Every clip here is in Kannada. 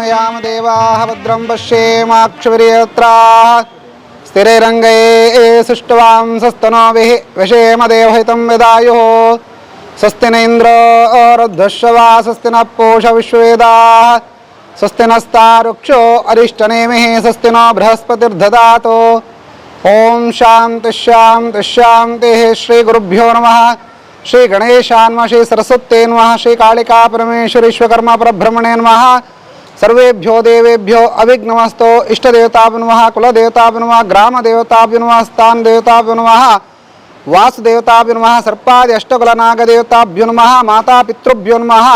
आमयाम देवाः भद्रं पश्येमाक्षवीर्यत्राः स्थिरैरङ्गैः सुष्ठुवां स्वस्तनोभिः विषेम देवहितं विदायुः स्वस्ति न इन्द्रो रुद्धश्रवा स्वस्ति नः पूषा विश्ववेदाः स्वस्ति नस्तारुक्षो अरिष्टनेमिः स्वस्ति नो बृहस्पतिर्दधातु ओम शांति शांति शांतिः श्री गुरुभ्यो नमः श्री गणेशाय नमः श्री सरस्वत्यै नमः श्री कालिका परमेश्वरी विश्वकर्मा परब्रह्मणे नमः सर्वेभ्यो देवेभ्यो अविघ्नमस्तु इष्टदेवताभ्यो नमः कुलदेवताभ्यो नमः ग्रामदेवताभ्यो नमः स्थानदेवताभ्यो नमः वासुदेवताभ्यो नमः सर्पादि अष्टकुलनागदेवताभ्यो नमः मातापितृभ्यो नमः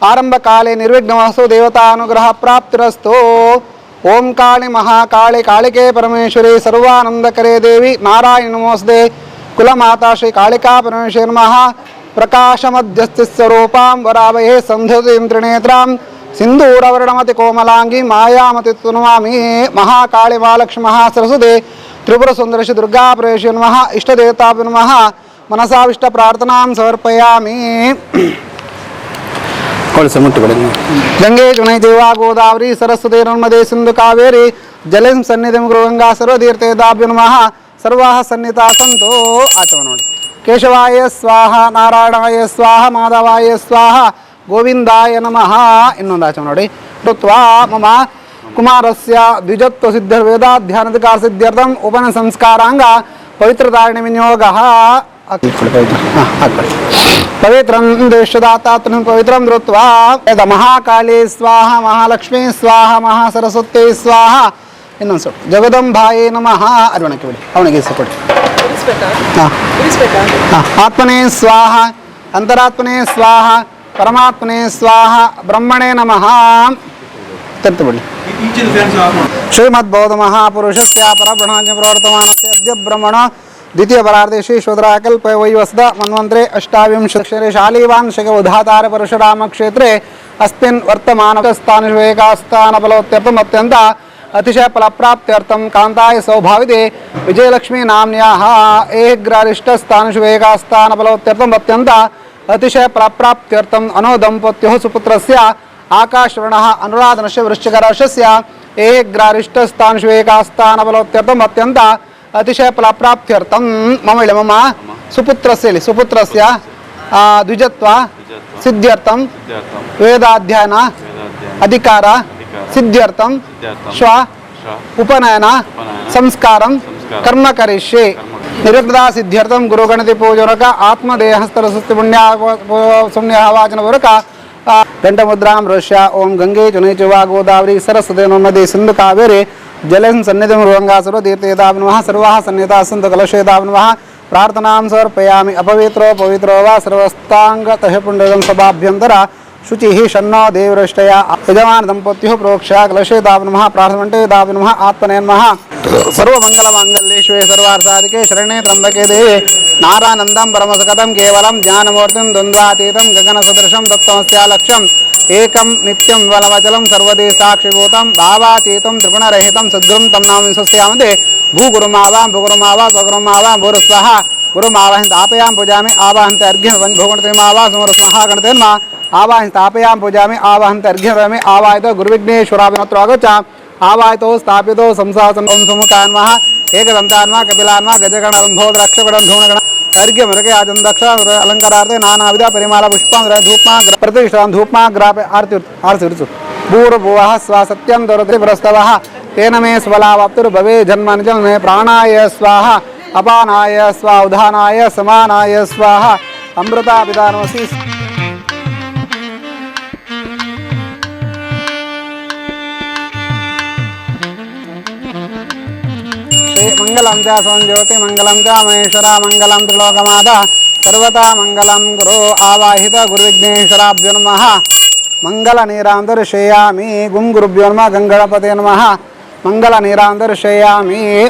आरंभकाले निर्विघ्नमस्तु देवतानुग्रह प्राप्तिरस्तु ओम काली महाकाली कालिके परमेश्वरी सर्वानंदकरे देवी नारायण नमोस्ते कुलमाता श्री कालिका परमेश्वरी नमः प्रकाशमध्यस्ति स्वरूपां वरावहे संध्युतिं त्रिनेत्रां सिंधूरवर्णमति कोमलांगी मायामति नमामि महाकाली महालक्ष्मी महासरस्वती त्रिपुर सुंदरश्री दुर्गा परमेश्वरी नमः इष्टदेवताभ्यो नमः मनसाविष्ट प्रार्थनां समर्पयामि गंगे जुनै देवा गोदावरी सरस्वती नर्मदे सिंधु कावेरी जलिं सन्निधिं गुरु गंगा सर्वतीर्थेदाभ्यो नमः सर्वाः सन्निता सन्तु आचमनोडि केशवाय स्वाहा नारायणाय स्वाहा माधवाय स्वाहा गोविंदाय नमः इन्नोंದು आचमनोडि कृत्वा मम कुमारस्य द्विजत्व सिद्धिर्वेदाध्यानधिकार सिद्ध्यर्थम उपन संस्कारांग पवित्रतारिणी विनियोगः पवित्रं देशदातात्मं पवित्रं धृत्वा यद महाकाली स्वाहा महालक्ष्मी स्वाहा महासरस्वती स्वाहा ಇನ್ನೊಂದು ಜಗದಂಬಾಯೇ ನಮಃ ಅರ್ವಣಕ್ಕೆ ಬಿಡಿ ಅವನಿಗೆ ಸಪೋರ್ಟ್ ಆತ್ಮನೇ ಸ್ವಾಹ ಅಂತರಾತ್ಮನೇ ಸ್ವಾಹ ಪರಮಾತ್ಮನೇ ಸ್ವಾಹ ಬ್ರಹ್ಮಣೇ ನಮಃ ತರ್ತು ಬಿಡಿ ಶ್ರೀಮದ್ ಬೌದ್ಧ ಮಹಾಪುರುಷಸ್ಯ ಪರಬ್ರಹ್ಮಣ್ಯ ಪ್ರವರ್ತಮಾನಸ್ಯ ಅದ್ಯ ಬ್ರಹ್ಮಣ द्वितीय परार्धे श्री शोधराकल्प वैवस्द मन्वंतरे अष्टाविंशक्षरे शालीवान शक उदातार परशुराम क्षेत्रे अस्मिन् वर्तमान स्थान फलोत्यर्थम अत्यंत अतिशय फल प्राप्त्यर्थम कांताय सौभाविते विजयलक्ष्मी नाम्न्याः एकग्रारिष्ट स्थान फलोत्यर्थम अत्यंत अतिशय फल प्राप्त्यर्थम अनो दंपत्योः सुपुत्रस्य आकाशवर्णः अनुराधनस्य वृश्चिकराशस्य एकग्रारिष्ट स्थान फलोत्यर्थम अत्यंत अतिशय फल प्राप्त्यर्थम मम मम सुपुत्रस्य द्विजत्व सिद्ध्यर्थम वेदाध्ययन अधिकार सिद्ध्यर्थम स्व उपनयन संस्कारं कर्म करिष्ये निरुक्ता सिद्ध्यर्थम गुरुगणति पूजनक आत्मदेहस्तरस्वस्ति पुण्यावाचनपूर्वक घंटमुद्रां रोष्य ओम गंगे जुनै च गोदावरी सरस्वती नर्मदे सिंधु कावेरी जलं सन्निधिं गुरुगंगा सर्वतीर्थेदाभ्यो नमः सर्वाः सन्निधाः सन्तु कलशेदाभ्यो नमः प्रार्थनां समर्पयामि अपवित्रो पवित्रो वा सर्वस्ताङ्गतः पुण्डरं सभाभ्यन्तर शुचिः शन्नो देवरष्टया यजमान दंपत्युः प्रोक्ष्य कलशेदाभ्यो नमः प्रार्थमण्टेदाभ्यो नमः आत्मने नमः सर्वमङ्गलमाङ्गल्ये शिवे सर्वार्थसाधिके शरणे त्र्यम्बके देवे नारानन्दं परमसुखदं केवलं ज्ञानमूर्तिं द्वन्द्वातीतं गगनसदृशं तत्त्वमस्यालक्ष्यम् एकं नित्यं विमलमचलं सर्वदेशाक्षिभूतं भावातीतं त्रिगुणरहितं सद्गुरुं तं नाम विश्वस्यामते भूगुरुमावां भूगुरुमावा स्वगुरुमावां भूरस्वः गुरुमावाहिं तापयां पूजामि आवाहन्ते अर्घ्यं भूगुणत्रिमावा समरस्मः गणतेन्म आवाहिं तापयां पूजामि आवाहन्ते अर्घ्यं आवाहितो गुरुविघ्नेश्वराभिमत्रो आगच्छ आवाहितो स्थापितो संसासनं ओं सुमुखान्मः एकदन्तान्मः कपिलान्मः गजगणरम्भोद्राक्षगणं धूमगण अर्घ्य मृगे आजन दक्ष अलंकारार्थे नानाविध परिमाला पुष्पं धूपमा प्रतिष्ठां धूपमा ग्रापे आरती भूर्भुवः स्वा सत्यं दौरति प्रस्तवः तेन मे स्वलावाप्तिर्भवे जन्मनिजं मे प्राणाय स्वाहा अपानाय स्वा उदानाय समानाय स्वाहा अमृतापितानमसि मंगलम च संज्योति मंगलम च महेश्वर मंगलम त्रिलोकमाता सर्वता मंगलम गुरु आवाहित गुरुविघ्नेश्वराभ्यो नमः मंगल नीरांदर्शयामि गुं गुरुभ्यो नमः गंगणपते नमः मंगल नीरांदर्शयामि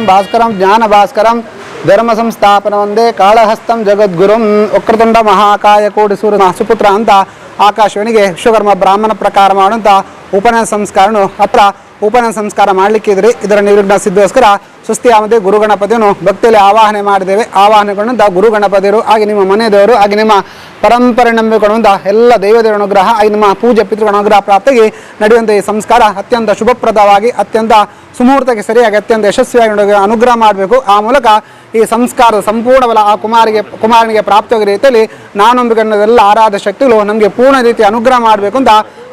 भास्करं ज्ञान भास्करं धर्म संस्थापन वंदे कालहस्तं जगद्गुरुं वक्रतुंड महाकाय कोटि सूर्य सुपुत्र ಅಂತ ಆಕಾಶವಾಣಿಗೆ ವಿಶ್ವಕರ್ಮ ಬ್ರಾಹ್ಮಣ ಪ್ರಕಾರ ಮಾಡುವಂತ ಉಪನಯನ ಸಂಸ್ಕಾರನು ಹತ್ರ ಉಪನಯನ ಸಂಸ್ಕಾರ ಮಾಡಲಿಕ್ಕೆ ಇದ್ರಿ ಇದರ ನಿರ್ವಿಘ್ನ ಸಿದ್ಧೋಸ್ಕರ ಸ್ವಸ್ತಿಯಾಮದೆ ಗುರುಗಣಪತಿಯನ್ನು ಭಕ್ತಿಯಲ್ಲಿ ಆವಾಹನೆ ಮಾಡಿದ್ದೇವೆ. ಆವಾಹನೆಗೊಂಡ ಗುರುಗಣಪತಿಯರು ಹಾಗೆ ನಿಮ್ಮ ಮನೆ ದೇವರು ಹಾಗೆ ನಿಮ್ಮ ಪರಂಪರೆ ನಂಬಿಕೊಂಡ ಎಲ್ಲ ದೈವದೇವರ ಅನುಗ್ರಹ ಹಾಗೆ ನಿಮ್ಮ ಪೂಜೆ ಪಿತೃಗಳ ಅನುಗ್ರಹ ಪ್ರಾಪ್ತಿಗೆ ನಡೆಯುವಂಥ ಈ ಸಂಸ್ಕಾರ ಅತ್ಯಂತ ಶುಭಪ್ರದವಾಗಿ ಅತ್ಯಂತ ಸುಮುಹೂರ್ತಕ್ಕೆ ಸರಿಯಾಗಿ ಅತ್ಯಂತ ಯಶಸ್ವಿಯಾಗಿ ಅನುಗ್ರಹ ಮಾಡಬೇಕು. ಆ ಮೂಲಕ ಈ ಸಂಸ್ಕಾರದ ಸಂಪೂರ್ಣ ಬಲ ಆ ಕುಮಾರನಿಗೆ ಪ್ರಾಪ್ತಿಯಾಗುವ ರೀತಿಯಲ್ಲಿ ನಾನೊಂಬಿಕೊಂಡೆಲ್ಲ ಆರಾಧ ಶಕ್ತಿಗಳು ನಮಗೆ ಪೂರ್ಣ ರೀತಿ ಅನುಗ್ರಹ ಮಾಡಬೇಕು ಅಂತ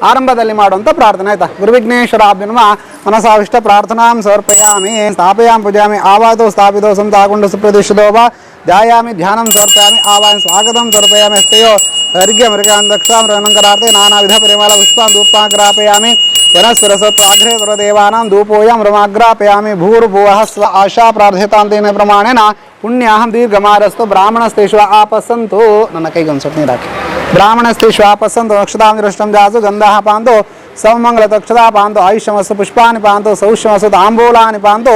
ಆರಂಭದಲ್ಲಿ ಮಾಡುವಂಥ ಪ್ರಾರ್ಥನೆ ಆಯ್ತಾ. ಗುರುವಿಘ್ನೇಶ್ವರಾಭ್ಯ ನಮಃ ಮನಸಾವಿಷ್ಟ ಪ್ರಾರ್ಥನಾಂ ಸಮರ್ಪಯಾಮಿ ಸ್ಥಾಪಯಾಂ ಪೂಜಾಮಿ ಆವಾದೋ ಸ್ಥಾಪಿತೋ ಸಂತಾಗೊಂಡು ಸುಪ್ರತಿಷ್ಠಿತೋ ವಾ ಧ್ಯಾಯಾಮಿ ಧ್ಯಾನಂ ಸಮರ್ಪಯಾಮಿ ಆವಾನ್ ಸ್ವಾಗತಂ ಸಮರ್ಪಯಾಮಿ ಅಸ್ತಯೋ ಅರ್ಘ್ಯ ಮೃಗಾನ್ ದಕ್ಷಾಂ ರಣಂಕರಾರ್ತೆ ನಾನಾ ವಿಧ ಪರಿಮಳ ಪುಷ್ಪಾನ್ ಧೂಪಾಗ್ರಾಪಯಾಮಿ ವನಸ್ವರಸತ್ವಾಗ್ರೇ ಸುರದೇವಾನಾಂ ಧೂಪೋಯಂ ರಮಾಗ್ರಾಪಯಾಮಿ ಭೂರ್ಭುವಃ ಸ್ವ ಆಶಾ ಪ್ರಾರ್ಥಿತಾಂತೇನ ಪ್ರಮಾಣೇನ ಪುಣ್ಯಾಹಂ ದೀರ್ಘಮಾರಸ್ತು ಬ್ರಾಹ್ಮಣಸ್ತೇಶ್ವ ಆಪಸ್ಸಂತು. ನನ್ನ ಕೈಗೊಂದು ಸ್ವಲ್ಪ ನೀರಾಕಿ. ಬ್ರಾಹ್ಮಣಸ್ತೇಶ್ವ ಆಪಸ್ಸಂತು ನಕ್ಷತಾಂ ಜಾಸು ಗಂಧಾಃ ಪಾಂತು ಸೌಮಂಗಲ ದಕ್ಷತಾ ಪಾಂತು ಆಯುಷ್ಯಮಸ್ಸು ಪುಷ್ಪಾನಿ ಪಾಂತು ಸೌಷ್ಯಮಸ್ಸು ತಾಂಬೂಲಾನಿ ಪಾಂತು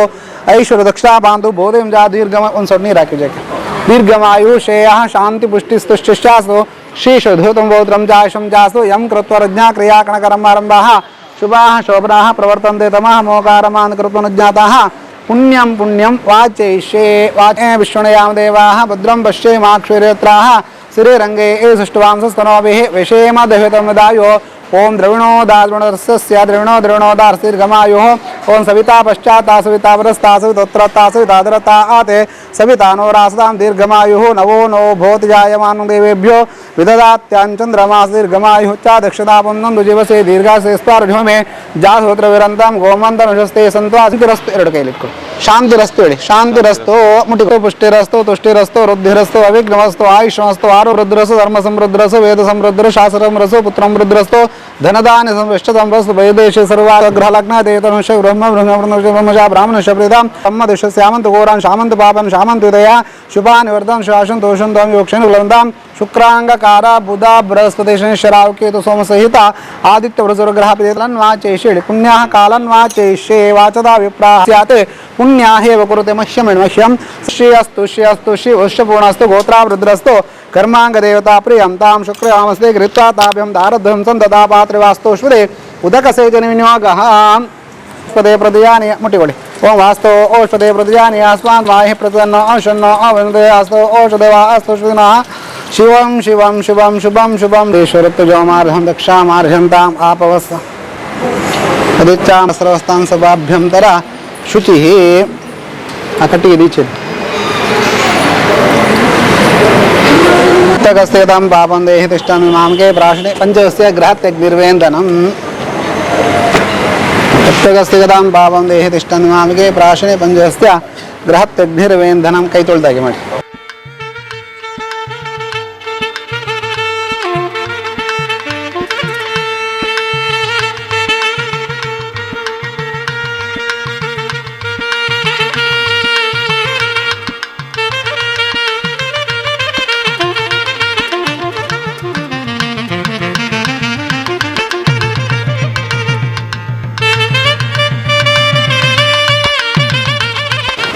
ಐಶ್ವರ್ಯ ದಕ್ಷತಾ ಪಾಂತು ಬೋಧೆಂ ಜಾ ದೀರ್ಘಮ ಒಂದು ಸ್ವಲ್ಪ ನೀರು ಹಾಕಿ ಜಕ್ಕೆ ದೀರ್ಘಮಾಯು ಶ್ರೇಯ ಶಾಂತಿ ಪುಷ್ಟಿಸ್ತುಶ್ಚಿಶ್ಚಾಸು ಶ್ರೀಶುಧೂತಂ ಬೋತ್ರಂ ಜಾಯಶಂ ಜಾಸು ಯಂ ಕೃತ್ವರಜ್ಞಾ ಕ್ರಿಯಾಕಣಕರ್ಮಾರಂಭಾಃ ಶುಭಾಃ ಶೋಭನಾಃ ಪ್ರವರ್ತಂತೆ ತಮಃ ಮೋಕಾರಮಾನ್ ಕೃತ್ವನುಜ್ಞಾತಾಃ ಪುಣ್ಯಂ ಪುಣ್ಯಂ ವಾಚೈಷ್ಯೇ ವಾಚೇ ವಿಷ್ಣುಯಾಮ ದೇವಾಃ ಭದ್ರಂ ಪಶ್ಯೇಮಾಕ್ಷುರೇತ್ರಾಃ ಶ್ರೀರಂಗೇ ಸುಷ್ಟವಾಂಸಸ್ತನೋಭಿಃ ವಿಷೇಮ ದಹ್ಯತಂ ವಿದಾಯೋ ಓಂ ದ್ರವಿಣೋದಾದ್ರಣೋದರ್ಸ್ಯ ದ್ರವಿಣೋದಾರ್ಸ್ತಿರ್ಗಮಾಯುಃ ಓಂ ಸವಿತಾ ಪಶ್ಚಾತ್ತಾ ಸವಿತಾ ಪರಸ್ತಾ ಸವಿತೋತ್ರತಾ ಸವಿತಾದರತಾ ಆತೆ ಸವಿತಾ ನೋ ರಾಸತಾಂ ದೀರ್ಘಮಾಯುಃ ನವೋ ನೋ ಭೂತಿ ಜಾಯಮಾನಂ ದೇವೇಭ್ಯೋ ವಿದದಾತ್ಯಾಂಚಂದ್ರಮಾಸ ದೀರ್ಘಮಾಯುಃ ಚ ದಕ್ಷತಾಪನ್ನಂದು ಜೀವಸೆ ದೀರ್ಘಾಸೆ ಸ್ಪಾರ್ಢ್ಯಮೆ ಜಾಸೋತ್ರ ವಿರಂತಂ ಗೋಮಂತನುಷಸ್ತೆ ಸಂತ್ವಾ ಶಾಂತಿರಸ್ತು ಎರಡು ಕೈಲಿಟ್ಟು ಶಾಂತಿರಸ್ತು ಹೇಳಿ ಶಾಂತಿರಸ್ತು ಮುಟಿ ಪುಷ್ಟಿರಸ್ತು ತುಷ್ಟಿರಸ್ತು ವೃದ್ಧಿರಸ್ತು ಅವಿಘ್ನಮಸ್ತು ಆಯುಷ್ಮಸ್ತು ಆರೋರುದ್ರಸ್ತು ಧರ್ಮ ಸಮೃದ್ಧರಸ್ತು ವೇದ ಸಮೃದ್ಧರು ಶಾಸ್ತ್ರಂ ರಸು ಪುತ್ರಂ ವೃದ್ಧರಸ್ತು ಧನದಾನ ಸಂವೃಷ್ಟಂಬಸ್ತು ವೈದೇಶಿ ಸರ್ವಾಗ್ರಹ ಲಗ್ನ ದೇತನುಷ ಬ್ರಹ್ಮಜ ಬ್ರಾಹ್ಮಣಶ ಪ್ರೀತಾಂ ತಮ್ಮ ದಿಶ ಸ್ಯಾಮಂತ ಘೋರಾನ್ ಶಾಮಂತ ಪಾಪನ್ ಶಾಮಂತ ಉದಯ ಶುಭಾನ್ ವರ್ಧನ್ ಶಾಸನ್ ತೋಷನ್ ತ್ವಂ ಯೋಕ್ಷನ್ ಗ್ಲಂದಾಂ ಶುಕ್ರಾಂಗಕಾರ ಬುಧ ಬೃಹಸ್ಪತಿ ಶನಿಶ್ಚರಾವ್ ಕೇತು ಸೋಮ ಸಹಿತ ಆದಿತ್ಯ ವೃಷಗ್ರಹ ವಾಚೈಷಿ ಹೇಳಿ ಪುಣ್ಯ ಕಾಲನ್ವಾಚೈಷ್ಯೇ ವಾಚದ ವಿಪ್ರಾಹ ಸ್ಯಾತ್ ಪುಣ್ಯಾಹೇವ ಕುರುತೆ ಮಹ್ಯಂ ಮಹ್ಯಂ ಶ್ರೀಯಸ್ತು ಶ್ರೀಯಸ್ತು ಶ್ರೀ ವೃಷ್ಯಪೂರ್ಣಸ್ತು ಗೋತ್ರಾವೃದ್ರಸ್ತು ಕರ್ಮಾಂಗ ದೇವತಾ ಪ್ರಿಯಂ ತಾಂ ಶುಕ್ರಯಾಮಸ್ತೆ ಗೃತ್ವಾ ತಾಭ್ಯಂ ದಾರಧ್ವಂ ಸಂದದಾ ಪಾತ್ರಿವಾಸ್ತೋಶ್ವದೆ ಉದಕ ಸೇಜನ ವಿನಿಯೋಗಃ ಪದೇ ಪ್ರತಿಯಾನಿ ಮುಟ್ಟಿಕೊಳ್ಳಿ ಓಂ ವಾಸ್ತೋ ಓಷಧೆ ಪ್ರತಿಯಾನಿ ಆಸ್ವಾನ್ ವಾಹಿ ಪ್ರತಿಯನ್ನೋ ಔಷನ್ನೋ ಅವಂದೇ ಆಸ್ತೋ ಔಷಧವಾ ಅಸ್ತೋಷಧಿನಃ ಶಿವಂ ಶಿವಂ ಶುಭಂ ಶುಭಂ ಶುಭಂ ದೇಶ್ವರತ್ವಜೋಮಾರ್ಹಂ ದಕ್ಷಾಮಾರ್ಹಂತಾಂ ಆಪವಸ್ಸ ಅದಿಚ್ಚಾಂ ಸರ್ವಸ್ತಾಂ ಸಭಾಭ್ಯಂತರ ಶುಚಿ ಆ ಕಟ್ಟಿಗೆ ದೀಚೆ ತಗಸ್ತೆತಾಂ ಪಾಪಂ ದೇಹಿ ತಿಷ್ಠಾಮಿ ಮಾಮಕೆ ಪ್ರಾಶನೆ ಪಂಚಗಸ್ಯ ಗೃಹತ್ಯಗ್ನಿರ್ವೇಂದನಂ ತಗಸ್ತೆತಾಂ ಪಾಪಂ ದೇಹಿ ತಿಷ್ಠಾಮಿ ಮಾಮಕೆ ಪ್ರಾಶನೆ ಪಂಚಗಸ್ಯ ಗೃಹತ್ಯಗ್ನಿರ್ವೇಂದನಂ ಕೈ ತೊಳ್ದಾಗೆ ಮಾಡಿ.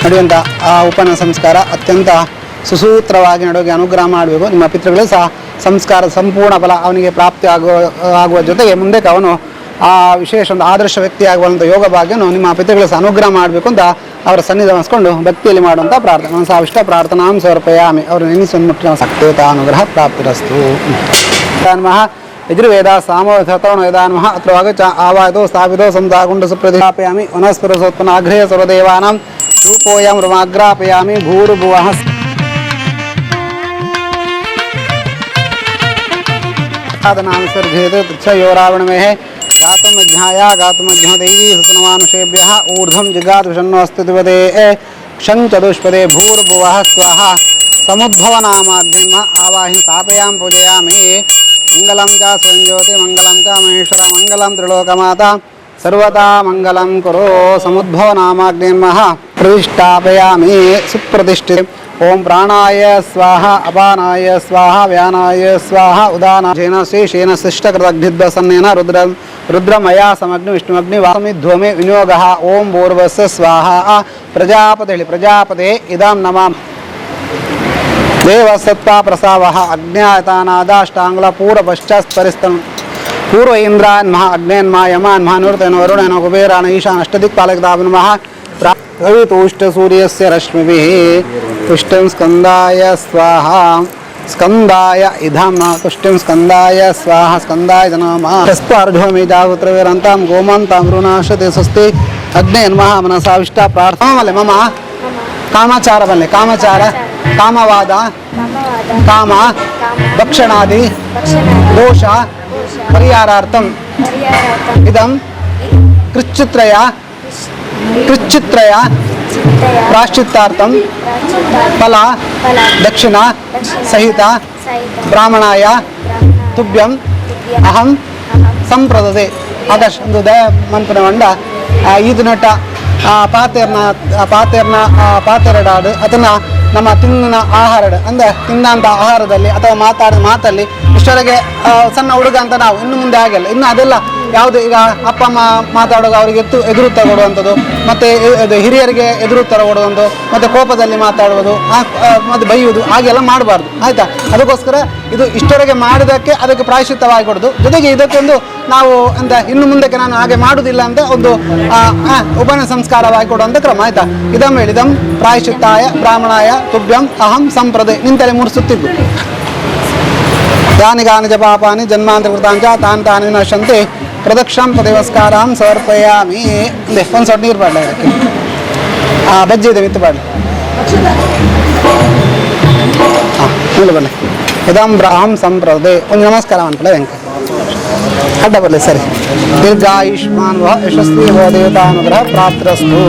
ನಡೆಯುವಂಥ ಆ ಉಪನ ಸಂಸ್ಕಾರ ಅತ್ಯಂತ ಸುಸೂತ್ರವಾಗಿ ನಡೆಯೋಕೆ ಅನುಗ್ರಹ ಮಾಡಬೇಕು. ನಿಮ್ಮ ಪಿತೃಗಳು ಸಹ ಸಂಸ್ಕಾರ ಸಂಪೂರ್ಣ ಫಲ ಅವನಿಗೆ ಪ್ರಾಪ್ತಿ ಆಗುವ ಜೊತೆಗೆ ಮುಂದೆ ಅವನು ಆ ವಿಶೇಷ ಒಂದು ಆದರ್ಶ ವ್ಯಕ್ತಿ ಆಗುವಂಥ ಯೋಗ ಭಾಗ್ಯನು ನಿಮ್ಮ ಪಿತೃಗಳು ಸಹ ಅನುಗ್ರಹ ಮಾಡಬೇಕು ಅಂತ ಅವರ ಸನ್ನಿಧಾನಿಸ್ಕೊಂಡು ಭಕ್ತಿಯಲ್ಲಿ ಮಾಡುವಂಥ ಪ್ರಾರ್ಥನೆ ಮನಸಾವಿಷ್ಟ ಪ್ರಾರ್ಥನಾಂ ಸಮರ್ಪಯಾಮಿ. ಅವರು ನೆನೆಸಿ ಮುಟ್ಟಿನ ಸಕ್ತೇತ ಅನುಗ್ರಹ ಪ್ರಾಪ್ತಿರಸ್ತು. ಯಜುರ್ವೇದ ಸಾಮೋಧತೋಣ ವೇದಾನ್ಮಃ ಅತ್ರ ವಾಗಚ ಆವಾದೋ ಸ್ಥಾಪಿತೋ ಸಂತಾಗುಂಡ ಸುಪ್ರತಿಪಾಪಯಾಮಿ ವನಸ್ಪರಸೋತ್ಪನ್ನ ಆಗ್ರಹ ಸರ್ವದೇವಾನಾಂ ರೂಪೋಯಂ ರಮಾಗ್ರಾಪಯಾಮಿ ಭೂರ್ಭುವಃ ಸಾಧನಾನುಸರ್ಜೇತ ತಚ್ಚಯೋ ರಾವಣಮೇಃ ಗಾತುಮಧ್ಯಾಯ ದೇವಿ ಸುತನವಾನುಷೇಭ್ಯಃ ಊರ್ಧ್ವಂ ಜಿಗಾದುಷನ್ನೋಸ್ತು ದಿವದೇ ಕ್ಷಂಚದುಷ್ಪದೇ ಭೂರ್ಭುವಃ ಸ್ವಃ ಸಮುದ್ಭವನಾಮಾಗ್ನಿಮ ಆವಾಹಿ ಸ್ಥಾಪಯಾಂ ಪೂಜಯಾಮಿ. ಮಂಗಲಂ ಚ ಸ್ವಯಂಜ್ಯೋತಿ ಮಂಗಲಂ ಚ ಮಹೇಶ್ವರ ಮಂಗಲಂ ತ್ರಿಲೋಕಮಾತಾ ಸರ್ವದಾ ಮಂಗಲಂ ಕುರು. ಸಮುದ್ಭವ ನಾಮಾಗ್ನಿರ್ಮಃ ಪ್ರತಿಷ್ಠಾಪಯಾಮಿ ಸುಪ್ರತಿಷ್ಠಿತ. ಓಂ ಪ್ರಾಣಾಯ ಸ್ವಾಹ ಅಪಾನಾಯ ಸ್ವಾಹ ವ್ಯಾನಾಯ ಸ್ವಾಹ ಉದಾನೇನ ಶೇಷೇನ ಶಿಷ್ಟಕೃತಗ್ನಿದ್ವಸನ್ನೇನ ರುದ್ರಮಯ ಸಮಗ್ನಿ ವಿಷ್ಣುಮಗ್ನಿ ವಾಸಮಿಧ್ವಮೆ ವಿನಿಯೋಗ. ಓಂ ಭೂರ್ವಸ್ಸ ಸ್ವಾಹ ಪ್ರಜಾಪತಿ ಹೇಳಿ ಪ್ರಜಾಪತೆ ಇದಂ ನಮಃ ದೇವಸತ್ವ ಪ್ರಸಾವಃ ಅಜ್ಞಾಯತಾನಾದಾಷ್ಟಾಂಗ್ಲ ಪೂರ್ವ ಪಶ್ಚಾತ್ಪರಿಸ್ತಂ ಪೂರ್ವ ಇಂದ್ರಾನ್ ಮಹಾ ಅಗ್ನೇನ್ಮಾ ಯಮಾನ್ ಮಹಾನುರ್ತೇನ ವರುಣೇನ ಕುಬೇರಾನ ಈಶಾನ್ ಅಷ್ಟದಿಕ್ಪಾಲಕದಾಭ ನಮಃ सवितुष्टसूर्यस्य रश्मिभिः तुष्टिं स्कन्दाय स्वाहा स्कंदाय इधम तुष्टिं स्कंदाय स्वाहा स्कंदाय नमः तस्पार्धोमेजापुत्रवीरन्तां गोमन्तां ऋणाशते स्वस्ति अग्ने नमः मनसाविष्टा प्रार्थना वाले मम कामाचार बल्ले कामाचार कामवाद काम भक्षणादि दोष परिहारार्थम इदं कृच्छित्रया प्राश्चित्तार्थम फल दक्षिण सहित ब्राह्मणाय तुभ्यं अहं संप्रदते आकाश ಒಂದು ದಯ ಮನ್ಪನೆ ಮಂಡ ಈದಿನಟ ಪಾತೆರಡಾಡು ಅದನ್ನು ನಮ್ಮ ತಿನ್ನ ಆಹಾರ ಅಂದರೆ ತಿನ್ನಂಥ ಆಹಾರದಲ್ಲಿ ಅಥವಾ ಮಾತಾಡಿದ ಮಾತಲ್ಲಿ ಇಷ್ಟವರೆಗೆ ಸಣ್ಣ ಹುಡುಗ ಅಂತ ನಾವು ಇನ್ನು ಮುಂದೆ ಆಗಿಲ್ಲ ಇನ್ನು ಅದೆಲ್ಲ ಯಾವುದು ಈಗ ಅಪ್ಪ ಅಮ್ಮ ಮಾತಾಡುವಾಗ ಅವರಿಗೆ ಎದುರು ಉತ್ತರ ಕೊಡುವಂಥದ್ದು ಮತ್ತು ಹಿರಿಯರಿಗೆ ಎದುರು ಉತ್ತರ ಕೊಡುವಂಥದ್ದು ಮತ್ತು ಕೋಪದಲ್ಲಿ ಮಾತಾಡುವುದು ಮತ್ತು ಬೈಯುವುದು ಹಾಗೆಲ್ಲ ಮಾಡಬಾರ್ದು ಆಯಿತಾ. ಅದಕ್ಕೋಸ್ಕರ ಇದು ಇಷ್ಟವರೆಗೆ ಮಾಡಿದ್ದಕ್ಕೆ ಅದಕ್ಕೆ ಪ್ರಾಯಶ್ಚಿತ್ತವಾಗಿ ಕೊಡೋದು, ಜೊತೆಗೆ ಇದಕ್ಕೊಂದು ನಾವು ಅಂತ ಇನ್ನು ಮುಂದಕ್ಕೆ ನಾನು ಹಾಗೆ ಮಾಡುವುದಿಲ್ಲ ಅಂತ ಒಂದು ಉಪನ ಸಂಸ್ಕಾರವಾಗಿ ಕೊಡುವಂಥ ಕ್ರಮ ಆಯಿತಾ. ಇದಂ ಹೇಳಿದಂ ಪ್ರಾಯಶ್ಚಿತ್ತಾಯ ಬ್ರಾಹ್ಮಣಾಯ ತುಭ್ಯಂ ಅಹಂ ಸಂಪ್ರದೆ ನಿಂತಲೆ ಮೂಡಿಸುತ್ತಿದ್ದು ಯಾನಿ ಗಾನಿ ಜ ಪಾಪಾನಿ ಜನ್ಮಾಂತೃತಾಂಚ ತಾನ್ ತಾನಿ ವಿನಶ್ಯಂತೆ ಪ್ರದಕ್ಷಾಂ ಪದೇವಸ್ಕಾರಾಂ ಸಮರ್ಪಯಾಮಿ. ಒಂದು ಸ್ವಲ್ಪ ನೀರು ಬಾಡಲ ಇದಕ್ಕೆ ಬಜ್ಜಿ ಇದೆ ವಿತ್ತು ಬಾಡಲಿ ಹಾಂ ಬರಲಿ ಇದಂ ಬ್ರಾಹಂ ಸಂಪ್ರದೆ ಒಂದು ನಮಸ್ಕಾರ ಅನ್ಪಲ್ಲ ಹೆಂಗೆ ಅಡ್ಡ ಬರಲಿ ಸರಿ. ದೀರ್ಘಾಯುಷ್ಮಾನ್ ವ ಯಶಸ್ವಿ ವ ದೇವತಾನುಗ್ರಹ ಪ್ರಾಪ್ತರಸ್ತು.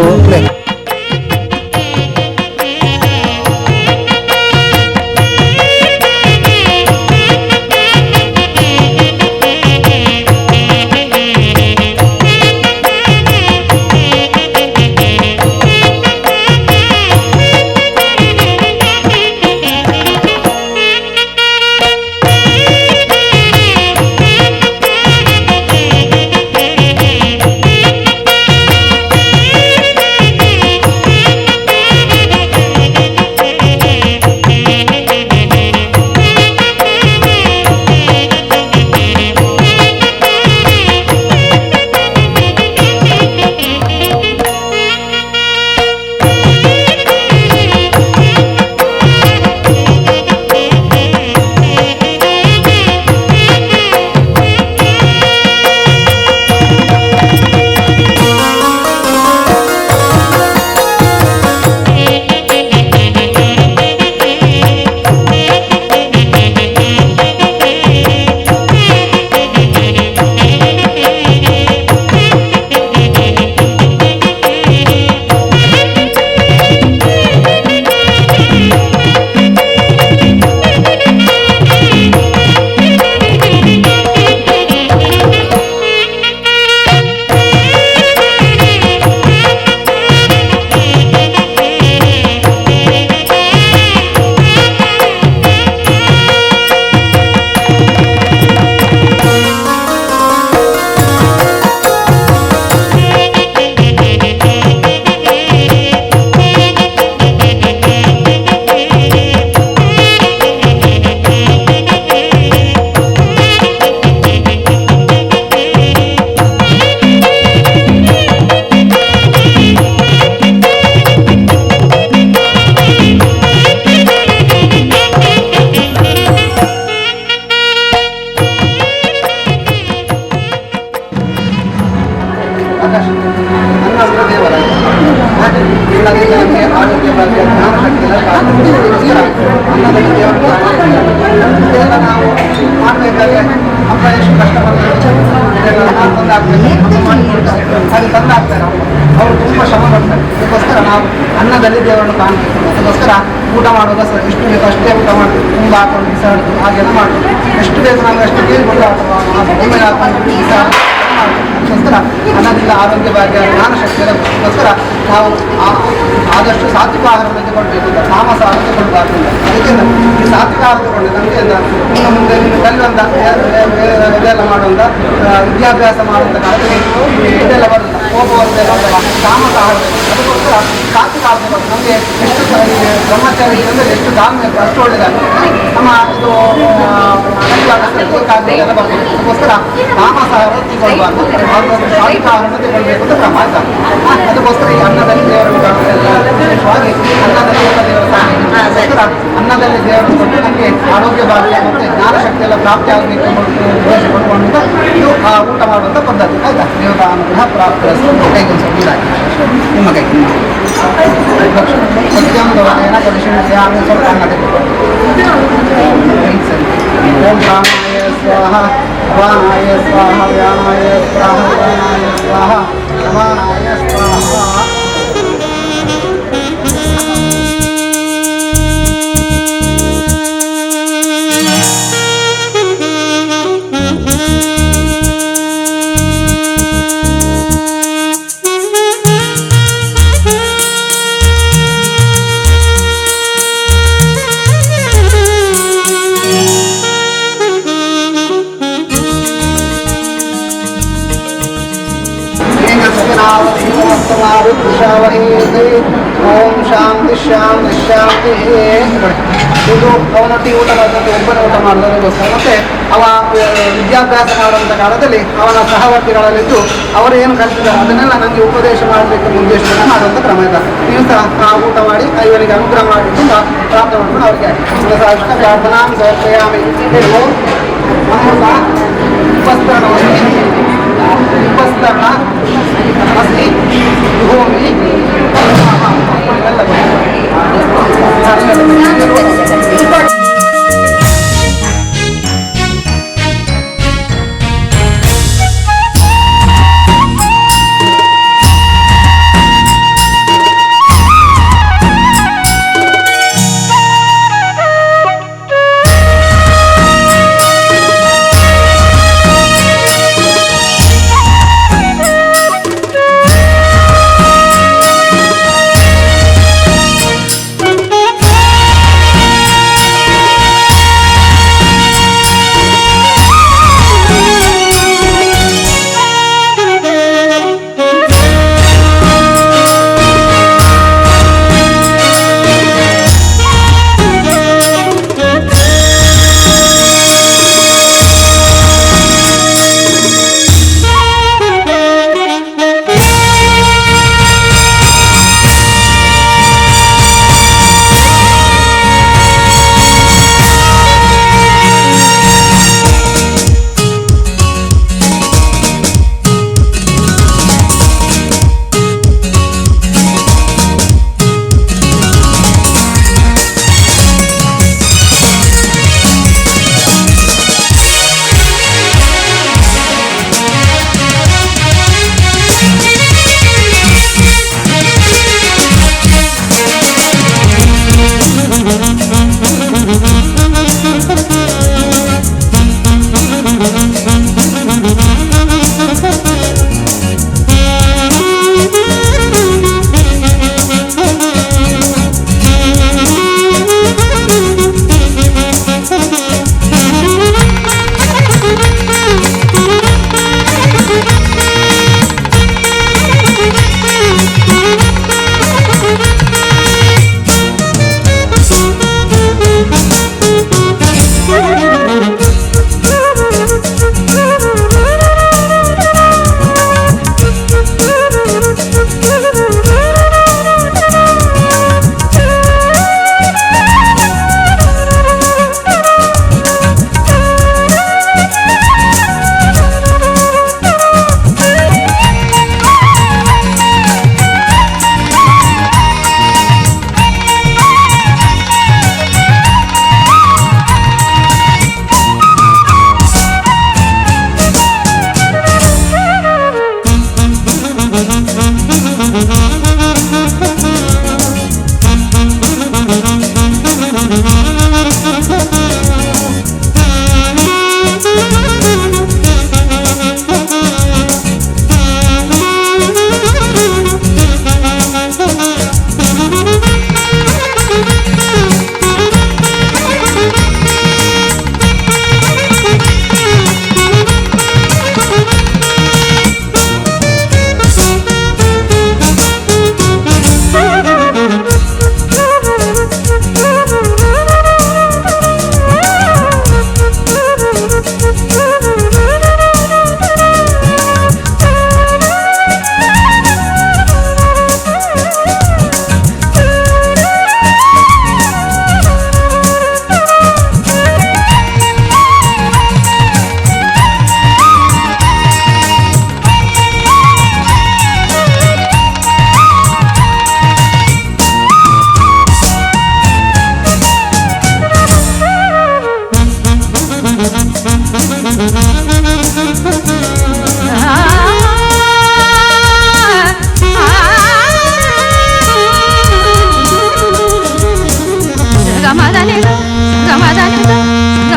ಆರೋಗ್ಯ ಬಗ್ಗೆ ಜ್ಞಾನ ಶಕ್ತಿ ಇದೆಲ್ಲ ನಾವು ಮಾಡಬೇಕಾದ್ರೆ ಅಪ್ಪ ಎಷ್ಟು ಕಷ್ಟಪಡ್ತಾರೆ ಹಾಗೆ ತಂದಾಗ್ತಾರೆ ಅವರು ತುಂಬ ಶ್ರಮ ಪಡ್ತಾರೆ. ಅದಕ್ಕೋಸ್ಕರ ನಾವು ಅನ್ನದಲ್ಲಿ ದೇವರನ್ನು ಕಾಣಬೇಕು. ಅದಕ್ಕೋಸ್ಕರ ಊಟ ಮಾಡುವಾಗ ಸರ್ ಎಷ್ಟು ಬೇಕು ಅಷ್ಟೇ ಊಟ ಮಾಡಬೇಕು. ತುಂಬ ಹಾಕೊಂಡು ಬಿಸಾಡೋದು ಹಾಗೆಲ್ಲ ಮಾಡಬೇಕು. ಎಷ್ಟು ಬೇಕು ನಾವು ಅಷ್ಟು ಕೇಳಿಕೊಂಡು ಅಥವಾ ಒಮ್ಮೆ ಹಾಕೊಂಡು ಬಿಸಾಡೋದು ಅದಕ್ಕೋಸ್ಕರ ಅನ್ನದಿಂದ ಆರೋಗ್ಯ ಭಾಗ್ಯ ಜ್ಞಾನ ಶಕ್ತಿ ಅದಕ್ಕೋಸ್ಕರ ನಾವು ಆದಷ್ಟು ಸಾತ್ವಿಕ ಆಹಾರವನ್ನು ತಗೊಳ್ಬೇಕು ಅಂತ ತಾಮಸ ಆಹಾರ ತಗೊಳ್ಬಾರ್ದು ಅಂತ. ಅದಕ್ಕೆ ಈ ಸಾತ್ವಿಕ ಆಹಾರ ತಗೊಂಡು ನಮಗೆ ಇನ್ನು ಮುಂದೆ ಕಲಿಯುವಂಥ ಇದೆಲ್ಲ ಮಾಡುವಂಥ ವಿದ್ಯಾಭ್ಯಾಸ ಮಾಡುವಂಥ ಕಾಲದಲ್ಲಿ ಇದೆಲ್ಲ ಬರುತ್ತ ಹೋಗುವಂತೆಲ್ಲ ತಾಮಸ ಆಹಾರ. ಅದಕ್ಕೋಸ್ಕರ ಸಾತ್ವಿಕ ಆಹಾರ ತಗೊಂಡು ನಮಗೆ ಎಷ್ಟು ಬ್ರಹ್ಮಚಾರಿ ಅಂದರೆ ಎಷ್ಟು ದಾನ ಅಷ್ಟು ಒಳ್ಳೆಯದಾಗ್ತದೆ. ನಮ್ಮ ಇದು ಎಲ್ಲ ಬರ್ತದೆ. ಅದಕ್ಕೋಸ್ಕರ ಮಾಂಸಾಹಾರ ತಗೊಳ್ಬಾರ್ದು, ಶಾಕಾಹಾರವನ್ನು ತಗೊಳ್ಬೇಕು ಅಂತ ಕ್ರಮ ಆಯ್ತಾ. ಅದಕ್ಕೋಸ್ಕರ ಈ ಅನ್ನದಲ್ಲಿ ದೇವರ ವಿಶೇಷವಾಗಿ ಅನ್ನದಲ್ಲಿ ಎಲ್ಲ ದೇವರ ಸಾಧನೆ, ಅನ್ನದಲ್ಲಿ ದೇವರು ಕೊಟ್ಟು ನಮಗೆ ಆರೋಗ್ಯ ಭಾಗ್ಯ ಮತ್ತು ಜ್ಞಾನಶಕ್ತಿ ಎಲ್ಲ ಪ್ರಾಪ್ತಿ ಆಗಬೇಕು ಉದ್ದೇಶಪಟ್ಟುಕೊಂಡು ಇದು ಊಟ ಮಾಡುವಂಥ ಪದ್ಧತಿ ಆಯ್ತಾ. ದೇವರ ಅನುಗ್ರಹ ಪ್ರಾಪ್ತಿ ಕೈಗೊಂದು ಸ್ವಲ್ಪ ಇದಾಗಿ ನಿಮ್ಮ ಕೈ ಸತ್ಯಂದವರೇನ ಪರಿಶೀಲಿಸಿ ಆಮೇಲೆ ಸ್ವಲ್ಪ ಅನ್ನ ತೆಗೆದುಕೊಂಡು ಓಂ ಪ್ರಾಣಾಯ ಸ್ವಾಹ ಅಪಾನಾಯ ಸ್ವಾಹ ವ್ಯಾನಾಯ ಸ್ವಾಹ ಪ್ರಾಣಾಯ ಸ್ವಾಹ ಸಮಾನಾಯ ಸ್ವಾಹ. ಓಂ ಶಾಂತಿ ಶಾಂತಿ ಶಾಂತಿ. ಇದು ಅವನೊಟ್ಟಿಗೆ ಊಟ ಮಾಡಿದಂತೆ ಒಬ್ಬನೇ ಊಟ ಮಾಡೋದಕ್ಕೋಸ್ಕರ. ಮತ್ತು ಅವ ವಿದ್ಯಾಭ್ಯಾಸ ಮಾಡುವಂಥ ಕಾಲದಲ್ಲಿ ಅವನ ಸಹವರ್ತಿಗಳಲ್ಲಿದ್ದು ಅವರು ಏನು ಕಲಿತಿದ್ದಾರೆ ಅದನ್ನೆಲ್ಲ ನನಗೆ ಉಪದೇಶ ಮಾಡಬೇಕೆಂಬ ಉದ್ದೇಶವನ್ನು ಮಾಡುವಂಥ ಕ್ರಮ ಇದೆ. ನೀವು ಸಹ ಊಟ ಮಾಡಿ ಇವನಿಗೆ ಅನುಗ್ರಹ ಮಾಡಿ ತುಂಬ ಪ್ರಾರ್ಥನೆ ಮಾಡ್ಕೊಂಡು ಅವರಿಗೆ ಅಷ್ಟ ಪ್ರಾರ್ಥನಾ ಸಮರ್ಪಯಾಮಿ. ಅಮೃತ ಉಪಸ್ತರಣ ಉಪಸ್ತರಣ ಅಸ್ತಿ ಭೂಮಿ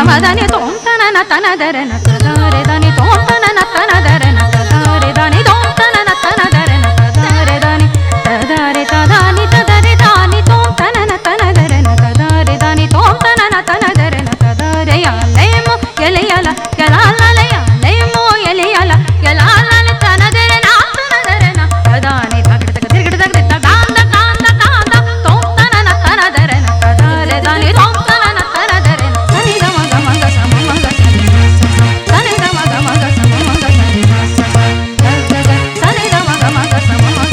ಮದನಿ ತೋಂತನ ತನದರನ ತದಾರೆ ದಾನಿ ತೋಂತನ ತನದರನ ತದಾರೆ ದಾನಿ ತೋಂತನ ತನದರನ ತದಾರೆ ದಾನಿ ತದಾರೆ ತದಾನಿ ತದರೆ ದಾನಿ ತೋಂತನ ತನದರನ ತದಾರೆ ದಾನಿ ತೋಂತನ ತನದರನ ತದಾರೆಯ ಲೇಮು ಎಲೆಯಲ ಯಲಾಲಯ ಲೇಮು ಎಲೆಯಲ ಯಲಾಲ ತನದರನ ತನದರನ ತದಾನಿ ತಗಡ ತಿರುಗಡ ತಗಡ ಗಾಂಧ ಗಾಂಧ ಗಾಂಧ ತೋಂತನ ತನದರನ ತದಾರೆ ದಾನಿ ತೋಂತನ ತನದರನ ಸನಿ ಗಮ ಗಮ ಗ ಸಮ ಮಗ ಸನಿ ಗಮ ಗಮ ಗ ಸಮ ಮಗ ಸನಿ ಗಮ ಗಮ ಗ ಸಮ ಮಗ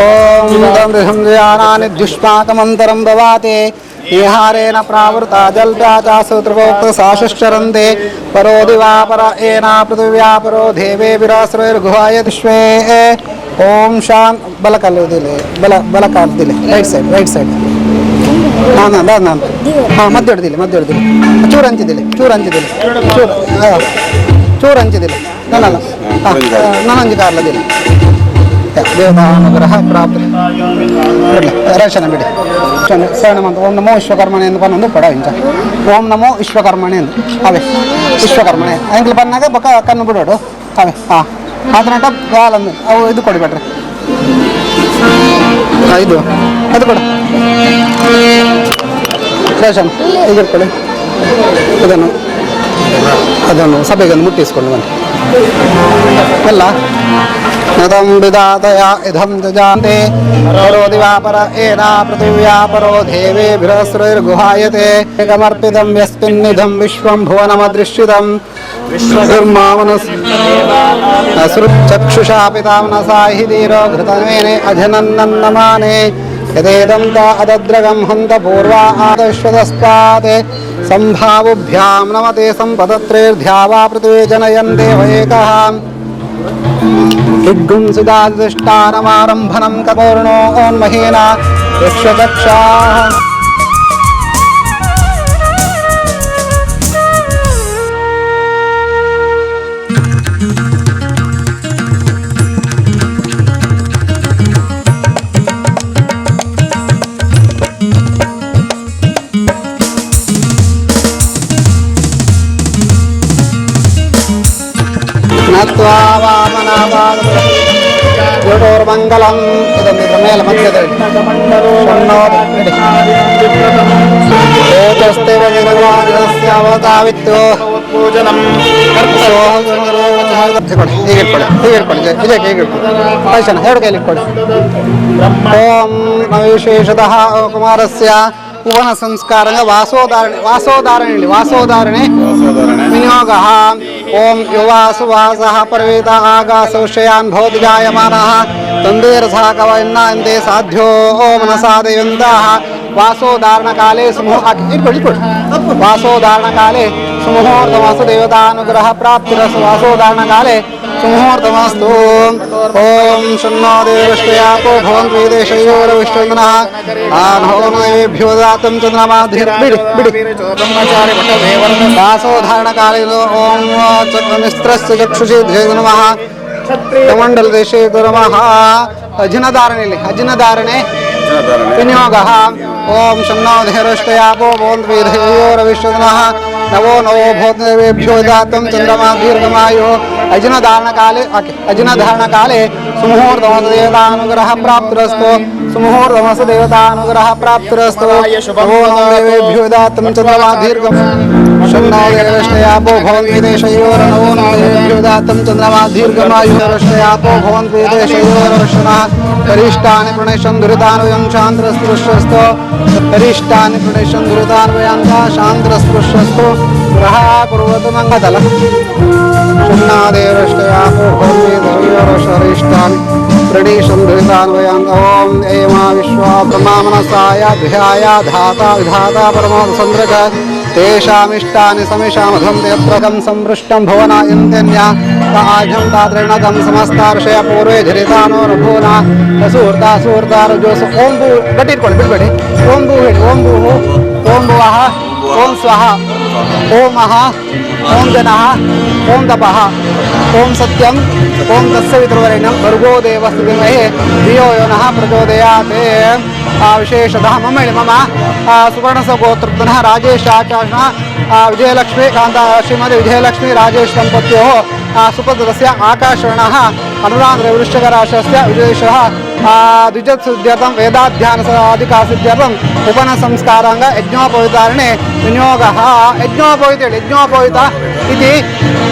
ओम दंध्यानानि दुष्पाकमंतरं भवाते निहारेण प्रावृता जलप्राचासूत्रवोक्त साशश्चरन्ते परो दिवापर एना पृथिव्यापरो देवे विराश्रयर्गुहाय विश्वे ओम शां बलकाल दिले बलकाल दिले राइट साइड हाँ मध्य दिले चूर हंचि दिले चूर हंचि दिले ननंजि कार्ल दिले ದೇವತಾನುಗ್ರಹ ಪ್ರಾಪ್ತಿ ರೇಷನ್ ಬಿಡಿ ಶರಣಮಂತ ಓಂ ನಮೋ ವಿಶ್ವಕರ್ಮಣೆ ಎಂದು ಬಂದು ಪಡ ಇಂಚ ಓಂ ನಮೋ ವಿಶ್ವಕರ್ಮಣೆ ಎಂದು ಅವೇ ವಿಶ್ವಕರ್ಮಣೆ ಅಂಗ್ಲಿ ಬಂದಾಗ ಬಕ್ಕ ಕಣ್ಣು ಬಿಡೋಡು ಅವೇ ಹಾಂ ಅದನ್ನಟ ಹಾಲಂದು ಅವು ಇದು ಕೊಡಿಬೇಡ್ರಿ ಇದು ಅದು ಕೊಡು ರೇಷನ್ ಈಗ ಇಟ್ಕೊಳ್ಳಿ ಅದನ್ನು ಸಭೆಗೆ ಮುಟ್ಟಿಸ್ಕೊಂಡು ಬನ್ನಿ ಎಲ್ಲ नदं विदातया इदं जजान्ते परो दिवापर एना पृथिव्यापरो देवेभिरस्रैर्गुहायते एकमर्पितं यस्मिन्निधं विश्वं भुवनमदृश्यतं विश्वमामनसृचक्षुषा पितामनसा हि धीरो घृतमेने अजनन्नन्नमाने यदेदं ता अदद्रगं हन्त पूर्वा आदश्वतस्तात् सम्भावुभ्यां नमते सम्पदत्रैर्ध्यावा पृथिवी जनयन् देवैकः इद्गुं सुदादिष्टानमारम्भनं कपूर्णोन्महीना यक्षचक्षाः नत्वा वामनावादोर्मङ्गलम् इदमित्र मेल मध्यದಲ್ಲಿ ಏತಸ್ತೆ ಭಗವಾನಸ್ಯ ಅವತಾವಿತ್ತು ಪೂಜನಂ ಓಂ ವಿಶೇಷತಃ ಕುಮಾರಸ್ಯ ಭುವನ ಸಂಸ್ಕಾರ ವಾಸೋದಾರಣೆ ವಿನಿಯೋಗ ಓಂ ಯುವಾಸುವಾಸಃ ಪರ್ವೇತ ಆಗಾಸೌಶಯಾನ್ ಭವತಿ ಜಾಯಮಾನಃ ತಂದೇರಸಃ ಕವ ಇನ್ನಾಂತೆ ಸಾಧ್यो ಮನಸಾ ದೇವಂತಃ वासोदारणकाले वासोदारणकाले सुमुहूर्तमस्तु देवतानुग्रह प्राप्तिरस्तु वासोदारणकाले सुमुहूर्तमस्तु ओम शन्नो देवश्रयापो भवन्तु वेदेशयोरविष्टोन्नः आनहोमेभ्यो दातं वासोधारणकाले ओम चक्रमिस्त्रस्य चक्षुषी नमः कमण्डलदेशे नमः अजिनधारणे विनियोगः ओम शन्नो देवश्रयापो भवन्तु वेदेशयोरविष्टोन्नः नवो भूतदेवेभ्यो दातं चन्द्रमा दीर्घमायुः अजिनधारणकाले सुमुहूर्तमस्तु देवतानुग्रह प्राप्तिरस्तु सुमुहूर्तमस्तु देवतानुग्रह प्राप्तिरस्तु नवो देवेभ्यो दातं चन्द्रमा दीर्घं शन्नो देवश्रयापो भवन्तु वेदेशयोर्नवो देवेभ्यो दातं चन्द्रमा दीर्घमायुरश्रयापो भवन्तु वेदेशयोरर्षणः करिष्ठानि प्रणेशं दुरितान्वयं शान्तिरस्पृश्यस्तु करिष्ठानि प्रणेशं दुरितान्वयं शान्तिरस्पृश्यस्तु ग्रहा कुर्वतु मङ्गलम् शन्नादेवश्रयापो भवन्वेदयोरशरिष्ठानि प्रणेशं दुरितान्वयं ॐ एमा विश्वा ब्रह्मा मनसाय ध्याय धाता विधाता परमोदसन्द्रक तेषामिष्टानि समिषामधं यत्रकं संपृष्टं भुवना इन्द्यन्या आजं ताद्रणकं समस्तार्षय पूर्वे झरितानो रघूना सूर्ता सूर्तारजोस ओं भू गಟ್ಟಿಟ್ಕೊಳ್ಳಿ ಬಿಡಬೇಡಿ ओं भू ಹೇಳಿ ओं भू ओं भुवः ओं स्वः ओं मः ओं जनः ओं तपः ओं सत्यं ओं तत्सवितुर्वरेण्यं भर्गो देवस्य धीमहि धियो यो नः प्रचोदयात् विशेषतः मम सुवर्णसगोत्रतः राजेश आचार्यः विजयलक्ष्मी कान्ता श्रीमती विजयलक्ष्मी राजेश दम्पत्योः सुपुत्रस्य आकाशवर्णः अनुरागवृश्चिकराशस्य विजयेशः द्विजत्सिद्ध्यर्थं वेदाध्यानसाधिकासिद्ध्यर्थम् उपनसंस्काराङ्ग यज्ञोपवितारणे विनियोगः यज्ञोपवित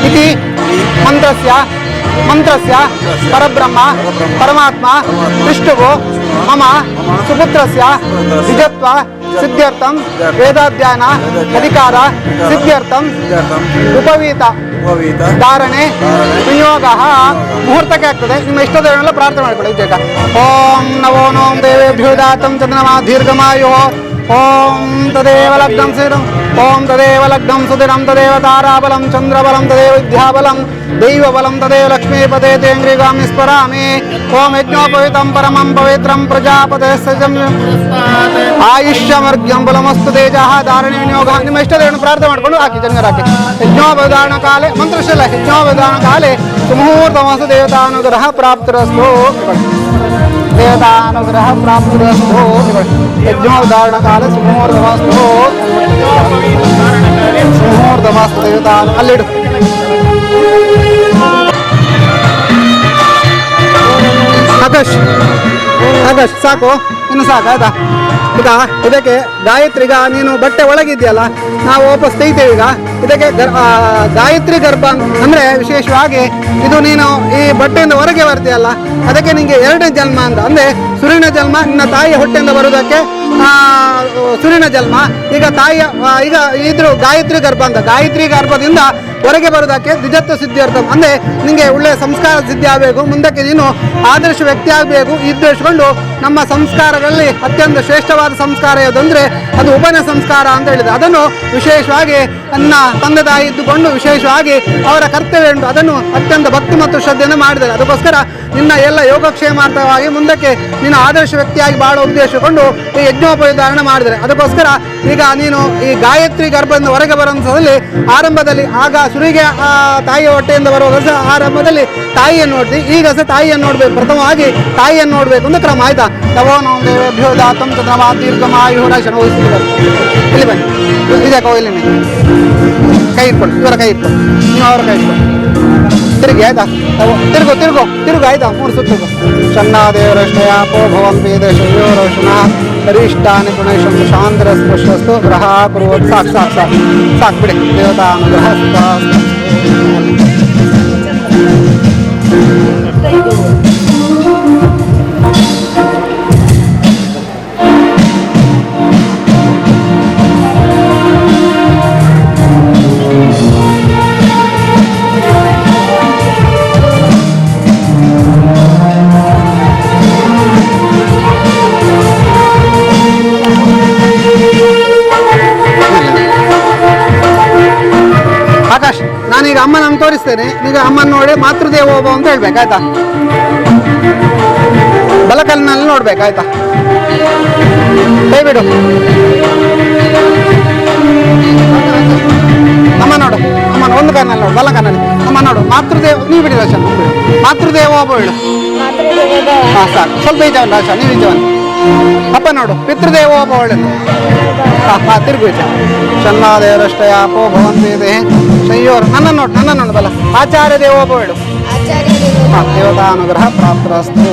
इति मंत्रस्य परब्रह्म परमात्मा विष्णुः मम सुपुत्रस्य द्विजत्व सिद्ध्यर्थं वेदाध्यान अधिकार सिद्ध्यर्थं उपवीत धाರಣೆ ವಿನಿಯೋಗः ಮುಹೂರ್ತಕ್ಕೆ ಆಗ್ತದೆ. ನಿಮ್ಮ ಇಷ್ಟದೇವರೆಲ್ಲ ಪ್ರಾರ್ಥನೆ ಮಾಡಿಕೊಳ್ಳಿ. ಜಗ ಓಂ ನವೋ ನೋಂ ದೇವೇಭ್ಯೋ ದಾತಂ ಚಂದ್ರಮಾ ದೀರ್ಘಮಾಯು ಓಂ ತದೇವ ಲಗ್ನಂ ಸಿರಂ ಓಂ ತದೇವ ಲಗ್ನಂ ಸುದಿರಂ ತದೇವ ತಾರಾಬಲಂ ಚಂದ್ರಬಲಂ ತದೇವ ವಿದ್ಯಾಬಲಂ ದೈವಬಲಂ ತದೇವ ಲಕ್ಷ್ಮೀಪದೇ ತೇಂಗ್ರಿಗಾಮಿ ಸ್ಮರಾಮಿ ಓಂ ಯಜ್ಞೋಪವಿತಂ ಪರಮಂ ಪವಿತ್ರಂ ಪ್ರಜಾಪತೆ ಸಜಂ ಆಯುಷ್ಯಮರ್ಘ್ಯಂ ಬಲಮಸ್ತು ತೇಜಃ ಧಾರಣೆ ವಿನಿಯೋಗ. ನಿಮ್ಮ ಇಷ್ಟದೇವರನ್ನು ಪ್ರಾರ್ಥನೆ ಮಾಡಿಕೊಂಡು ಹಾಕಿ ಜನರಾಕಿ. ಯಜ್ಞೋಪಧಾರಣ ಕಾಲೆ ಮಂತ್ರಶಲ ಯಜ್ಞೋಪಧಾರಣ ಕಾಲೆ ಸುಮುಹೂರ್ತಮಸ್ತು ದೇವತಾನುಗ್ರಹ ಪ್ರಾಪ್ತಿರಸ್ತು ದೇವತಾನುಗ್ರಹ ಪ್ರಾಪ್ತಿರಸ್ತು ಯಜ್ಞೋಪಧಾರಣ ಕಾಲೆ ಸುಮುಹೂರ್ತಮಸ್ತು ದೇವತಾನು ಅಲ್ಲಿಡು. ಆಕಾಶ್ ಸಾಕು ಇನ್ನು ಸಾಕು ಆಯ್ತಾ. ಈಗ ಇದಕ್ಕೆ ಗಾಯತ್ರಿಗ ನೀನು ಬಟ್ಟೆ ಒಳಗಿದೆಯಲ್ಲ ನಾವು ವಾಪಸ್ ತೆಗಿತೇವೆ. ಈಗ ಇದಕ್ಕೆ ಗಾಯತ್ರಿ ಗರ್ಭ ಅಂದರೆ ವಿಶೇಷವಾಗಿ ಇದು ನೀನು ಈ ಬಟ್ಟೆಯಿಂದ ಹೊರಗೆ ಬರ್ತೀಯಲ್ಲ ಅದಕ್ಕೆ ನಿನಗೆ ಎರಡನೇ ಜನ್ಮ ಅಂತ. ಅಂದರೆ ಸುರಿನ ಜನ್ಮ ನಿನ್ನ ತಾಯಿಯ ಹೊಟ್ಟೆಯಿಂದ ಬರುವುದಕ್ಕೆ ಸುರಿನ ಜನ್ಮ. ಈಗ ತಾಯಿಯ ಈಗ ಇದ್ರು ಗಾಯತ್ರಿ ಗರ್ಭ ಅಂತ. ಗಾಯತ್ರಿ ಗರ್ಭದಿಂದ ಹೊರಗೆ ಬರೋದಕ್ಕೆ ದ್ವಿಜತ್ವ ಸಿದ್ಧಿಯರ್ಥ. ಅಂದರೆ ನಿಮಗೆ ಒಳ್ಳೆಯ ಸಂಸ್ಕಾರ ಸಿದ್ಧಿ ಆಗಬೇಕು, ಮುಂದಕ್ಕೆ ನೀನು ಆದರ್ಶ ವ್ಯಕ್ತಿ ಆಗಬೇಕು. ಇದ್ದುಕೊಂಡು ನಮ್ಮ ಸಂಸ್ಕಾರಗಳಲ್ಲಿ ಅತ್ಯಂತ ಶ್ರೇಷ್ಠವಾದ ಸಂಸ್ಕಾರ ಯಾವುದಂದರೆ ಅದು ಉಪನ ಸಂಸ್ಕಾರ ಅಂತ ಹೇಳಿದೆ. ಅದನ್ನು ವಿಶೇಷವಾಗಿ ನನ್ನ ತಂದೆ ತಾಯಿ ಇದ್ದುಕೊಂಡು ವಿಶೇಷವಾಗಿ ಅವರ ಕರ್ತವ್ಯ ಉಂಟು, ಅದನ್ನು ಅತ್ಯಂತ ಭಕ್ತಿ ಮತ್ತು ಶ್ರದ್ಧೆಯನ್ನು ಮಾಡಿದ್ದಾರೆ. ಅದಕ್ಕೋಸ್ಕರ ನಿನ್ನ ಎಲ್ಲ ಯೋಗಕ್ಷೇಮಾರ್ಥವಾಗಿ ಮುಂದಕ್ಕೆ ನೀನು ಆದರ್ಶ ವ್ಯಕ್ತಿಯಾಗಿ ಬಾಳುವ ಉದ್ದೇಶಕೊಂಡು ಈ ಯಜ್ಞೋಪವಿಧಾರಣ ಮಾಡಿದರೆ. ಅದಕ್ಕೋಸ್ಕರ ಈಗ ನೀನು ಈ ಗಾಯತ್ರಿ ಗರ್ಭದಿಂದ ಹೊರಗೆ ಬರುವಂಥದ್ದಲ್ಲಿ ಆರಂಭದಲ್ಲಿ ಆಗ ಸುರಿಗೆ ತಾಯಿಯ ಹೊಟ್ಟೆಯಿಂದ ಬರುವಾಗ ಸಹ ಆರಂಭದಲ್ಲಿ ತಾಯಿಯನ್ನು ನೋಡ್ತೀವಿ. ಈಗ ಸಹ ತಾಯಿಯನ್ನು ನೋಡಬೇಕು, ಪ್ರಥಮವಾಗಿ ತಾಯಿಯನ್ನು ನೋಡಬೇಕು ಅಂತ ಕ್ರಮ. ಆಯ್ತಾ. ತವೋ ನೋ ದೇವೇಭ್ಯೋ ದಾತಂ ಚಂದ್ರಮಾ ದೀರ್ಘಮಾಯುರ ಶನೋಹಿಸಿ ಇಲ್ಲಿ ಬನ್ನಿ. ಇದಕ್ಕೆ ಇಲ್ಲಿ ಕೈ ಇಟ್ಕೊಂಡು ಇವರ ಕೈ ಇಟ್ಕೊಂಡು ನೀವು ಅವರ ಕೈ ಇಟ್ಕೊಂಡು ತಿರುಗಿ. ಆಯ್ತಾ. ತಿರುಗು ಆಯ್ತಾ. 3 ಸುತ್ತು. ಷಣ್ಣಾದೇವರಷ್ಟಯಾಪೋ ಭವಂತಿ ದೇಶಯೋರೋಷಣ ಕರಿಷ್ಠಾನಿ ಪುಣೇಶಂ ಶಾಂತಿರಸ್ಪೃಶಸ್ತು ಗ್ರಹ ಕುರುವತ್. ಸಾಕು ಬಿಡಿ. ದೇವತಾನುಗ್ರಹ ಅಮ್ಮನನ್ನು ತೋರಿಸ್ತೇನೆ. ಈಗ ಅಮ್ಮನ ನೋಡಿ ಮಾತೃದೇವೋಭವ ಅಂತ ಹೇಳ್ಬೇಕು ಆಯ್ತಾ. ಬಲಕಲ್ಲಿನಲ್ಲಿ ನೋಡ್ಬೇಕು ಆಯ್ತಾ. ಕೈ ಬಿಡು. ಅಮ್ಮ ನೋಡು, ಅಮ್ಮನ ಒಂದು ಕಣ್ಣಲ್ಲಿ ನೋಡು, ಬಲ ಕಣ್ಣಲ್ಲಿ ಅಮ್ಮ ನೋಡು. ನೀವು ಬಿಡಿ ರಾಶ, ಮಾತೃದೇವೋಭವ ಹೇಳು. ಹಾಂ ಸಾಕು, ಸ್ವಲ್ಪ ಈಜವನ್ ರಾಶ, ನೀವು ಈಜವನ್. ಅಪ್ಪ ನೋಡು, ಪಿತೃದೇವೋಭವ ಹೇಳು. ಹಾಂ ತಿರುಗು ಶನ್ನಾದೇವರಷ್ಟಯಾಪೋ ಭವಂತಿ ದೇಹೆ ಶಯ್ಯೋರು. ನನ್ನ ನೋಡು ಬಲ. ಆಚಾರ್ಯ ದೇವೋಭವ ಹೇಳು. ಹಾಂ ದೇವತಾನುಗ್ರಹ ಪ್ರಾಪ್ತರಸ್ತು.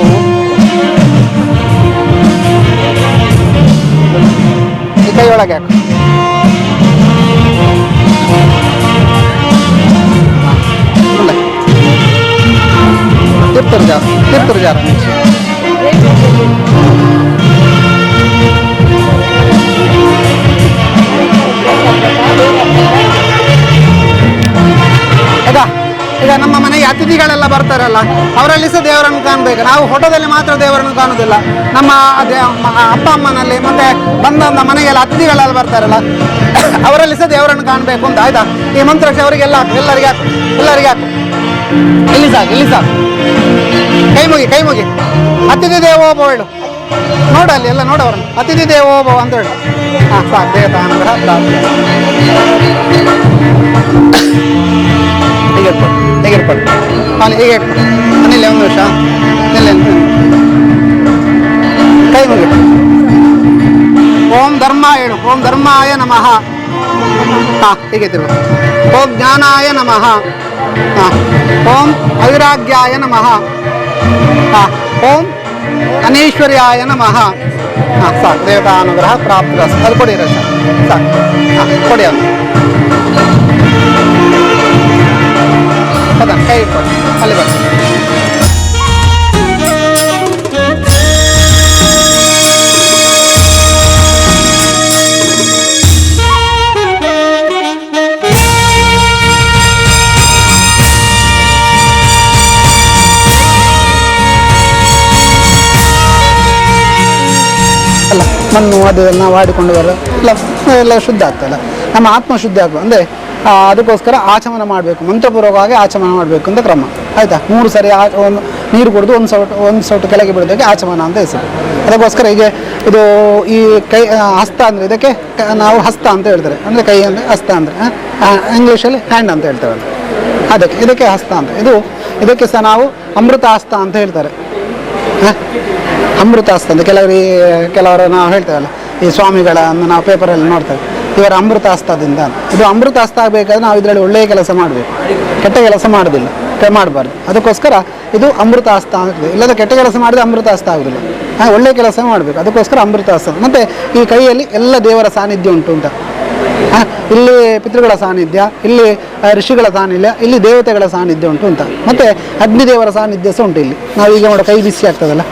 ಈ ಕೈ ಒಳಗೆ ಹಾಕು. ತಿರ್ತರು ಜಾರ ಈಗ ನಮ್ಮ ಮನೆಗೆ ಅತಿಥಿಗಳೆಲ್ಲ ಬರ್ತಾರಲ್ಲ, ಅವರಲ್ಲಿ ಸಹ ದೇವರನ್ನು ಕಾಣಬೇಕು. ನಾವು ಫೋಟೋದಲ್ಲಿ ಮಾತ್ರ ದೇವರನ್ನು ಕಾಣುವುದಿಲ್ಲ. ನಮ್ಮ ಅಪ್ಪ ಅಮ್ಮನಲ್ಲಿ ಮತ್ತೆ ಬಂದ ಮನೆಗೆಲ್ಲ ಅತಿಥಿಗಳೆಲ್ಲ ಬರ್ತಾರಲ್ಲ, ಅವರಲ್ಲಿ ಸಹ ದೇವರನ್ನು ಕಾಣಬೇಕು ಅಂತ ಆಯ್ತಾ. ಈ ಮಂತ್ರಕ್ಕೆ ಅವರಿಗೆಲ್ಲ ಹಾಕು, ಎಲ್ಲರಿಗೆ ಹಾಕು. ಇಲ್ಲಿ ಸಾಕು. ಕೈ ಮುಗಿ. ಅತಿಥಿ ದೇವೋಭವ ಹೇಳು. ನೋಡಲ್ಲಿ ಎಲ್ಲ ನೋಡವ್ರನ್ನ. ಅತಿಥಿ ದೇವೋಭವ ಅಂತ ಹೇಳು. ಹಾಂ ಸಾಕು. ದೇವತಾನುಗ್ರಹ ಹೀಗೆ ಇಟ್ಕೊಳ್ಳಿ. ಹೀಗೆ ಇಟ್ಕೊಳ್ಳಿ. ಅನಿಲ್ಲ ಒಂದು ನಿಮಿಷ ನಿಲ್ಲ. ಕೈ ಮುಗಿ. ಓಂ ಧರ್ಮ ಹೇಳು. ಓಂ ಧರ್ಮಾಯ ನಮಃ. ಹಾಂ ಹೀಗೆ ತಿರುಗು. ಓಂ ಜ್ಞಾನಾಯ ನಮಃ. ಹಾಂ ಓಂ ಅವಿರಾಗ್ಯಾಯ ನಮಃ. ಹಾಂ ಓಂ ಅನೀಶ್ವರ್ಯಾಯ ನಮಃ. ಹಾಂ ಸಾಕು. ದೇವತಾನುಗ್ರಹ ಪ್ರಾಪ್ತರಸ್ತು. ಅದು ಕೊಡಿ ರಸ ಸಾಕು. ಹಾಂ ಕೊಡಿ ಅದು. ಅದನ್ನು ಕೈ ಇಟ್ಕೊಳ್ಳಿ. ಅಲ್ಲಿ ಬರ್ತೀನಿ. ಅಲ್ಲ ಮಣ್ಣು ಅದೆಲ್ಲ ನಾವು ಆಡಿಕೊಂಡು ಬರೋ ಎಲ್ಲ ಶುದ್ಧ ಆಗ್ತಲ್ಲ. ನಮ್ಮ ಆತ್ಮ ಶುದ್ಧ ಆಗ್ತದೆ. ಅಂದರೆ ಅದಕ್ಕೋಸ್ಕರ ಆಚಮನ ಮಾಡಬೇಕು, ಮಂತ್ರಪೂರ್ವಕವಾಗಿ ಆಚಮನ ಮಾಡಬೇಕು ಅಂತ ಕ್ರಮ ಆಯಿತಾ. 3 ಸರಿ ಒಂದು ನೀರು ಕುಡಿದು ಒಂದು ಸೌಟು ಕೆಳಗೆ ಬಿಡೋದಕ್ಕೆ ಆಚಮನ ಅಂತ ಹೆಸರು. ಅದಕ್ಕೋಸ್ಕರ ಹೀಗೆ ಇದು ಈ ಕೈ ಹಸ್ತ ಅಂದರೆ ಇದಕ್ಕೆ ನಾವು ಹಸ್ತ ಅಂತ ಹೇಳ್ತಾರೆ. ಅಂದರೆ ಕೈ ಅಂದರೆ ಹಸ್ತ ಅಂದರೆ ಇಂಗ್ಲೀಷಲ್ಲಿ ಹ್ಯಾಂಡ್ ಅಂತ ಹೇಳ್ತೇವೆ. ಇದಕ್ಕೆ ಹಸ್ತ ಅಂತ. ಇದಕ್ಕೆ ಸಹ ನಾವು ಅಮೃತ ಹಸ್ತ ಅಂತ ಹೇಳ್ತಾರೆ. ಅಮೃತ ಹಸ್ತ ಅಂತ ಕೆಲವರು ನಾವು ಹೇಳ್ತೇವಲ್ಲ, ಈ ಸ್ವಾಮಿಗಳನ್ನು ನಾವು ಪೇಪರಲ್ಲಿ ನೋಡ್ತೇವೆ, ಇವರ ಅಮೃತ ಹಸ್ತದಿಂದ. ಇದು ಅಮೃತ ಹಸ್ತ ಆಗಬೇಕಾದ್ರೆ ನಾವು ಇದರಲ್ಲಿ ಒಳ್ಳೆಯ ಕೆಲಸ ಮಾಡಬೇಕು, ಕೆಟ್ಟ ಕೆಲಸ ಮಾಡೋದಿಲ್ಲ, ಮಾಡಬಾರ್ದು. ಅದಕ್ಕೋಸ್ಕರ ಇದು ಅಮೃತ ಹಸ್ತ ಆಗ್ತದೆ. ಇಲ್ಲದ ಕೆಟ್ಟ ಕೆಲಸ ಮಾಡಿದ್ರೆ ಅಮೃತ ಹಸ್ತ ಆಗೋದಿಲ್ಲ. ಒಳ್ಳೆಯ ಕೆಲಸ ಮಾಡಬೇಕು. ಅದಕ್ಕೋಸ್ಕರ ಅಮೃತ ಹಸ್ತ. ಮತ್ತು ಈ ಕೈಯಲ್ಲಿ ಎಲ್ಲ ದೇವರ ಸಾನ್ನಿಧ್ಯ ಉಂಟು ಅಂತ. ಇಲ್ಲಿ ಪಿತೃಗಳ ಸಾನ್ನಿಧ್ಯ, ಇಲ್ಲಿ ಋಷಿಗಳ ಸಾನ್ನಿಧ್ಯ, ಇಲ್ಲಿ ದೇವತೆಗಳ ಸಾನ್ನಿಧ್ಯ ಉಂಟು ಅಂತ. ಮತ್ತು ಅಗ್ನಿದೇವರ ಸಾನ್ನಿಧ್ಯ ಸಹ ಉಂಟು ಇಲ್ಲಿ. ನಾವೀಗ ನೋಡೋ ಕೈ ಬಿಸಿ ಆಗ್ತದಲ್ಲ,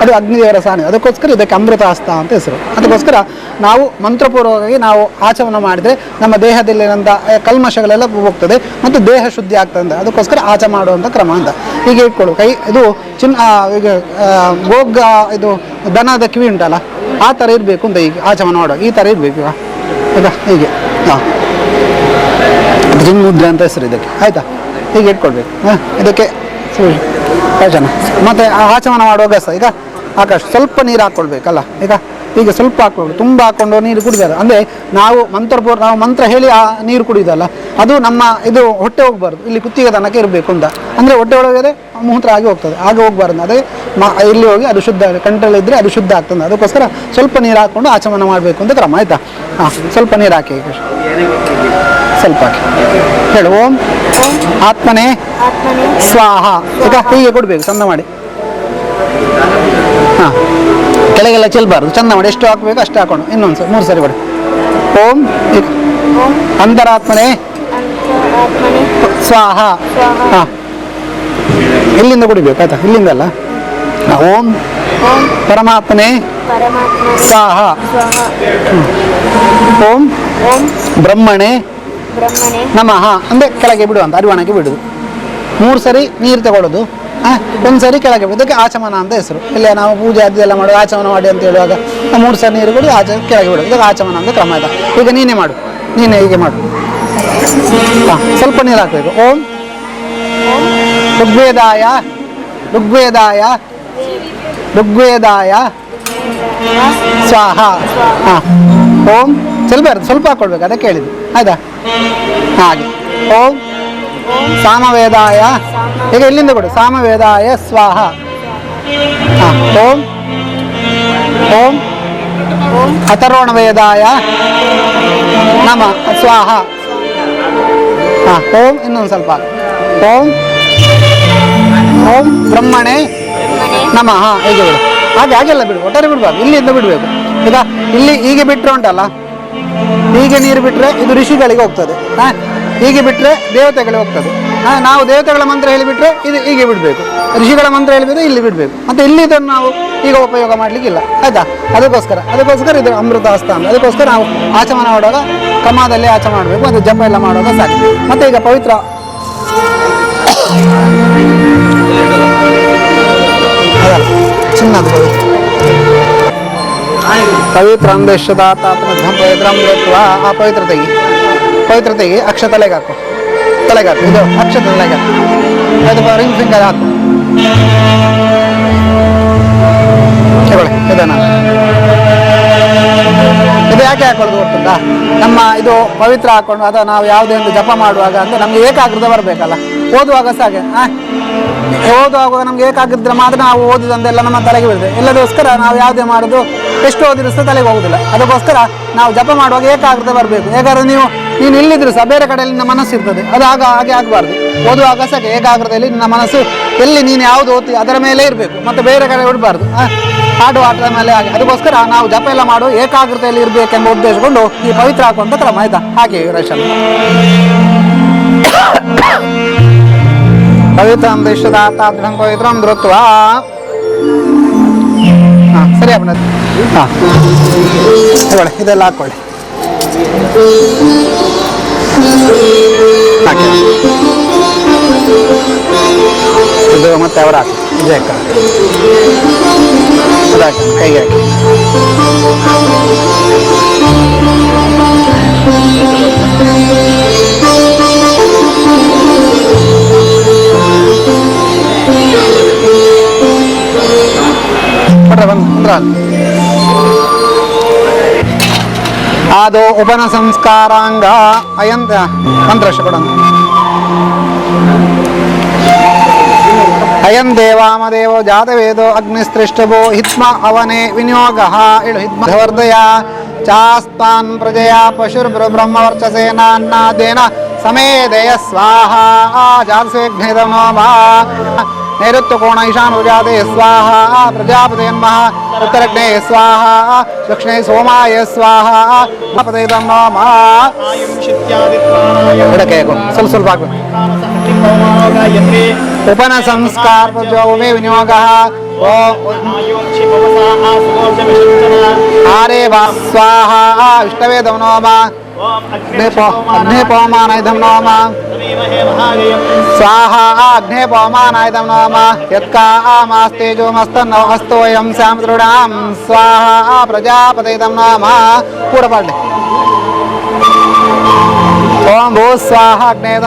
ಅದು ಅಗ್ನಿದೇವರ ಸಾನ್ನಿಧ್ಯ. ಅದಕ್ಕೋಸ್ಕರ ಇದಕ್ಕೆ ಅಮೃತ ಹಸ್ತ ಅಂತ ಹೆಸರು. ಅದಕ್ಕೋಸ್ಕರ ನಾವು ಮಂತ್ರಪೂರ್ವಕವಾಗಿ ನಾವು ಆಚಮನ ಮಾಡಿದರೆ ನಮ್ಮ ದೇಹದಲ್ಲಿರೋಂಥ ಕಲ್ಮಶಗಳೆಲ್ಲ ಹೋಗ್ತದೆ ಮತ್ತು ದೇಹ ಶುದ್ಧಿ ಆಗ್ತದೆ. ಅದಕ್ಕೋಸ್ಕರ ಆಚ ಮಾಡುವಂಥ ಕ್ರಮ ಅಂತ. ಹೀಗೆ ಇಟ್ಕೊಳ್ಳು ಕೈ. ಇದು ಈಗ ಗೋಗ ಇದು ದನದ ಕಿವಿ ಉಂಟಲ್ಲ, ಆ ಥರ ಇರಬೇಕು ಅಂತ. ಈಗ ಆಚಮನ ಮಾಡುವಾಗ ಈ ಥರ ಇರಬೇಕು. ಈಗ ಹೀಗೆ ಜಿನ್ಮುದ್ರೆ ಅಂತ ಹೆಸರು ಇದಕ್ಕೆ ಆಯಿತಾ. ಹೀಗೆ ಇಟ್ಕೊಳ್ಬೇಕು. ಇದಕ್ಕೆ ಯೋಚನೆ. ಮತ್ತು ಆಚಮನ ಮಾಡುವಾಗ ಸಹ ಈಗ ಆಕಾಶ ಸ್ವಲ್ಪ ನೀರು ಹಾಕ್ಕೊಳ್ಬೇಕಲ್ಲ. ಈಗ ಸ್ವಲ್ಪ ಹಾಕ್ಕೊಳ್ಬೇಕು, ತುಂಬ ಹಾಕ್ಕೊಂಡು ನೀರು ಕುಡಿದಾರೆ. ಅಂದರೆ ನಾವು ಮಂತ್ರ ಹೇಳಿ ಆ ನೀರು ಕುಡಿಯೋದಲ್ಲ, ಅದು ನಮ್ಮ ಇದು ಹೊಟ್ಟೆ ಹೋಗಬಾರ್ದು, ಇಲ್ಲಿ ಕುತ್ತಿಗೆ ತನಕ ಇರಬೇಕು ಅಂತ. ಅಂದರೆ ಹೊಟ್ಟೆ ಒಳಗಡೆ ಮೂತ್ರ ಆಗಿ ಹೋಗ್ತದೆ, ಆಗ ಹೋಗಬಾರ್ದು. ಅದೇ ಇಲ್ಲಿ ಹೋಗಿ ಅದು ಶುದ್ಧ ಕಂಟ್ರೋಲಿದ್ದರೆ ಅದು ಶುದ್ಧ ಆಗ್ತದೆ. ಅದಕ್ಕೋಸ್ಕರ ಸ್ವಲ್ಪ ನೀರು ಹಾಕ್ಕೊಂಡು ಆಚಮನ ಮಾಡಬೇಕು ಅಂತ ಕ್ರಮ ಆಯಿತಾ. ಹಾಂ ಸ್ವಲ್ಪ ನೀರು ಹಾಕಿ, ಸ್ವಲ್ಪ ಹಾಕಿ ಹೇಳು. ಓಂ ಆತ್ಮನೇ ಸ್ವಾಹ. ಈಗ ಹೀಗೆ ಕೊಡಬೇಕು ಚಂದ ಮಾಡಿ. ಹಾಂ ಕೆಳಗೆಲ್ಲ ಚೆಲ್ಲಬಾರ್ದು, ಚಂದ ಮಾಡಿ. ಎಷ್ಟು ಹಾಕಬೇಕು ಅಷ್ಟು ಹಾಕೊಂಡು ಇನ್ನೊಂದು 3 ಸರಿ ಕೊಡಿ. ಓಂ ಅಂತರಾತ್ಮನೇ ಸ್ವಾಹ. ಹಾಂ ಇಲ್ಲಿಂದ ಕುಡಿಬೇಕು ಆಯ್ತಾ, ಇಲ್ಲಿಂದಲ್ಲ. ಓಂ ಪರಮಾತ್ಮನೇ ಸ್ವಾಹ. ಓಂ ಬ್ರಹ್ಮಣೇ ನಮಃ. ಅಂದರೆ ಕೆಳಗೆ ಬಿಡುವಂತ, ಅರಿವಾಣಕ್ಕೆ ಬಿಡುದು. 3 ಸರಿ ನೀರು ತಗೊಳ್ಳೋದು, 1 ಸರಿ ಕೆಳಗೆ ಬಿಡು. ಇದಕ್ಕೆ ಆಚಮನ ಅಂತ ಹೆಸರು. ಇಲ್ಲ ನಾವು ಪೂಜೆ ಅದೆಲ್ಲ ಮಾಡೋದು ಆಚಮನ ಮಾಡಿ ಅಂತ ಹೇಳುವಾಗ 3 ಸರಿ ನೀರು ಕೊಡಿ ಕೆಳಗೆ ಬಿಡೋದು. ಇದಕ್ಕೆ ಆಚಮನ ಅಂತ ಕ್ರಮ ಆಯ್ತಾ. ಈಗ ನೀನೇ ಮಾಡು, ನೀನೇ ಹೀಗೆ ಮಾಡು. ಸ್ವಲ್ಪ ನೀರು ಹಾಕಬೇಕು. ಓಂ ಋಗ್ವೇದಾಯ ಋಗ್ವೇದಾಯ ಋಗ್ವೇದಾಯ ಸ್ವಾಹ. ಹಾಂ ಓಂ ಸ್ವಲ್ಪ ಹಾಕ್ಕೊಳ್ಬೇಕು, ಅದಕ್ಕೆ ಹೇಳಿದ್ದು ಆಯ್ತಾ. ಹಾಗೆ ಓಂ ಸಾಮವೇದಾಯ, ಈಗ ಇಲ್ಲಿಂದ ಕೊಡು, ಸಾಮವೇದಾಯ ಸ್ವಾಹ. ಹಾಂ ಓಂ ಓಂ ಅಥರ್ವಣವೇದಾಯ ನಮ ಸ್ವಾಹ. ಹಾಂ ಓಂ ಇನ್ನೊಂದು ಸ್ವಲ್ಪ ಓಂ ಓಂ ಬ್ರಹ್ಮಣೆ ನಮಃ. ಹೀಗೆ ಬಿಡು, ಹಾಗೆಲ್ಲ ಬಿಡು, ಒಟ್ಟಾರೆ ಬಿಡಬಾರ್ದು, ಇಲ್ಲಿಂದ ಬಿಡಬೇಕು. ಈಗ ಇಲ್ಲಿ ಹೀಗೆ ಬಿಟ್ಟರೆ ಉಂಟಲ್ಲ, ಹೀಗೆ ನೀರು ಬಿಟ್ಟರೆ ಇದು ಋಷಿಗಳಿಗೆ ಹೋಗ್ತದೆ, ಹೀಗೆ ಬಿಟ್ಟರೆ ದೇವತೆಗಳಿಗೆ ಹೋಗ್ತದೆ. ನಾವು ದೇವತೆಗಳ ಮಂತ್ರ ಹೇಳಿಬಿಟ್ರೆ ಇದು ಹೀಗೆ ಬಿಡಬೇಕು, ಋಷಿಗಳ ಮಂತ್ರ ಹೇಳಿಬಿಟ್ರೆ ಇಲ್ಲಿ ಬಿಡಬೇಕು. ಮತ್ತು ಇಲ್ಲಿ ಇದನ್ನು ನಾವು ಈಗ ಉಪಯೋಗ ಮಾಡಲಿಕ್ಕಿಲ್ಲ ಆಯಿತಾ. ಅದಕ್ಕೋಸ್ಕರ ಇದು ಅಮೃತ ಹಸ್ತ ಅಂತ. ಅದಕ್ಕೋಸ್ಕರ ನಾವು ಆಚಮನ ಮಾಡುವಾಗ ಕ್ರಮದಲ್ಲಿ ಆಚಮನ ಮಾಡಬೇಕು, ಮತ್ತು ಜಪ ಎಲ್ಲ ಮಾಡುವಾಗ ಸಾಕು. ಮತ್ತು ಈಗ ಪವಿತ್ರ ಚಿನ್ನದ ಪವಿತ್ರ ಅಂದೇಶದಾತ್ಮ ಪವಿತ್ರ ಅಮೃತ್ವ. ಆ ಪವಿತ್ರತೆಗೆ ಅಕ್ಷ ತಲೆಗೆ ಹಾಕು, ಇದು ಅಕ್ಷ ತಲೆಗೆ ಹಾಕು, ಅದು ರಿಂಗ್ ಫಿಂಗರ್ ಹಾಕು. ಇದನ್ನ ಇದು ಯಾಕೆ ಹಾಕೊಳ್ಳೋದು ಗೊತ್ತುಂಟಾ? ನಮ್ಮ ಇದು ಪವಿತ್ರ ಹಾಕೊಂಡು ಅಥವಾ ನಾವು ಯಾವುದೇ ಒಂದು ಜಪ ಮಾಡುವಾಗ ಅಂದರೆ ನಮಗೆ ಏಕಾಗ್ರತೆ ಬರಬೇಕಲ್ಲ. ಓದುವಾಗ ಸಾಗೆ ಓದುವಾಗ ನಮ್ಗೆ ಏಕಾಗ್ರತೆ ಮಾತ್ರ ನಾವು ಓದಿದಂದೆಲ್ಲ ನಮ್ಮ ತಲೆಗೆ ಬೀಳ್ತದೆ. ಎಲ್ಲದಕ್ಕೋಸ್ಕರ ನಾವು ಯಾವುದೇ ಮಾಡೋದು ಎಷ್ಟು ಓದಿದ್ರು ಸಹ ತಲೆಗೆ ಹೋಗುದಿಲ್ಲ. ಅದಕ್ಕೋಸ್ಕರ ನಾವು ಜಪ ಮಾಡುವಾಗ ಏಕಾಗ್ರತೆ ಬರಬೇಕು. ಯಾಕಂದರೆ ನೀನು ಇಲ್ಲಿದ್ರು ಸಹ ಬೇರೆ ಕಡೆಯಲ್ಲಿ ನಿನ್ನ ಮನಸ್ಸು ಇರ್ತದೆ, ಅದು ಹಾಗೆ ಆಗಬಾರ್ದು. ಓದುವಾಗ ಸಾಕೆ ಏಕಾಗ್ರತೆಯಲ್ಲಿ ನಿನ್ನ ಮನಸ್ಸು ಎಲ್ಲಿ ನೀನು ಯಾವುದು ಓದ್ತಿ ಅದರ ಮೇಲೆ ಇರಬೇಕು, ಮತ್ತು ಬೇರೆ ಕಡೆ ಬಿಡಬಾರ್ದು, ಆಟದ ಮೇಲೆ ಹಾಗೆ. ಅದಕ್ಕೋಸ್ಕರ ನಾವು ಜಪ ಎಲ್ಲ ಮಾಡು ಏಕಾಗ್ರತೆಯಲ್ಲಿ ಇರಬೇಕೆಂಬ ಉದ್ದೇಶಕೊಂಡು ಈ ಪವಿತ್ರ ಹಾಕುವಂಥ ಕ್ರಮ ಆಯ್ತಾ. ಹಾಗೆ ರಶನ್ ಪವಿತ್ರ ದೇಶದಾತಾದೃಢಂ ಪವಿತ್ರಂ ಧೃತ್ವ. ಹಾಂ ಸರಿ ಅಪ್ಪ. ಹಾಂ ತಗೊಳ್ಳಿ, ಇದೆಲ್ಲ ಹಾಕ್ಕೊಳ್ಳಿ. ಹಾಕಿ ಇದು ಮತ್ತೆ ಅವರ ಹಾಕಿ ವಿಜಯಕ್ಕ ಅದು ಹಾಕಿ ಕೈಗೆ ಹಾಕಿ. ಆದೋ ಉಪನ ಸಂಸ್ಕಾರಾಂಗ ಅಯಂತ ಮಂತ್ರಶ ಕೊಡ. ಅಯಂ ದೇವಾಮದೇವೋ ಜಾತವೇದೋ ಅಗ್ನಿಸ್ತ್ರಿಷ್ಟಭೋ ಹಿತ್ಮ ಅವನೇ ವಿನಿಯೋಗ. ಇಳು ಹಿತ್ಮ ವರ್ಧಯ ಚಾಸ್ತಾನ್ ಪ್ರಜಯ ಪಶುರ್ಬ್ರಹ್ಮವರ್ಚಸೇನಾನ್ನಾದೇನ ಸಮೇದಯ ಸ್ವಾಹ. ಜಾತಸ್ವೇಘ್ನೇದ ನೋಮ ನೈಋತ್ಯ ಕೋಣ ಈಶಾನ ಜಾತೆ ಸ್ವಾಹ. ಪ್ರಜಾಪತಿಯನ್ಮಃ ಉತ್ತರಗ್ನೇ ಸ್ವಾಹ. ದಕ್ಷಿಣೇ ಸೋಮಾಯ ಸ್ವಾಹ. ಪದೈದಂ ನೋಮ. ಎಡಕೈಗೋ ಸ್ವಲ್ಪ ಹಾಕಬೇಕು. ಉಪನ ಸಂಸ್ಕಾರ ಪ್ರಜೋಮೇ ವಿನಿಯೋಗ. ಆರೇ ವಾ ಸ್ವಾಹ. ವಿಷ್ಣವೇದಂ ನೋಮ. ಅಗ್ನೇ ಪವಮಾನೈದಂ ನೋಮ. ಸ್ವಾಹ. ಅಗ್ನೇ ಪವಮಾನೈದಂ ನೋಮ. ಯತ್ಕಾಮಾಸ್ತೇಜೋಮಸ್ತನ್ನೋ ಅಸ್ತೋಯಂ ಸ್ಯಾಂ ದೃಢಾಂ. ಸ್ವಾಹ. ಪ್ರಜಾಪತೈದಂ ನೋಮ. ಕೂಡಪಾಡ್ಲೆ ಓಂ ಭೂ ಸ್ವಾಹ. ಅಗ್ನೇದ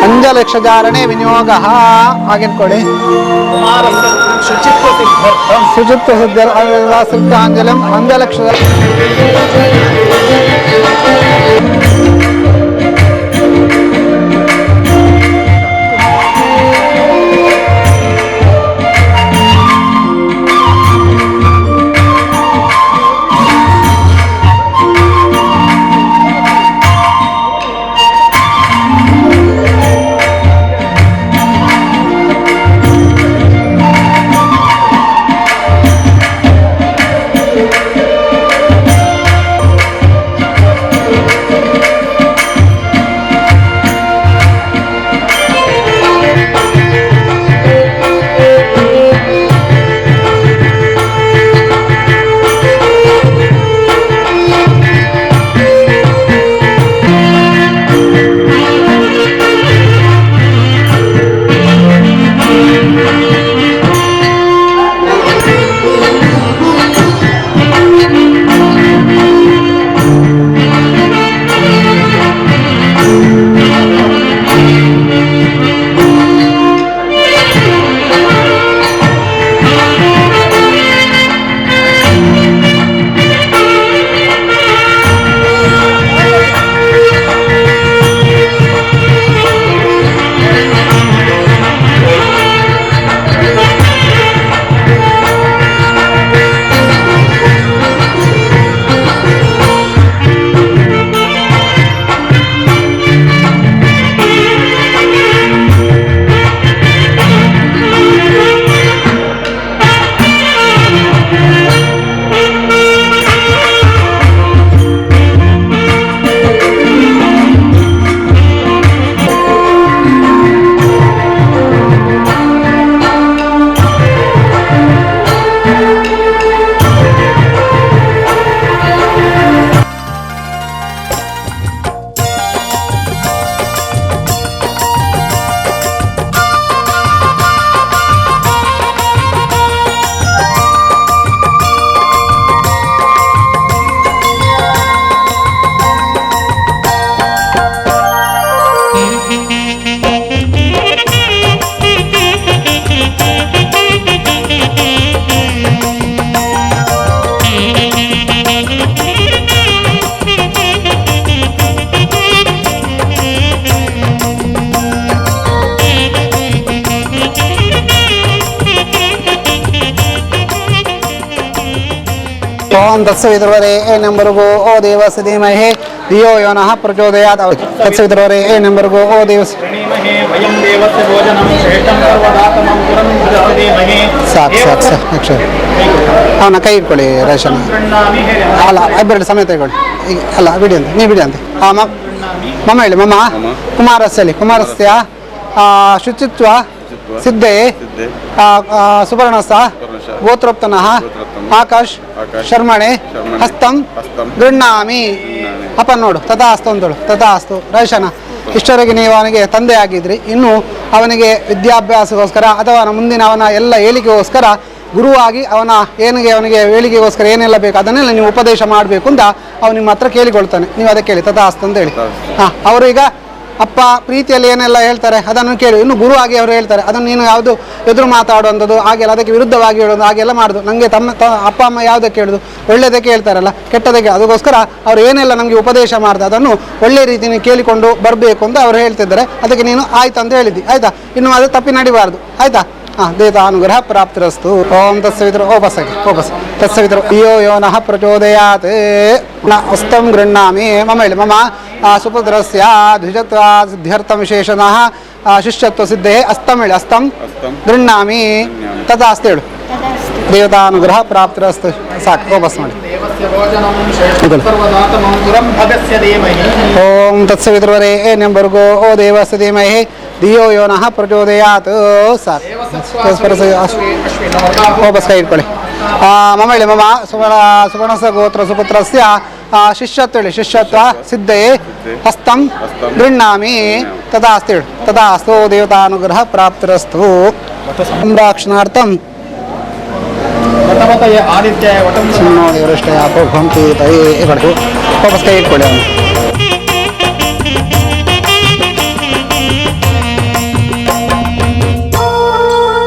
ಪಂಚಲಕ್ಷಧಾರಣೆ ವಿನಿಯೋಗ. ಆಗಿಟ್ಕೊಳ್ಳಿ. ಶುಚಿತ್ವ ಸಿದ್ಧಾಂಜಲಿಂ ಪಂಚಲಕ್ಷ. ಓಂ ತತ್ಸವಿತುರ್ವರೆಣ್ಯಂ ಭರ್ಗೋ ಓ ದೇವಸ್ಯ ಧೀಮಹಿ ಧಿಯೋ ಯೋ ನಃ ಪ್ರಚೋದಯಾತ್. ತತ್ಸವಿತುರ್ವರೆಣ್ಯಂ ಭರ್ಗೋ ಓ ದೇವಸ್ಯ ಸಾಕು ಸಾಕು ಸಾಕು ಅಕ್ಷರ ಅವನ ಕೈ ಇಟ್ಕೊಳ್ಳಿ ರೇಷನ್ ಅಲ್ಲ ಇಬ್ಬರು ಸಮೇತ ಇಟ್ಕೊಳ್ಳಿ ಈಗ ಅಲ್ಲ ಬಿಡಿ ಅಂತ ನೀವು ಬಿಡಿ ಅಂತ ಮಮ್ಮ ಹೇಳಿ ಮಮ್ಮ ಕುಮಾರಸ್ಯಲಿ ಕುಮಾರಸ್ಯ ಶುಚಿತ್ವ ಸಿದ್ಧೇ ಸುಪರ್ಣಸ ಗೋತ್ರೋಕ್ತನಃ ಆಕಾಶ್ ಶರ್ಮಣೆ ಹಸ್ತಂ ಗೃಹ್ಣಾಮಿ ಅಪ್ಪ ನೋಡು ತಥಾಸ್ತು ಅಂತೇಳು ತಥಾಸ್ತು ರೇಷನ ಇಷ್ಟವರೆಗೆ ನೀವು ಅವನಿಗೆ ತಂದೆ ಆಗಿದ್ರಿ, ಇನ್ನು ಅವನಿಗೆ ವಿದ್ಯಾಭ್ಯಾಸಕ್ಕೋಸ್ಕರ ಅಥವಾ ಮುಂದಿನ ಅವನ ಎಲ್ಲ ಏಳಿಗೆಗೋಸ್ಕರ ಗುರುವಾಗಿ ಅವನಿಗೆ ಏಳಿಗೆಗೋಸ್ಕರ ಏನೆಲ್ಲ ಬೇಕು ಅದನ್ನೆಲ್ಲ ನೀವು ಉಪದೇಶ ಮಾಡಬೇಕು ಅಂತ ಅವ್ನು ನಿಮ್ಮ ಹತ್ರ ಕೇಳಿಕೊಳ್ತಾನೆ. ನೀವು ಅದಕ್ಕೆ ಹೇಳಿ ತಥಾಸ್ತು ಅಂತ ಹೇಳಿ. ಅವರು ಈಗ ಅಪ್ಪ ಪ್ರೀತಿಯಲ್ಲಿ ಏನೆಲ್ಲ ಹೇಳ್ತಾರೆ ಅದನ್ನು ಕೇಳಿ, ಇನ್ನು ಗುರು ಆಗಿ ಅವರು ಹೇಳ್ತಾರೆ ಅದನ್ನು ನೀನು ಯಾವುದು ಎದುರು ಮಾತಾಡುವಂಥದ್ದು ಹಾಗೆಲ್ಲ ಅದಕ್ಕೆ ವಿರುದ್ಧವಾಗಿ ಹೇಳೋದು ಹಾಗೆಲ್ಲ ಮಾಡೋದು. ನನಗೆ ಅಪ್ಪ ಅಮ್ಮ ಯಾವುದಕ್ಕೆ ಹೇಳೋದು ಒಳ್ಳೆಯದಕ್ಕೆ ಹೇಳ್ತಾರಲ್ಲ ಕೆಟ್ಟದಕ್ಕೆ, ಅದಕ್ಕೋಸ್ಕರ ಅವ್ರು ಏನೆಲ್ಲ ನಮಗೆ ಉಪದೇಶ ಮಾಡ್ದೆ ಅದನ್ನು ಒಳ್ಳೆ ರೀತಿಯಲ್ಲಿ ಕೇಳಿಕೊಂಡು ಬರಬೇಕು ಅಂತ ಅವ್ರು ಹೇಳ್ತಿದ್ದಾರೆ. ಅದಕ್ಕೆ ನೀನು ಆಯ್ತು ಅಂತ ಹೇಳಿದ್ದಿ ಆಯ್ತಾ, ಇನ್ನು ಅದು ತಪ್ಪಿ ನಡಿಬಾರ್ದು ಆಯ್ತಾ. ದೇವತಾನುಗ್ರಹ ಪ್ರಾಪ್ತಿರಸ್ತು. ಓಂ ತತ್ಸವಿತುರ್ ಓಪಸ್ ತತ್ಸವಿತುರ್ ಧಿಯೋ ಯೋ ನಃ ಪ್ರಚೋದಯಾತ್ ಹಸ್ತಂ ಗೃಹ್ಣಾಮಿ ಮಮ ಹೇಳಿ ಮಮ ಸುಪುತ್ರಸ್ಯ ದ್ವಿಜತ್ವ ಸಿದ್ಧ್ಯರ್ಥಂ ವಿಶೇಷಣಃ ಶಿಷ್ಯತ್ವ ಸಿದ್ಧೇ ಹಸ್ತಂ ಹೇಳಿ ಹಸ್ತಂ ಗೃಹ್ಣಾಮಿ ತಥಾಸ್ತು ಹೇಳು. ದೇವತಾನುಗ್ರಹ ಪ್ರಾಪ್ತಿರಸ್ತು ಸಾಕು ಓಪಸ್ ಮಾಡಿ. ಓಂ ತತ್ಸವಿತುರ್ವರೆಣ್ಯಂ ಭರ್ಗೋ ಓ ದೇವಸ್ಯ ಧೀಮಹಿ ಧಿಯೋ ಯೋ ನಃ ಪ್ರಚೋದಯಾತ್ ಸಾಕು ಓಪಸ್ ಕೈ ಇಟ್ಕೊಳ್ಳಿ. ಮಮ ಹೇಳಿ ಮಮ ಸುಪರ್ಣಸ ಗೋತ್ರ ಸುಪುತ್ರಸ್ಯ ಶಿಷ್ಯತ್ವ ಹೇಳಿ ಶಿಷ್ಯತ್ವ ಸಿದ್ಧೇ ಹಸ್ತಂ ಗೃಹ್ಣಾಮಿ ತಥಾಸ್ತು ಹೇಳು. ತಥಾಸ್ತು ದೇವತಾನುಗ್ರಹ ಪ್ರಾಪ್ತಿರಸ್ತು. ಸಂರಕ್ಷಣಾರ್ಥಂ ದೇವರಷ್ಟೇ ಭಂತಿ ತೈ ವಾಪಸ್ ಕೈ ಇಟ್ಕೊಳ್ಳಿ ಅವನು.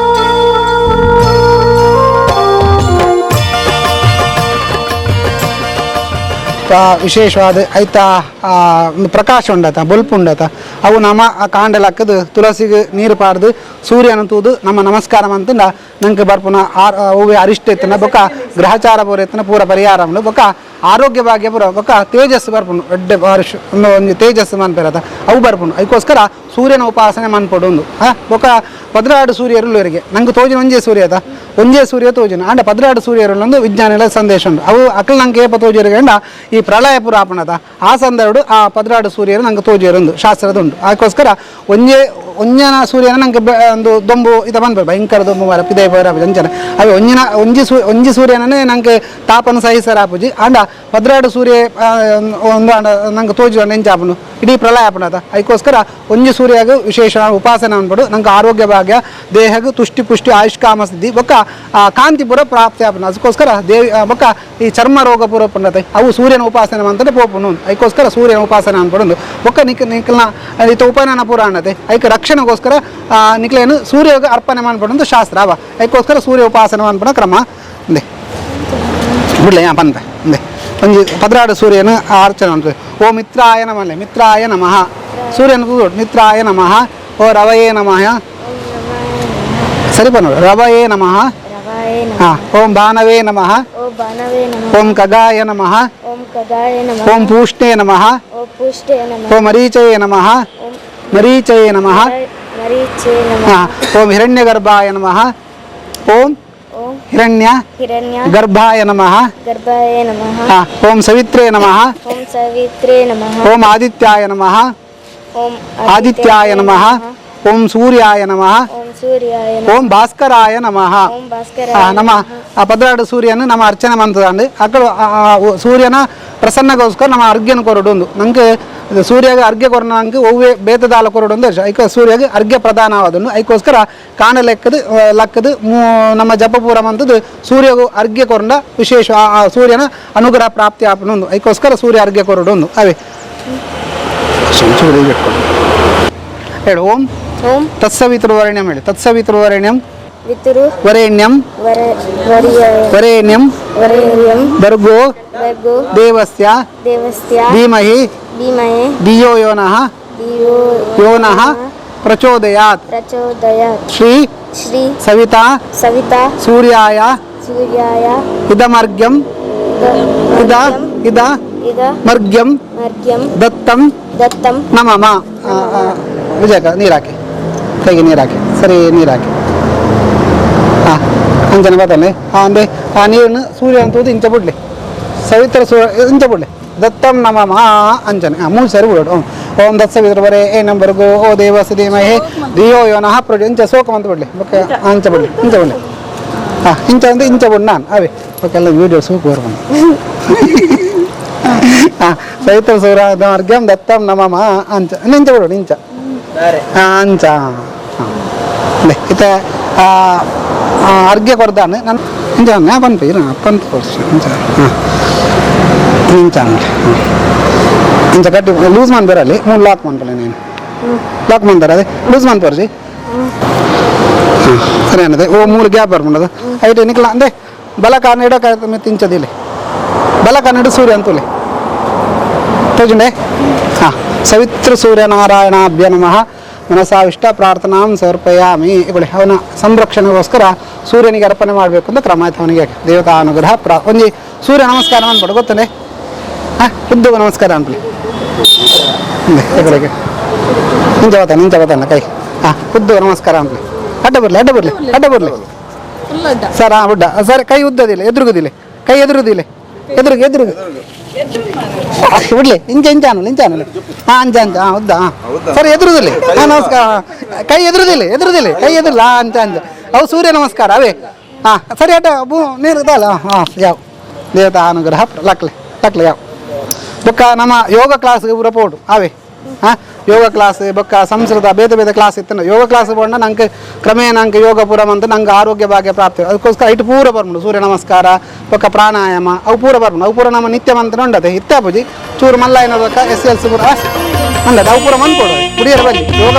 ವಿಶೇಷವಾದ ಐತ ಪ್ರಕಾಶ ಉಂಡತ ಬಲ್ಪ್ ಉಂಡತ ಅವು ನಮ್ಮ ಕಾಂಡಲ ಹಾಕದು ತುಳಸಿಗೆ ನೀರು ಪಾಡ್ದು ಸೂರ್ಯನ ತೂದು ನಮ್ಮ ನಮಸ್ಕಾರ ಅಂತಂದ ನಂಗೆ ಬರ್ಪುನ ಅವು ಅರಿಷ್ಟ ಎತ್ತನ ಬೊಕ್ಕ ಗ್ರಹಚಾರ ಪೂರ ಎತ್ತನ ಪೂರ ಪರಿಹಾರ ಬೊಕ್ಕ ಆರೋಗ್ಯ ಭಾಗ್ಯ ಪೂರ ಬೊಕ್ಕ ತೇಜಸ್ಸು ಬರ್ಪುಂಡು ಎಡ್ಡೆ ವರ್ಷ ಒಂದು ತೇಜಸ್ಸು ಮನ್ಪಿರತ್ತ ಅವು ಬರ್ಪುಂಡು. ಅದಕ್ಕೋಸ್ಕರ ಸೂರ್ಯನ ಉಪಾಸನೆ ಮನ್ಪಡು ಬೊಕ್ಕ ಪದ್ರಾಡು ಸೂರ್ಯರುಳ್ಳವರಿಗೆ ನಂಗೆ ತೋಜಿನ ಒಂಜೇ ಸೂರ್ಯದ ಒಂಜೇ ಸೂರ್ಯ ತೋಜಿನ ಅಂಡ ಪದ್ರಾಡು ಸೂರ್ಯರುಳ್ಳೊಂದು ವಿಜ್ಞಾನಿಗಳ ಸಂದೇಶ ಉಂಟು. ಅವು ಅಕಲ್ ನಂಗೆ ಏಪ ತೋಜಿರಗಂಡ ಈ ಪ್ರಳಯ ಪುರಾಪಣದ ಆ ಸಂದರ್ಭ ಆ ಪದ್ರಾಡು ಸೂರ್ಯರು ನಂಗೆ ತೋಜಿರುಂದು ಶಾಸ್ತ್ರದ ಉಂಟು. ಅದಕ್ಕೋಸ್ಕರ ಒಂಜನ ಸೂರ್ಯನ ನಂಗೆ ಒಂದು ದೊಂಬು ಇದು ಬಂದ್ಬಾರ್ದು ಭಯಂಕರ ದೊಂಬು ಮರ ಪಿದಯ ಪರ ಅಂಚನ ಅವು ಒಂಜಿ ಸೂರ್ಯನೇ ನಂಗೆ ತಾಪನ ಸಹಿಸರಾಪುಜಿ ಅಂಡ ಪದ್ರಾಡು ಸೂರ್ಯ ಒಂದು ನಂಗೆ ತೋಜು ನೆಂಚಾಪನು ಇಡೀ ಪ್ರಳಯ ಆಪಣದ. ಅದಕ್ಕೋಸ್ಕರ ಒಂಜಿ ಸೂರ್ಯಾಗ ವಿಶೇಷ ಉಪಾಸನೆ ಅನ್ಬಿಡು ನಂಗೆ ಆರೋಗ್ಯ ಭಾಗ್ಯ ದೇಹಕ್ಕೆ ತುಷ್ಟಿ ಪುಷ್ಟಿ ಆಯುಷ್ಕಾಮ ಸಿದ್ಧಿ ಬೊಕ್ಕ ಕಾಂತಿಪುರ ಪ್ರಾಪ್ತಿ ಆಪನ. ಅದಕ್ಕೋಸ್ಕರ ಬೊಕ್ಕ ಈ ಚರ್ಮ ರೋಗ ಪೂರ ಪುಂಡತೆ ಅವು ಸೂರ್ಯನ ಉಪಾಸನೆ ಅಂತಲೇ ಪೋಪುನು. ಅದಕ್ಕೋಸ್ಕರ ಸೂರ್ಯನ ಉಪಾಸನೆ ಅನ್ಪಡು ಬೊಕ್ಕ ನಿಖಲ್ನ ಇತ ಉಪನಯನ ಪುರಾಣತೆ ಅದಕ್ಕೆ ರಕ್ಷಣೆಗೋಸ್ಕರ ನಿಖಲೇನು ಸೂರ್ಯಗೆ ಅರ್ಪಣೆ ಮಾಡ್ಬಿಡೋದು ಶಾಸ್ತ್ರ ಅವ. ಅದಕ್ಕೋಸ್ಕರ ಸೂರ್ಯ ಉಪಾಸನೆ ಮಾಡ್ಬಿಡೋ ಕ್ರಮ ಅಂದೆ ಬಿಡ್ಲೆ ಬಂದೆ ಅಂದೆ ಒಂದು ಪದ್ರಾಡು ಸೂರ್ಯನ ಅರ್ಚನೆ ಅಂತ. ಓ ಮಿತ್ರಾಯ ನಮಃ ಮಿತ್ರಾಯ ನಮಃ ಸೂರ್ಯನ ಮಿತ್ರಾಯ ನಮಃ ಓ ರವಯೇ ನಮಃ ಸರಿ ನೋಡು ರವಯೇ ನಮಃ ಓಂ ಭಾನವೇ ನಮಃ ಓಂ ಖಗಾಯ ನಮಃ ಓಂ ಪೂಷ್ಣೇ ನಮಃ ಓಂ ಮರೀಚಯೇ ನಮಃ ಮರೀಚಯೇ ನಮಃ ಓಂ ಹಿರಣ್ಯಗರ್ಭಾಯ ನಮಃ ಓಂ ಹಿರಣ್ಯ ಗರ್ಭಾಯ ನಮಃ ಓಂ ಸವಿತ್ರೇ ನಮಃ ಓಂ ಆದಿತ್ಯಾಯ ನಮಃ ಆದಿತ್ಯಾಯ ನಮಃ ಓಂ ಸೂರ್ಯಾಯ ನಮಃ ಓಂ ಭಾಸ್ಕರಾಯ ನಮಃ. ನಮ್ಮ ಆ ಪದ್ರಾಡು ಸೂರ್ಯನ ನಮ್ಮ ಅರ್ಚನೆ ಮಂತದಂಡು ಅಕ್ಕಳು ಸೂರ್ಯನ ಪ್ರಸನ್ನಗೋಸ್ಕರ ನಮ್ಮ ಅರ್ಘ್ಯನ ಕೊರಡೊಂದು ನಂಗೆ ಸೂರ್ಯಗೆ ಅರ್ಘ್ಯ ಕೊರ ನಂಗೆ ಒವ್ವೆ ಬೇತದಾಲ ಕೊರಡೊಂದು ಐಕ ಸೂರ್ಯಗೆ ಅರ್ಘ್ಯ ಪ್ರಧಾನವಾದನು. ಅದಕ್ಕೋಸ್ಕರ ಕಾಣ ಲೆಕ್ಕದು ನಮ್ಮ ಜಪಪೂರ ಮಂತದ್ದು ಸೂರ್ಯಗೂ ಅರ್ಘ್ಯ ಕೊರಂಡ ವಿಶೇಷ ಸೂರ್ಯನ ಅನುಗ್ರಹ ಪ್ರಾಪ್ತಿ ಆಪನೊಂದು. ಅದಕ್ಕೋಸ್ಕರ ಸೂರ್ಯ ಅರ್ಘ್ಯ ಕೊರಡೊಂದು ಅವೇ ಹೇಳು. ಓಂ ತತ್ಸವಿತುರ್ವರೆಣ್ಯಂ ಹೇಳಿ. ತತ್ಸವಿತುರ್ವರೆಣ್ಯಂ ವರೆಣ್ಯಂ ವರೆಣ್ಯಂ ಭರ್ಗೋ ದೇವಸ್ಯ ಧೀಮಹಿ ಧಿಯೋ ಯೋ ನಃ ಪ್ರಚೋದಯಾತ್. ಶ್ರೀ ಸವಿತಾ ಸೂರ್ಯಾಯ ಇದಮರ್ಘ್ಯಂ ಇದಾ ಇದಾ ಇದ ಮರ್ಗ್ಯಂ ಮರ್ಗ್ಯಂ ದತ್ತಂ ದತ್ತಂ ನಮಮ ವಿಜಯಕ ನೀರು ಹಾಕಿ ಕೈಗೆ ನೀರು ಹಾಕಿ ಸರಿ ನೀರು ಹಾಕಿ ಹಾಂ ಅಂಚನೆ ಬರ್ತಾನೆ ಅಂದರೆ ಆ ನೀರನ್ನು ಸೂರ್ಯ ಅಂತ ಇಂಚ ಬಿಡ್ಲಿ ಸವಿತ್ರ ಇಂಚ ಬಿಡ್ಲಿ ದತ್ತಂ ನಮಮ ಅಂಚನೆ ಹಾಂ 3 ಸರಿ ಬಿಡೋಡು ಓಂ ದತ್ ಸವಿತ್ರ ಬರೇ ಏ ನಂಬರ್ಗು ಓ ದೇವಸ ಧೀಮಹಿ ಧಿಯೋ ಯೋ ನಃ ಪ್ರಚೋದಯಾತ್ ಇಂಚ ಸೋಕಂ ಅಂತ ಬಿಡ್ಲಿ ಓಕೆ ಅಂಚ ಬಿಡ್ಲಿ ಇಂಚ ಬಿಡ್ಲಿ ಹಾಂ ಇಂಚ ಅಂದ್ರೆ ಇಂಚ ಬಿಡು ನಾನು ಅವೇ ಓಕೆ ಎಲ್ಲ ವೀಡಿಯೋ ಸೋಕು ಬರ್ಕೊಂಡು ಹಾಂ ಸವಿತ್ರ ಸೂರ್ಯ ಮಾರ್ಗ್ಯಂ ದತ್ತಂ ನಮಮ ಅಂಚ ನಿಂಚ ಬಿಡು ನಿಂಚ ಅಂಚ ಹಾಂ ಇತ್ತ ಅರ್ಘ್ಯ ಕೊಡ್ತಾನೆ ನಾನು ಇಂಚ ನಾ ಪಂಪ ಇರ ಪಂತ ಕೊಡ್ಸಿ ಇಂಚ ಹಾಂ ಇಂಚ ಇಂಚ ಕಟ್ಟಿ ಲೂಸ್ ಮಾಡಿ ಬರಲಿ 3 ಲಾಕ್ ಮಾಡ್ಕೊಳ್ಳಿ ನೀನು ಲಾಕ್ ಮಾಡ್ತಾರೆ ಅದೇ ಲೂಸ್ ಮಾಡಿ ತೋರಿಸಿ ಹಾಂ ಸರಿ ಅನ್ನದೆ ಓ 3 ಗ್ಯಾಪ್ ಬರ್ಕೊಂಡದು ಐಟೆ ನಿಕ್ಲ ಅಂದೆ ಬಲ ಕಾರಣ ಇಡೋಕೆ ತಿಂಚದಿಲ್ಲ ಬಲ ಕಾರಣ ಸೂರ್ಯ ಅಂತೂಲೆ ತೋಜುಂಡೆ ಹಾಂ ಸವಿತ್ರ ಸೂರ್ಯನಾರಾಯಣಾಭ್ಯ ನಮಃ ಮನಸಾವಿಷ್ಟ ಪ್ರಾರ್ಥನಾಂ ಸಮರ್ಪಯಾಮಿ ಇಕೊಳ್ಳಿ ಅವನ ಸಂರಕ್ಷಣೆಗೋಸ್ಕರ ಸೂರ್ಯನಿಗೆ ಅರ್ಪಣೆ ಮಾಡಬೇಕು ಅಂತ ಕ್ರಮ ಆಯ್ತು ಅವನಿಗೆ ದೇವತಾ ಅನುಗ್ರಹ ಒಂಜಿ ಸೂರ್ಯ ನಮಸ್ಕಾರ ಅನ್ಬಿಡು ಗೊತ್ತನೆ ಹಾಂ ಉದ್ಯೋಗ ನಮಸ್ಕಾರ ಅನ್ಬಿಡಿ ಕಡೆಗೆ ನಿಂಚ ಬತ್ತಾನ ಕೈ ಹಾಂ ಉದ್ಯೋಗ ನಮಸ್ಕಾರ ಅನ್ಬಿಡಿ ಅಡ್ಡ ಬರಲಿ ಸರ್ ಹಾಂ ಬುಡ್ಡ ಸರ್ ಕೈ ಉದ್ದದಿಲ್ಲ ಎದುರುಗುದಿಲ್ಲ ಕೈ ಎದುರುದಿಲ್ಲ ಎದುರುಗೆ ಬಿಡ್ಲಿ ಇಂಚಾನು ಹಾಂ ಅಂಚ ಹಾಂ ಉದ್ದ ಹಾಂ ಸರ್ ಎದುರುದಿಲ್ಲ ಹಾಂ ನಮಸ್ಕಾರ ಕೈ ಎದುರುದಿಲ್ಲ ಕೈ ಎದುರಿಲ್ಲ ಅಂಚ ಅವು ಸೂರ್ಯ ನಮಸ್ಕಾರ ಅವೇ ಹಾಂ ಸರಿ ಅಡ್ಡ ನೀರು ಇದಲ್ಲ ಹಾಂ ಯಾವ ದೇವತಾ ಅನುಗ್ರಹ ಲಕ್ಲೆ ಯಾವ ಬೊಕ್ಕ ನಮ್ಮ ಯೋಗ ಕ್ಲಾಸ್ಗೆ ಪೂರ ಪೋಡು ಅವೇ ಹಾಂ ಯೋಗ ಕ್ಲಾಸ್ ಬೊಕ್ಕ ಸಂಸ್ಕೃತ ಬೇರೆ ಕ್ಲಾಸ್ ಇತ್ತು ಯೋಗ ಕ್ಲಾಸ್ ಬಂಡ ನಂಗೆ ಕ್ರಮೇಣ ನಂಗೆ ಯೋಗ ಪೂರ ಬಂದು ನಂಗೆ ಆರೋಗ್ಯ ಭಾಗ್ಯ ಪ್ರಾಪ್ತಿ ಅದಕ್ಕೋಸ್ಕರ ಇಟ್ಟು ಪೂರ ಬರ್ಬೋದು ಸೂರ್ಯ ನಮಸ್ಕಾರ ಬೊಕ್ಕ ಪ್ರಾಣಾಯಾಮ ಅವು ಪೂರ ಬರ್ಬೋದು ಅವು ಪೂರ ನಮ್ಮ ನಿತ್ಯ ಮಂತ್ರ ಉಂಡದೆ ಇತ್ತಾಪುಜಿ ಚೂರು ಮಲ್ಲ ಏನೋದಕ್ಕ SLC ಪೂರ ಉಂಡದೆ ಅವು ಪೂರ ಮಂದ್ಕೊಡು ಕುಡಿಯರ ಬಲ್ಲಿ ಯೋಗ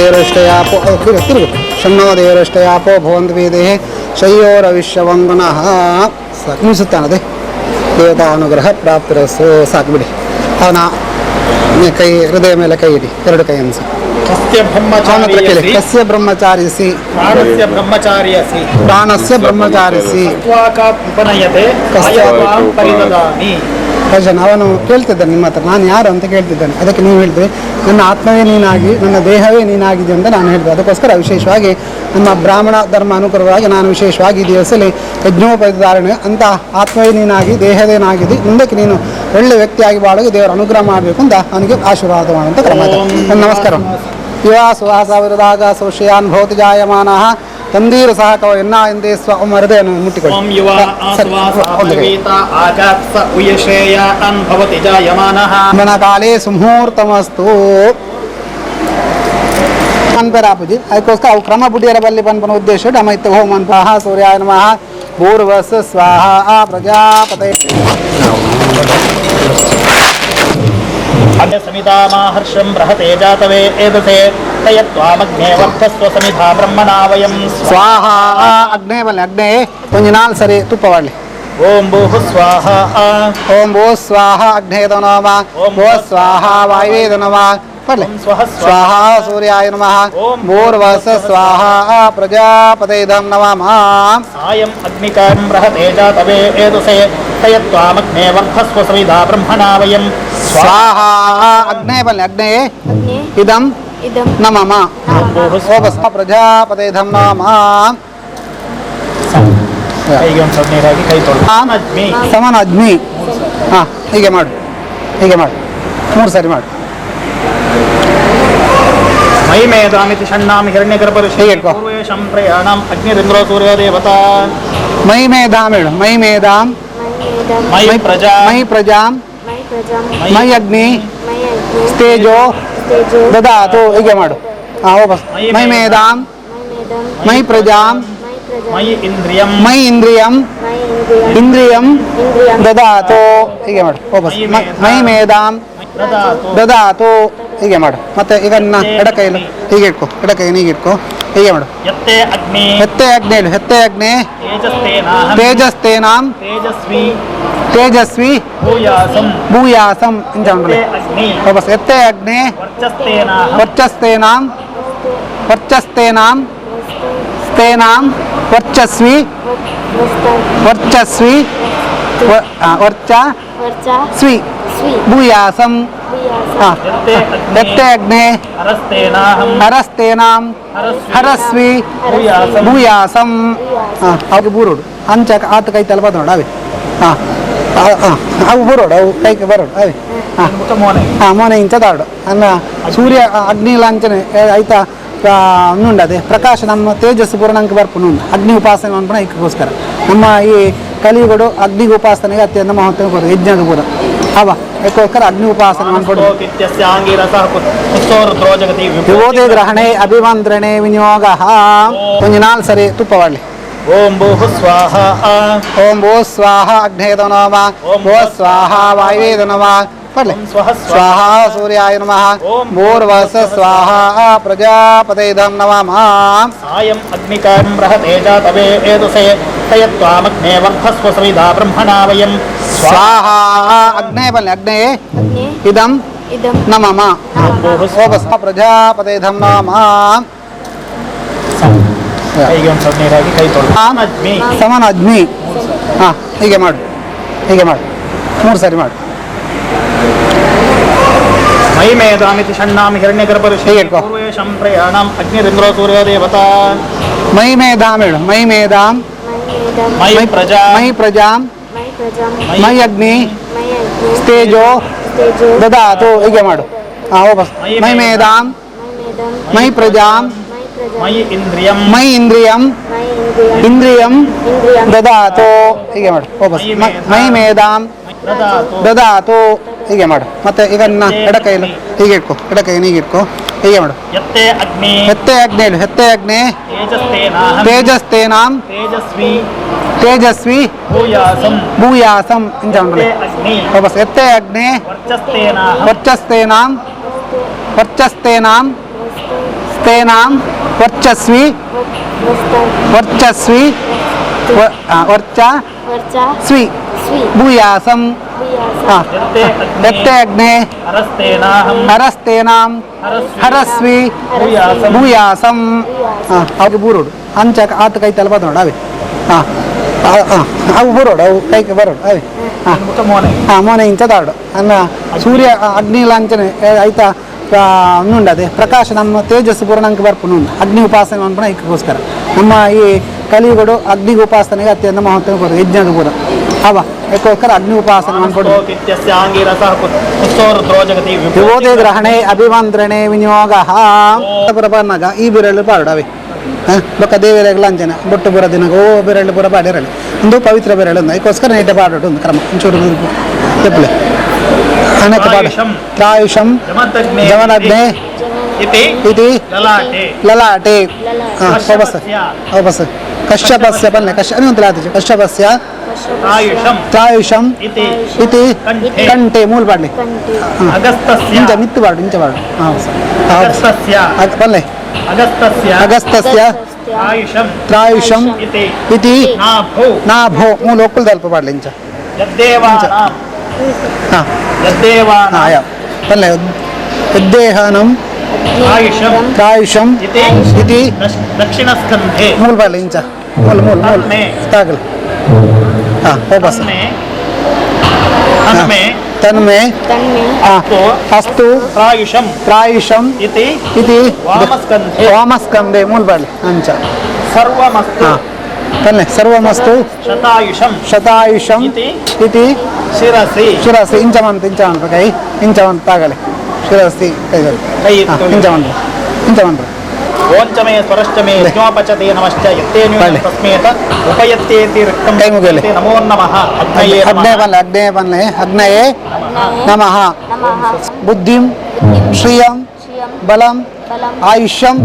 ದೇವರಷ್ಟಯಾಪೋ ತಿರುಗು ಶನ್ನೋ ದೇವರಷ್ಟಯಾಪೋ ಭವಂತ ವೇದೇ ಶಯ್ಯೋರವಿಶ್ಯವಂಗನಃ ಸಾಕು ಮುಗಿಸುತ್ತಾನದೆ ದೇವತಾ ಅನುಗ್ರಹ ಪ್ರಾಪ್ತಿರಸ್ಸು ಸಾಕು ಬಿಡಿ ಅವನ ಕೈ ಹೃದಯ ಮೇಲೆ ಕೈ ಇಡಿ 2 ಕೈ ಅನ್ಸಿ ಕಸ್ಯ ಬ್ರಹ್ಮಚಾರಿಸಿ ಪ್ರಾಣಸ್ಯ ಬ್ರಹ್ಮಚಾರಿಸಿ ಭಜನ್ ಅವನು ಕೇಳ್ತಿದ್ದಾನೆ ನಿಮ್ಮ ಹತ್ರ ನಾನು ಯಾರು ಅಂತ ಕೇಳ್ತಿದ್ದಾನೆ ಅದಕ್ಕೆ ನೀವು ಹೇಳ್ತೀವಿ ನನ್ನ ಆತ್ಮವೇ ನೀನಾಗಿ ನನ್ನ ದೇಹವೇ ನೀನಾಗಿದೆ ಅಂತ ನಾನು ಹೇಳಿದೆ ಅದಕ್ಕೋಸ್ಕರ ವಿಶೇಷವಾಗಿ ನಮ್ಮ ಬ್ರಾಹ್ಮಣ ಧರ್ಮ ಅನುಕೂಲವಾಗಿ ನಾನು ವಿಶೇಷವಾಗಿ ಈ ದಿವಸದಲ್ಲಿ ಯಜ್ಞೋಪೇತ ಧಾರಣೆ ಅಂತ ಆತ್ಮವೇ ನೀನಾಗಿ ದೇಹದೇನಾಗಿದೆ ಮುಂದಕ್ಕೆ ನೀನು ಒಳ್ಳೆ ವ್ಯಕ್ತಿಯಾಗಿ ಬಾಳೋಗಿ ದೇವರ ಅನುಗ್ರಹ ಮಾಡಬೇಕು ಅಂತ ಅವನಿಗೆ ಆಶೀರ್ವಾದ ಮಾಡುವಂಥ ಕ್ರಮ ನಮಸ್ಕಾರ ಯುವ ಸುಹಾಸ ವಿರುದ್ಧಾಗ ಸೌಶ್ಯಾನ್ ಭೌತಿ ಜಾಯಮಾನ ತಂದೀರು ಸಹ ಕವ ಎನ್ನ ಎಂದೇ ಹೃದಯವನ್ನು ಮುಟ್ಟಿಕೊಳ್ಳಿ ಕಾಲೇ ಸುಮುಹೂರ್ತಮಸ್ತು ಅನ್ಪರಾಪುಜಿ ಅದಕ್ಕೋಸ್ಕರ ಅವು ಕ್ರಮ ಬುಡಿಯರ ಬಲ್ಲಿ ಬಂದ ಉದ್ದೇಶ ಡಮೈತ್ಯ ಹೋಮನ್ ಸ್ವಾಹ ಸೂರ್ಯಾಯ ನಮಃ ಭೂರ್ವಸ್ ಸ್ವಾಹ ಪ್ರಜಾಪತೈ ಸಮಿಧಾಮಾಹರ್ಷಂ ಬೃಹತೆ ಜಾತವೇ ಏದಸೆ ತಯತ್ವಾಮಗ್ನೇ ವರ್ಧಸ್ವ ಸಮಿಧಾ ಬ್ರಹ್ಮಣಾ ವಯಂ ಸ್ವಾಹ ಅಗ್ನೇ ಬಲ್ಲಿ ಅಗ್ನೇ ಒಂದು 4 ಸರಿ ತುಪ್ಪ ಮಾಡಲಿ ಓಂ ಭೂಃ ಸ್ವಾಹ ಓಂ ಭೂ ಸ್ವಾಹ ಅಗ್ನೇದ ನಮಃ ಭೂ ಸ್ವಾಹ ವಾಯುವೇದ ನಮಃ ಮಾಡಲಿ ಸ್ವಾಹ ಸೂರ್ಯಾಯ ನಮಃ ಭೂರ್ವಸ ಸ್ವಾಹ ಪ್ರಜಾಪತೈಧಂ ನಮಃ ಸಾಯಂ ಅಗ್ನಿಕಾಂ ಬೃಹತೆ ಜಾತವೇ ಏದಸೆ ತಯತ್ವಾಮಗ್ನೇ ವರ್ಧಸ್ವ ಸಮಿಧಾ ಬ್ರಹ್ಮಣಾ ವಯಂ ಸ್ವಾಹ ಅಗ್ನೇ ಬಲ್ಲಿ ಅಗ್ನೇ ಇದಂ ನಮಃ ಓಬಸ್ ಪ್ರಜಾಪತೈಧಂ ನಮಃ ಕೈಗೆ ಒಂದು ಸ್ವಲ್ಪ ನೀರಾಗಿ ಕೈ ತೊಳೆದು ಸಮಾನ ಅಗ್ನಿ ಹಾಂ ಹೀಗೆ ಮಾಡು 3 ಸರಿ ಮಾಡು ಮೈ ಮೇಧಾಮಿತಿ ಷಣ್ಣಾಮಿ ಹಿರಣ್ಯಗರ್ಭಋಷಿ ಪೂರ್ವೇಶಂ ಪ್ರಯಾಣಂ ಅಗ್ನಿರಿಂದ್ರೋ ಸೂರ್ಯ ದೇವತಾ ಮೈ ಮೇಧಾಮ್ ಹೇಳು ಮೈ ಮೇಧಾಮ್ ಮೈ ಪ್ರಜಾ ಮೈ ಪ್ರಜಾಂ ಮೈ ಅಗ್ನಿ ತೇಜೋ ದದಾತು ಹೀಗೆ ಮಾಡು ಹಾಂ ವಾಪಸ್ ಮೈ ಮೇಧಾಮ್ ಮೈ ಪ್ರಜಾಂ ಮೈ ಇಂದ್ರಿಯಂ ಇಂದ್ರಿಯಂ ದದಾತು ಹೀಗೆ ಮಾಡು ವಾಪಸ್ ಮೈ ಮೇಧಾಂ ದದಾತು ಹೀಗೆ ಮಾಡು ಮತ್ತೆ ಇದನ್ನ ಎಡಕೈಯಲ್ಲಿ ಹೀಗೆ ಇಟ್ಕೊ ಎಡಕೈ ಹೀಗೆ ಇಟ್ಕೊ ಹೀಗೆ ಮಾಡು. ಯತ್ತೆ ಅಗ್ನಿ ಹೆತ್ತೆ ಅಗ್ನಿ ಹೇಳು. ಹೆತ್ತೆ ಅಗ್ನಿ ತೇಜಸ್ತೇನಾಹಂ ತೇಜಸ್ತೇನಾಂ ತೇಜಸ್ವಿ ತೇಜಸ್ವಿ ಭೂಯಾಸಂ ಭೂಯಾಸಂ ಇಂಚ ಯತ್ತೆ ಅಗ್ನಿ ವಾಪಸ್. ಹೆತ್ತೆ ಅಗ್ನಿ ವರ್ಚಸ್ತೇನಾಹಂ ವರ್ಚಸ್ತೇನಾಂ ವರ್ಚಸ್ತೇನಾಂ ಸ್ಥೇನಾಂ ವರ್ಚಸ್ವಿ ವರ್ಚಸ್ವಿ ವರ್ಚ ಸ್ವಿ ಭೂಯಾಸಂ. ಯತ್ತೆ ಅಗ್ನಿ ಯತ್ತೆ ಅಗ್ನಿ ಹರಸ್ತೇನಾಹಂ ಹರಸ್ತೇನಾಂ ಹರಸ್ವಿ ಭೂಯಾಸಂ ಭೂಯಾಸಂ. ಅವು ಬೂರೋಡು ಅಂಚ ಆತ ಕೈ ತಲೆ ಬರೋಡು ಅವೆ. ಅವು ಬರೋಡು ಅವು ಕೈಗೆ ಬರೋಡು ಅವೆ. ಮೋನೆ ಮೋನೆ ಇಂಚ ತಾಡು ಅನ್ನ ಸೂರ್ಯ ಅಗ್ನಿ ಲಾಂಚನೆ ಆಯ್ತಾ ನುಂಡದೆ ಪ್ರಕಾಶ ನಮ್ಮ ತೇಜಸ್ಸು ಪೂರ್ಣಾಂಕ ಬರ್ಪು ಅಗ್ನಿ ಉಪಾಸನೆ ಅನ್ಪಣ ಇದಕ್ಕೋಸ್ಕರ ನಮ್ಮ ಈ ಕಲಿಯುಗಡು ಅಗ್ನಿ ಉಪಾಸನೆಗೆ ಅತ್ಯಂತ ಮಹತ್ವ ಕೊಡು ಯಜ್ಞದ ಪೂರ ಅವ ಇದಕ್ಕೋಸ್ಕರ ಅಗ್ನಿ ಉಪಾಸನೆ ಅನ್ಕೊಡು. ಯುವೋದಯ ಗ್ರಹಣೆ ಅಭಿಮಂತ್ರಣೆ ವಿನಿಯೋಗ ಒಂದು ನಾಲ್ ಸರಿ ತುಪ್ಪ ಮಾಡಲಿ. ಓಂ ಭೂಃ ಸ್ವಾಹ ಓಂ ಭೂ ಸ್ವಾಹ ಅಗ್ನೇದ ನಮ ಭೂ ಸ್ವಾಹ ವಾಯುವೇದ ನಮ ಪಡ್ಲಿ. ಸ್ವಾಹ ಸೂರ್ಯಾಯ ನಮಃ ಭೂರ್ವಸ ಸ್ವಾಹ ಪ್ರಜಾಪತೈಧಂ ನಮಃ. ಸಾಯಂ ಅಗ್ನಿಕಾಂ ಬೃಹತೆ ಜಾತವೇ ಏದುಸೇ ತಯತ್ವಾಮಗ್ನೇ ವರ್ಧಸ್ವ ಸವಿಧಾ ಬ್ರಹ್ಮಣಾ ವಯಂ ಸ್ವಾಹ ಅಗ್ನೇ ಬಲ್ಲೆ ಅಗ್ನೇ ಇದಂ ನಮಃ ಓಬಸ್ ಪ್ರಜಾಪತೈಧಂ ನಮಃ. ಕೈಗೆ ಒಂದು ಸ್ವಲ್ಪ ನೀರಾಗಿ ಕೈ ತೊಳೆದು ಅಗ್ನಿ ಸಮಾನ ಅಗ್ನಿ. ಹಾಂ ಹೀಗೆ ಮಾಡು ಹೀಗೆ ಮಾಡು 3 ಸರಿ ಮಾಡು. ಮೈ ಮೇಧಾಮಿತಿ ಷಣ್ಣಾಮಿ ಹಿರಣ್ಯಗರ್ಭಋಷಿ ಹೀಗೆ ಇಟ್ಕೋ. ಪೂರ್ವೇಶಂ ಪ್ರಯಾಣಂ ಅಗ್ನಿರಿಂದ್ರೋ ಸೂರ್ಯೋ ದೇವತಾ ಮೈ ಮೇಧಾಮ್ ಹೇಳು. ಮೈ ಮೇಧಾಮ್ ಮೈ ಪ್ರಜಾ ಮೈ ಪ್ರಜಾಂ ಮೈ ಅಗ್ನಿ ತೇಜೋ ದದಾತು ಹೀಗೆ ಮಾಡು. ಹಾಂ ವಾಪಸ್. ಮೈ ಮೇಧಾಂ ಮೈ ಪ್ರಜಾಂ ಮೈ ಇಂದ್ರಿಯಂ ಮೈ ಇಂದ್ರಿಯಂ ಇಂದ್ರಿಯಂ ದದಾತು ಹೀಗೆ ಮಾಡು ವಾಪಸ್. ಮೈ ಮೇಧಾಂ ದದಾತು ದದಾತು ಹೀಗೆ ಮಾಡು. ಮತ್ತೆ ಇದನ್ನ ಎಡಕೈಲು ಹೀಗೆ ಇಟ್ಕೊ. ಎಡಕೈನ ಹೀಗೆ ಇಟ್ಕೊ. ಹೀಗೆ ಮಾಡು. ಯತ್ತೆ ಅಗ್ನಿ ಹೆತ್ತೆ ಅಗ್ನಿ ಹೇಳು. ಹೆತ್ತೆ ಅಗ್ನಿ ತೇಜಸ್ತೇನಾಹಂ ತೇಜಸ್ತೇನಾಂ ತೇಜಸ್ವಿ ತೇಜಸ್ವಿ ಭೂಯಾಸಂ ಭೂಯಾಸಂ ಇಂಚ ಯತ್ತೆ ಅಗ್ನಿ ವಾಪಸ್. ಹೆತ್ತೆ ಅಗ್ನಿ ವರ್ಚಸ್ತೇನಾಹಂ ವರ್ಚಸ್ತೇನಾಂ ವರ್ಚಸ್ತೇನಾಂ ಸ್ಥೇನಾಂ ವರ್ಚಸ್ವಿ ವರ್ಚಸ್ವಿ ವರ್ಚ ಸ್ವಿ ಭೂಯಾಸಂ. ಯತ್ತೆ ಅಗ್ನಿ ಹರಸ್ತೇನಾಹಂ ಹರಸ್ತೇನಾಂ ಹರಸ್ವಿ ಭೂಯಾಸಂ. ಅವು ಬೂರೋಡು ಅಂಚ ಆತ ಕೈ ತಲೆ ಬರೋಡು ಅವೆ. ಅವು ಬರೋಡು ಅವು ಕೈಗೆ ಬರೋಡು ಅವೆ. ಮೋನೆ ಮೋನೆ ಇಂಚ ತಾಡು ಅನ್ನ ಸೂರ್ಯ ಅಗ್ನಿ ಲಾಂಚನೆ ಆಯ್ತಾ ನುಂಡದೆ ಪ್ರಕಾಶ ನಮ್ಮ ತೇಜಸ್ಸು ಪೂರ್ಣಾಂಕ ಬರ್ಪು ಅಗ್ನಿ ಉಪಾಸನೆ ಅನ್ಪಣ ಇದಕ್ಕೋಸ್ಕರ ನಮ್ಮ ಈ ಕಲಿಯುಗಡು ಅಗ್ನಿ ಉಪಾಸನೆಗೆ ಅತ್ಯಂತ ಮಹತ್ವ ಕೊಡು ಯಜ್ಞದ ಪೂರ ಅವ ಇದಕ್ಕೋಸ್ಕರ ಅಗ್ನಿ ಉಪಾಸನೆ ಅನ್ಕೊಡು. ಯುವೋದಯ ಗ್ರಹಣೆ ಅಭಿಮಂತ್ರಣೆ ವಿನಿಯೋಗ ಪುರಪನ್ನಾಗ ಈ ಬಿರಳು ಪಾಡವೆ ಬೊಕ್ಕ ದೇವರಿಗೆ ಲಾಂಛನ ಬೊಟ್ಟು ಬುರ ದಿನಗ ಓ ಬೆರಳು ಪುರ ಪಾಡಿರಲಿ ಒಂದು ಪವಿತ್ರ ಬೆರಳು ಒಂದು ಅದಕ್ಕೋಸ್ಕರ ನೈಟ್ ಪಾಡೋದು ಒಂದು ಕ್ರಮ ಒಂಚೂರು ತೆಪ್ಪಲೆ ಅನೇಕ ಪಾಡ. ತ್ರಾಯುಷಂ ಜಮನಗ್ನೆ ಇತಿ ಲಲಾಟೆ ವಾಪಸ್ ವಾಪಸ್. ಕಶ್ಯಪಸ್ಯ ಬನ್ನೆ ಕಶ್ಯಪಸ್ಯ ತ್ರಾಯುಷಂ ಇತಿ ಕಂಠೆ ಮೂಲ ಪಾಡ್ಲಿ. ಇಂಚ ಮಿತ್ತು ಪಾಡು ಇಂಚ ಪಾಡು. ಹಾಂ ಬಲ್ಲೆ ಅಗಸ್ತಸ್ಯ ತ್ರಾಯುಷಂ ಇತಿ ನಾಭೋ ಮೂಲ ಒಕ್ಕುಲ್ ದಲ್ಪ ಪಾಡ್ಲಿ ಇಂಚ. ಹಾಂ ಹಾಂ ಬಲ್ಲೆ ಯದ್ದೇಹಾನಂ ತ್ರಾಯುಷಂ ಇತಿ ದಕ್ಷಿಣಸ್ಕಂಧೆ ಮೂಲ ಪಾಡ್ಲಿ ಇಂಚ ಮೂಲ ಮೂಲ ಮೂಲ ತಾಗಲಿ. ಹಾಂ ವಾಪಸ್. ತನ್ಮೇ ಅಸ್ತು ಪ್ರಾಯುಷಂ ಪ್ರಾಯುಷಂ ಇತಿ ಇತಿ ವಾಮಸ್ಕಂಧೆ ವಾಮಸ್ಕಂಧೆ ಮೂಲ ಪಾಡ್ಲಿ ಅಂಚ. ಸರ್ವಮಸ್ತು ಹಾಂ ತನ್ನೆ ಸರ್ವಮಸ್ತು ಶತಾಯುಷಂ ಶತಾಯುಷಂ ಇತಿ ಶಿರಸಿ ಶಿರಸಿ ಇಂಚವಂತ ಕೈ ಇಂಚವಂತ ತಾಗಲಿ ಶಿರಸಿ ಕೈಗಳು ಕೈ ಇಂಚವಂತ ಇಂಚವಂತ. ಓಂಚಮೇ ಸ್ವರಶ್ಚಮೇ ಯಜ್ಞೋಪಚತೆ ನಮಶ್ಚ ಯತ್ತೇನು ತಸ್ಮೇತ ಉಪಯತ್ತೇತಿ ರಕ್ತಂ ಕೈ ಮುಗಿಯಲಿ. ನಮೋ ನಮಃ ಅಗ್ನಯೇ ಅಗ್ನೇ ಬನ್ಲೆ ಅಗ್ನೇಯ ಬನ್ಲೆ ಅಗ್ನಯೇ ನಮಃ. ಬುದ್ಧಿಂ ಶ್ರಿಯಂ ಬಲಂ ಆಯುಷ್ಯಂ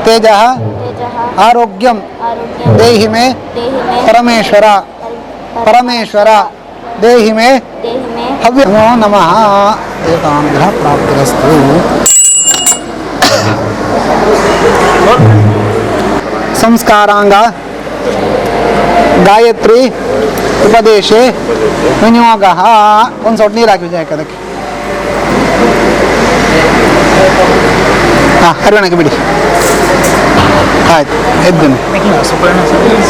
ತೇಜಃ ಆರೋಗ್ಯಂ ದೇಹಿ ಮೇ ಪರಮೇಶ್ವರ ಪರಮೇಶ್ವರ ದೇಹಿ ಮೇ ಹವ್ಯ. ನಮೋ ನಮಃ. ಏತಾನುಗ್ರಹ ಪ್ರಾಪ್ತಿರಸ್ತು. ನಮಸ್ಕಾರಾಂಗ ಗಾಯತ್ರಿ ಉಪದೇಶೆ ವಿನಿಯೋಗ. ಒಂದು ಸ್ವಲ್ಪ ನೀರು ಹಾಕಿ ವಿಜಯಕ್ಕೆ ಅದಕ್ಕೆ. ಹಾಂ, ಹರಿವಣಕ್ಕೆ ಬಿಡಿ. ಆಯ್ತು, ಎದ್ದು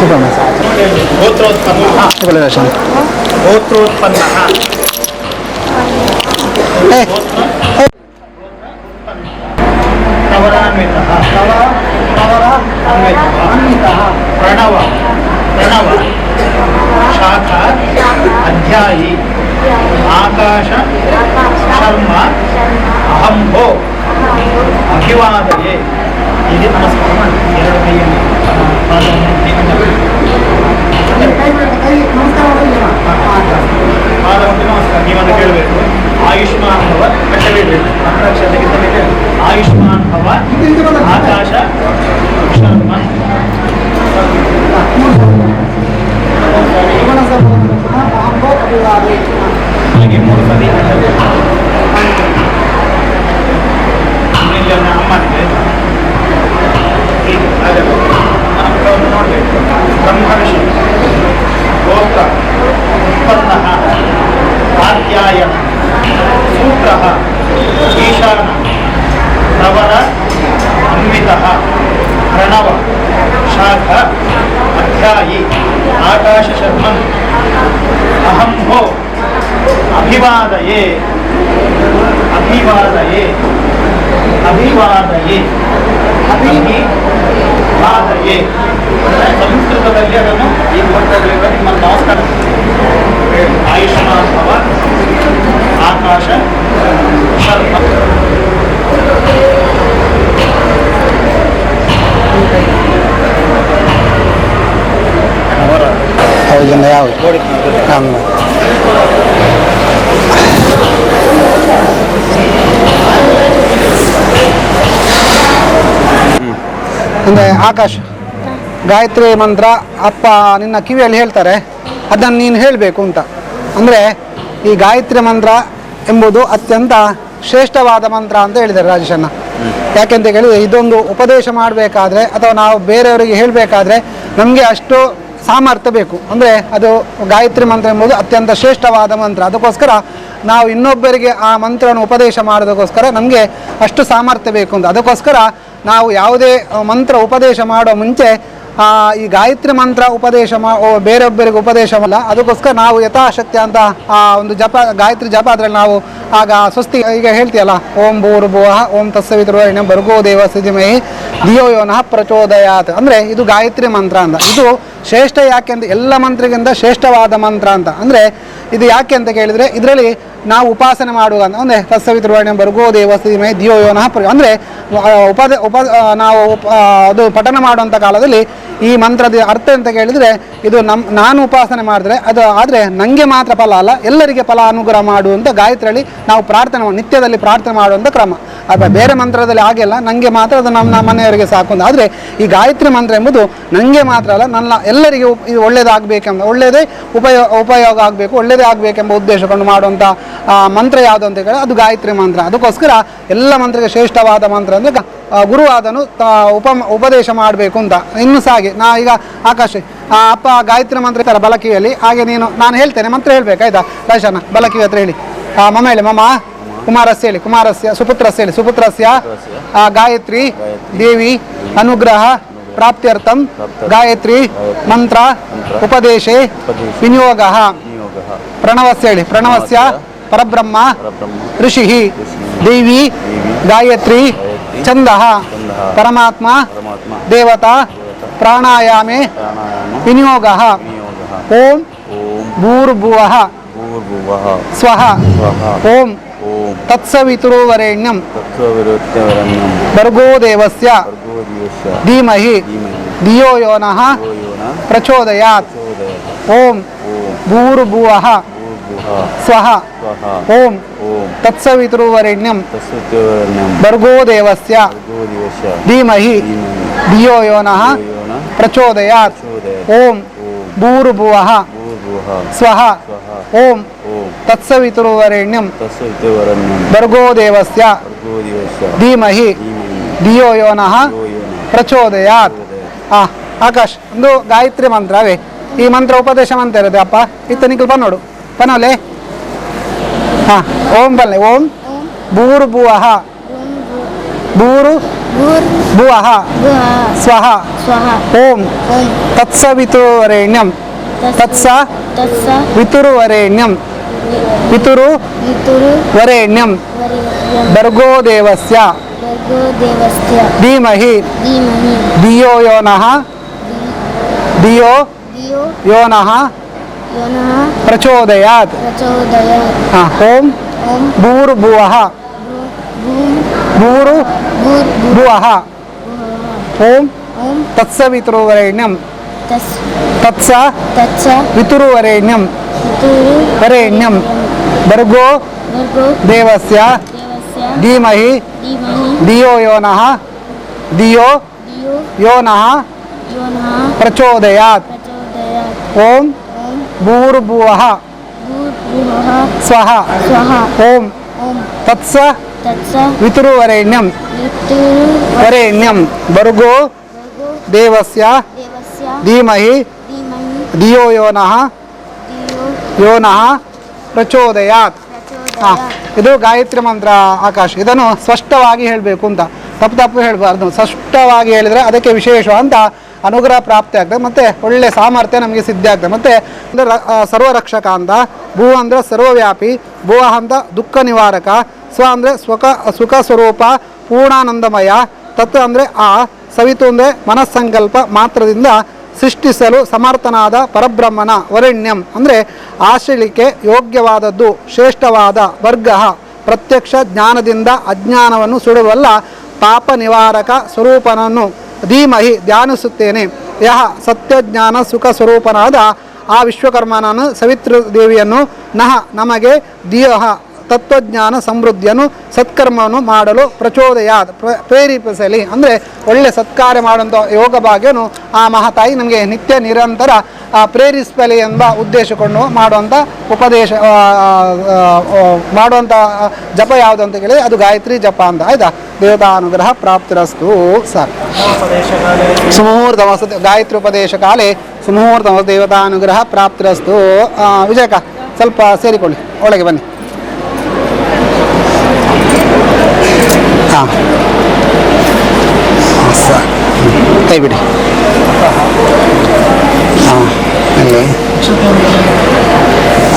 ಸುಬ್ರಹ್ಮಣ್ಯ ಗೋತ್ರೋತ್ಪನ್ನ ಪ್ರಣವ ಶಾಖ ಅಧ್ಯಾಯಿ ಆಕಾಶ ಶರ್ಮ ಅಹಂಭೋ ಅಭಿವಾದಯೇ. ಇಲ್ಲಿ ನಮಸ್ಕಾರ ಮಾಡಿ ಎರಡು ಕೈಯಲ್ಲಿ ಪಾದ ಮುಟ್ಟಿ ನಮಸ್ಕಾರ. ನೀವೊಂದು ಕೇಳಬೇಕು, ಆಯುಷ್ಮಾನ್ ಭವ ಕಟ್ಟಬೇಕು. ಅಕ್ಷರಕ್ಕಿಂತ ಮೇಲೆ ಆಯುಷ್ಮಾನ್ ಭವ ಆಕಾಶ ಶರ್ಮ ಹಾಗೆ 3 ಸರಿ ಅಮ್ಮನಿಗೆ ನೋಡಬೇಕು. ಬ್ರಹ್ಮರ್ಷಿ ಗೋತ್ರ ಉತ್ಪನ್ನ ಆಧ್ಯಾಯನ ಸೂತ್ರ ಈಶಾನ ಪ್ರವರ ಅನ್ವಿತ ಪ್ರಣವ ಶಾಖ ಅಧ್ಯಾಯಿ ಆಕಾಶ ಶರ್ಮನ್ ಅಹಂಭೋ ಅಭಿವಾದಯೇ ಅಭಿವಾದಯೇ ಅಭಿವಾದಯೇ ಅಭಿವಾದಯೇ. ಸಂಸ್ಕೃತದಲ್ಲಿ ಅದನ್ನು ಈ ಕೊಟ್ಟಬೇಕು. ನಿಮ್ಮ ನಮಸ್ಕಾರ. ಆಯುಷ್ಮಾನ್ ಭವ ಆಕಾಶ ಶರ್ಮ. ಅಂದರೆ ಆಕಾಶ ಗಾಯತ್ರಿ ಮಂತ್ರ ಅಪ್ಪ ನಿನ್ನ ಕಿವಿಯಲ್ಲಿ ಹೇಳ್ತಾರೆ, ಅದನ್ನು ನೀನು ಹೇಳಬೇಕು ಅಂತ. ಅಂದರೆ ಈ ಗಾಯತ್ರಿ ಮಂತ್ರ ಎಂಬುದು ಅತ್ಯಂತ ಶ್ರೇಷ್ಠವಾದ ಮಂತ್ರ ಅಂತ ಹೇಳಿದ್ದಾರೆ ರಾಜೇಶಣ್ಣ. ಯಾಕೆಂತ ಹೇಳಿದರೆ ಇದೊಂದು ಉಪದೇಶ ಮಾಡಬೇಕಾದ್ರೆ ಅಥವಾ ನಾವು ಬೇರೆಯವರಿಗೆ ಹೇಳಬೇಕಾದ್ರೆ ನಮಗೆ ಅಷ್ಟು ಸಾಮರ್ಥ್ಯ ಬೇಕು. ಅಂದರೆ ಅದು ಗಾಯತ್ರಿ ಮಂತ್ರ ಎಂಬುದು ಅತ್ಯಂತ ಶ್ರೇಷ್ಠವಾದ ಮಂತ್ರ. ಅದಕ್ಕೋಸ್ಕರ ನಾವು ಇನ್ನೊಬ್ಬರಿಗೆ ಆ ಮಂತ್ರವನ್ನು ಉಪದೇಶ ಮಾಡೋದಕ್ಕೋಸ್ಕರ ನಮಗೆ ಅಷ್ಟು ಸಾಮರ್ಥ್ಯ ಬೇಕು ಅಂತ. ಅದಕ್ಕೋಸ್ಕರ ನಾವು ಯಾವುದೇ ಮಂತ್ರ ಉಪದೇಶ ಮಾಡೋ ಮುಂಚೆ ಈ ಗಾಯತ್ರಿ ಮಂತ್ರ ಉಪದೇಶ ಬೇರೊಬ್ಬರಿಗೆ ಉಪದೇಶವಲ್ಲ. ಅದಕ್ಕೋಸ್ಕರ ನಾವು ಯಥಾಶಕ್ತಿ ಅಂತ ಒಂದು ಜಪ, ಗಾಯತ್ರಿ ಜಪ, ಅದರಲ್ಲಿ ನಾವು ಆಗ ಸ್ವಸ್ತಿ ಈಗ ಹೇಳ್ತೀಯಲ್ಲ, ಓಂ ಭೂರ್ಭುವಃ ಓಂ ತತ್ಸವಿತುರ್ವರೆಣ್ಯಂ ಭರ್ಗೋ ದೇವಸ್ಯ ಧೀಮಹಿ ಧಿಯೋ ಯೋ ನಃ ಪ್ರಚೋದಯಾತ್. ಅಂದರೆ ಇದು ಗಾಯತ್ರಿ ಮಂತ್ರ ಅಂತ. ಇದು ಶ್ರೇಷ್ಠ ಯಾಕೆ ಅಂತ, ಎಲ್ಲ ಮಂತ್ರಕ್ಕಿಂತ ಶ್ರೇಷ್ಠವಾದ ಮಂತ್ರ ಅಂತ. ಅಂದರೆ ಇದು ಯಾಕೆ ಅಂತ ಕೇಳಿದರೆ ಇದರಲ್ಲಿ ನಾವು ಉಪಾಸನೆ ಮಾಡುವ ಅಂದರೆ ತತ್ಸವಿತುರ್ವರೆಣ್ಯಂ ಭರ್ಗೋ ದೇವಸ್ಯ ಧೀಮಹಿ ಧಿಯೋ ಯೋ ನಃ ಅಂದರೆ ನಾವು ಅದು ಪಠನ ಮಾಡುವಂಥ ಕಾಲದಲ್ಲಿ ಈ ಮಂತ್ರದ ಅರ್ಥ ಅಂತ ಕೇಳಿದರೆ ಇದು ನಾನು ಉಪಾಸನೆ ಮಾಡಿದ್ರೆ ಅದು ಆದರೆ ನನಗೆ ಮಾತ್ರ ಫಲ ಅಲ್ಲ, ಎಲ್ಲರಿಗೆ ಫಲ ಅನುಗ್ರಹ ಮಾಡುವಂಥ ಗಾಯತ್ರಿಯಲ್ಲಿ ನಾವು ಪ್ರಾರ್ಥನೆ ನಿತ್ಯದಲ್ಲಿ ಪ್ರಾರ್ಥನೆ ಮಾಡುವಂಥ ಕ್ರಮ. ಅಥವಾ ಬೇರೆ ಮಂತ್ರದಲ್ಲಿ ಹಾಗೆಲ್ಲ ನನಗೆ ಮಾತ್ರ ಅದು ನಮ್ಮ ಮನೆಯವರಿಗೆ ಸಾಕು ಅಂತ. ಆದರೆ ಈ ಗಾಯತ್ರಿ ಮಂತ್ರ ಎಂಬುದು ನನಗೆ ಮಾತ್ರ ಅಲ್ಲ, ನನ್ನ ಎಲ್ಲರಿಗೂ ಇದು ಒಳ್ಳೆಯದಾಗಬೇಕೆಂಬ, ಒಳ್ಳೆಯದೇ ಉಪಯೋಗ ಆಗಬೇಕು, ಒಳ್ಳೆಯದೇ ಆಗಬೇಕೆಂಬ ಉದ್ದೇಶಕೊಂಡು ಮಾಡುವಂಥ ಮಂತ್ರ ಯಾವುದು ಅಂತ ಕೇಳಿದ್ರೆ ಅದು ಗಾಯತ್ರಿ ಮಂತ್ರ. ಅದಕ್ಕೋಸ್ಕರ ಎಲ್ಲ ಮಂತ್ರಕ್ಕೆ ಶ್ರೇಷ್ಠವಾದ ಮಂತ್ರ ಅಂದರೆ ಗುರುವಾದನು ಉಪದೇಶ ಮಾಡಬೇಕು ಅಂತ. ಇನ್ನೂ ಸಾಗಿ ಈಗ ಆಕಾಶ ಅಪ್ಪ ಗಾಯತ್ರಿ ಮಂತ್ರ ಇರ್ತಾರೆ ಬಲಕಿವಿಯಲ್ಲಿ, ಹಾಗೆ ನಾನು ಹೇಳ್ತೇನೆ ಮಂತ್ರ ಹೇಳ್ಬೇಕು ಆಯ್ತಾ ರಾಜಣ್ಣ? ಬಲಕಿವಿ ಹತ್ರ ಹೇಳಿ. ಮಮ ಹೇಳಿ, ಮಮ ಕುಮಾರಸ್ಯ ಹೇಳಿ, ಕುಮಾರಸ್ಯ ಸುಪುತ್ರಸ್ಯ ಹೇಳಿ, ಸುಪುತ್ರಸ್ಯ ಗಾಯತ್ರಿ ದೇವಿ ಅನುಗ್ರಹ ಪ್ರಾಪ್ತ್ಯರ್ಥಂ ಗಾಯತ್ರಿ ಮಂತ್ರ ಉಪದೇಶೆ ವಿನಿಯೋಗ. ಪ್ರಣವಸ್ಯ ಹೇಳಿ, ಪ್ರಣವಸ್ಯ ಪರಬ್ರಹ್ಮ ಋಷಿ ದೇವಿ ಗಾಯತ್ರಿ ಛಂದಃ ಪರಮಾತ್ಮ ದೇವತಾ ಪ್ರಾಣಾಯಾಮೆ ವಿನಿಯೋಗ. ಓಂ ಭೂರ್ಭುವಃ ಸ್ವಃ ಓಂ ತತ್ಸವಿತುರ್ವರೆಣ್ಯಂ ಭರ್ಗೋ ದೇವಸ್ಯ ಧೀಮಹಿ ಧಿಯೋ ಯೋ ನಃ ಪ್ರಚೋದಯಾತ್. ಓಂ ಭೂರ್ಭುವಃ ಸ್ವಃ ಓಂ ತತ್ಸವಿತುರ್ವರೆಣ್ಯಂ ಭರ್ಗೋ ದೇವಸ್ಯ ಧೀಮಹಿ ಧಿಯೋ ಯೋ ನಃ ಪ್ರಚೋದಯಾತ್. ಓಂ ಭೂರ್ಭುವಃ ಸ್ವಃ ಓಂ ತತ್ಸವಿತುರ್ವರೆಣ್ಯಂ ಭರ್ಗೋ ದೇವಸ್ಯ ಧೀಮಹಿ ಧಿಯೋ ಯೋ ನಃ ಪ್ರಚೋದಯಾತ್. ಆಕಾಶ್ ಒಂದು ಗಾಯತ್ರಿ ಮಂತ್ರವೇ ಈ ಮಂತ್ರ ಉಪದೇಶ ಮಂತ್ರ ಇರುತ್ತೆ ಅಪ್ಪ ಇತ್ತನಿಕಲ್ ಪನ್ನೋಡು ಪನ್ನೋಲೆ ಹಾಂ ಓಂ ಬಲ್ಲೆ ಓಂ ಭೂರ್ ಭುವಃ ಭೂರು ಭುವಃ ಸ್ವಹ ಓಂ ತತ್ಸವಿತುರ್ವರೆಣ್ಯಂ ತತ್ಸ ವಿತುರ್ವರೆಣ್ಯಂ ವಿತುರು ವರೆಣ್ಯಂ ಭರ್ಗೋ ದೇವಸ್ಯ ಧೀಮಹಿ ಧಿಯೋ ಯೋನಃ ಧಿಯೋ ಯೋನಃ ಪ್ರಚೋದಯಾತ್ ಓಂ ಭೂರ್ಭುವಃ ಭೂರು ಭುವಃ ಓಂ ತತ್ಸವಿತುರ್ವರೆಣ್ಯಂ ತತ್ಸ ವಿತುರ್ವರೆಣ್ಯಂ ವರೆಣ್ಯಂ ಭರ್ಗೋ ದೇವಸ್ಯ ಧೀಮಹಿ ಧಿಯೋ ಯೋನಃ ಧಿಯೋ ಯೋನಃ ಪ್ರಚೋದಯಾತ್ ಓಂ ಭೂರ್ಭುವಃ ಸ್ವಹ ಓಂ ತತ್ಸ ವಿತುರ್ವರೆಣ್ಯಂ ವರೆಣ್ಯಂ ಭರ್ಗೋ ದೇವಸ್ಯ ಧೀಮಹಿ ಧಿಯೋ ಯೋನಃ ಪ್ರಚೋದಯಾತ್. ಇದು ಗಾಯತ್ರಿ ಮಂತ್ರ ಆಕಾಶ್. ಇದನ್ನು ಸ್ಪಷ್ಟವಾಗಿ ಹೇಳಬೇಕು ಅಂತ, ತಪ್ಪು ಹೇಳಬಾರ್ದು. ಸ್ಪಷ್ಟವಾಗಿ ಹೇಳಿದರೆ ಅದಕ್ಕೆ ವಿಶೇಷ ಅಂತ ಅನುಗ್ರಹ ಪ್ರಾಪ್ತಿ ಆಗ್ತದೆ, ಮತ್ತು ಒಳ್ಳೆ ಸಾಮರ್ಥ್ಯ ನಮಗೆ ಸಿದ್ಧಿ ಆಗ್ತದೆ. ಮತ್ತು ಅಂದರೆ ಸರ್ವರಕ್ಷಕ ಅಂತ, ಭೂ ಅಂದರೆ ಸರ್ವವ್ಯಾಪಿ, ಭುವ ಅಂತ ದುಃಖ ನಿವಾರಕ, ಸ್ವ ಅಂದರೆ ಸುಖ ಸ್ವರೂಪ ಪೂರ್ಣಾನಂದಮಯ, ತತ್ವ ಅಂದರೆ ಆ, ಸವಿತು ಅಂದರೆ ಮನಸ್ಸಂಕಲ್ಪ ಮಾತ್ರದಿಂದ ಸೃಷ್ಟಿಸಲು ಸಮರ್ಥನಾದ ಪರಬ್ರಹ್ಮನ ವರೆಣ್ಯಂ ಅಂದರೆ ಆಶ್ರಯಕ್ಕೆ ಯೋಗ್ಯವಾದದ್ದು, ಶ್ರೇಷ್ಠವಾದ ವರ್ಗ, ಪ್ರತ್ಯಕ್ಷ ಜ್ಞಾನದಿಂದ ಅಜ್ಞಾನವನ್ನು ಸುಡುವಲ್ಲ ಪಾಪ ನಿವಾರಕ ಸ್ವರೂಪನನ್ನು ಧೀಮಹಿ ಧ್ಯಾನಿಸುತ್ತೇನೆ. ಯಹ ಸತ್ಯಜ್ಞಾನ ಸುಖ ಸ್ವರೂಪನಾದ ಆ ವಿಶ್ವಕರ್ಮನನ್ನು ಸವಿತೃ ದೇವಿಯನ್ನು ನಹ ನಮಗೆ ಧಿಯಃ ತತ್ವಜ್ಞಾನ ಸಮೃದ್ಧಿಯನ್ನು ಸತ್ಕರ್ಮವನ್ನು ಮಾಡಲು ಪ್ರಚೋದಯಾತ್ ಪ್ರೇರೇಪಿಸಲಿ. ಅಂದರೆ ಒಳ್ಳೆ ಸತ್ಕಾರ್ಯ ಮಾಡುವಂಥ ಯೋಗ ಭಾಗ್ಯನು ಆ ಮಹಾತಾಯಿ ನಮಗೆ ನಿತ್ಯ ನಿರಂತರ ಪ್ರೇರಿಸಲಿ ಎಂಬ ಉದ್ದೇಶಕೊಂಡು ಮಾಡುವಂಥ ಉಪದೇಶ ಮಾಡುವಂಥ ಜಪ ಯಾವುದು ಅಂತ ಕೇಳಿದರೆ ಅದು ಗಾಯತ್ರಿ ಜಪ ಅಂತ. ಆಯಿತಾ? ದೇವತಾನುಗ್ರಹ ಪ್ರಾಪ್ತಿರಸ್ತು. ಸರ್ ಸುಮುಹೂರ್ತ ಗಾಯತ್ರಿ ಉಪದೇಶ ಕಾಲೇ ಸುಮುಹೂರ್ತ ದೇವತಾನುಗ್ರಹ ಪ್ರಾಪ್ತಿರಸ್ತು. ವಿಜಯಕ ಸ್ವಲ್ಪ ಸೇರಿಕೊಳ್ಳಿ, ಒಳಗೆ ಬನ್ನಿ. ಹಾಂ ಸರ್ ಕೈ ಬಿಡಿ. ಹಾಂ ಅಲ್ಲಿ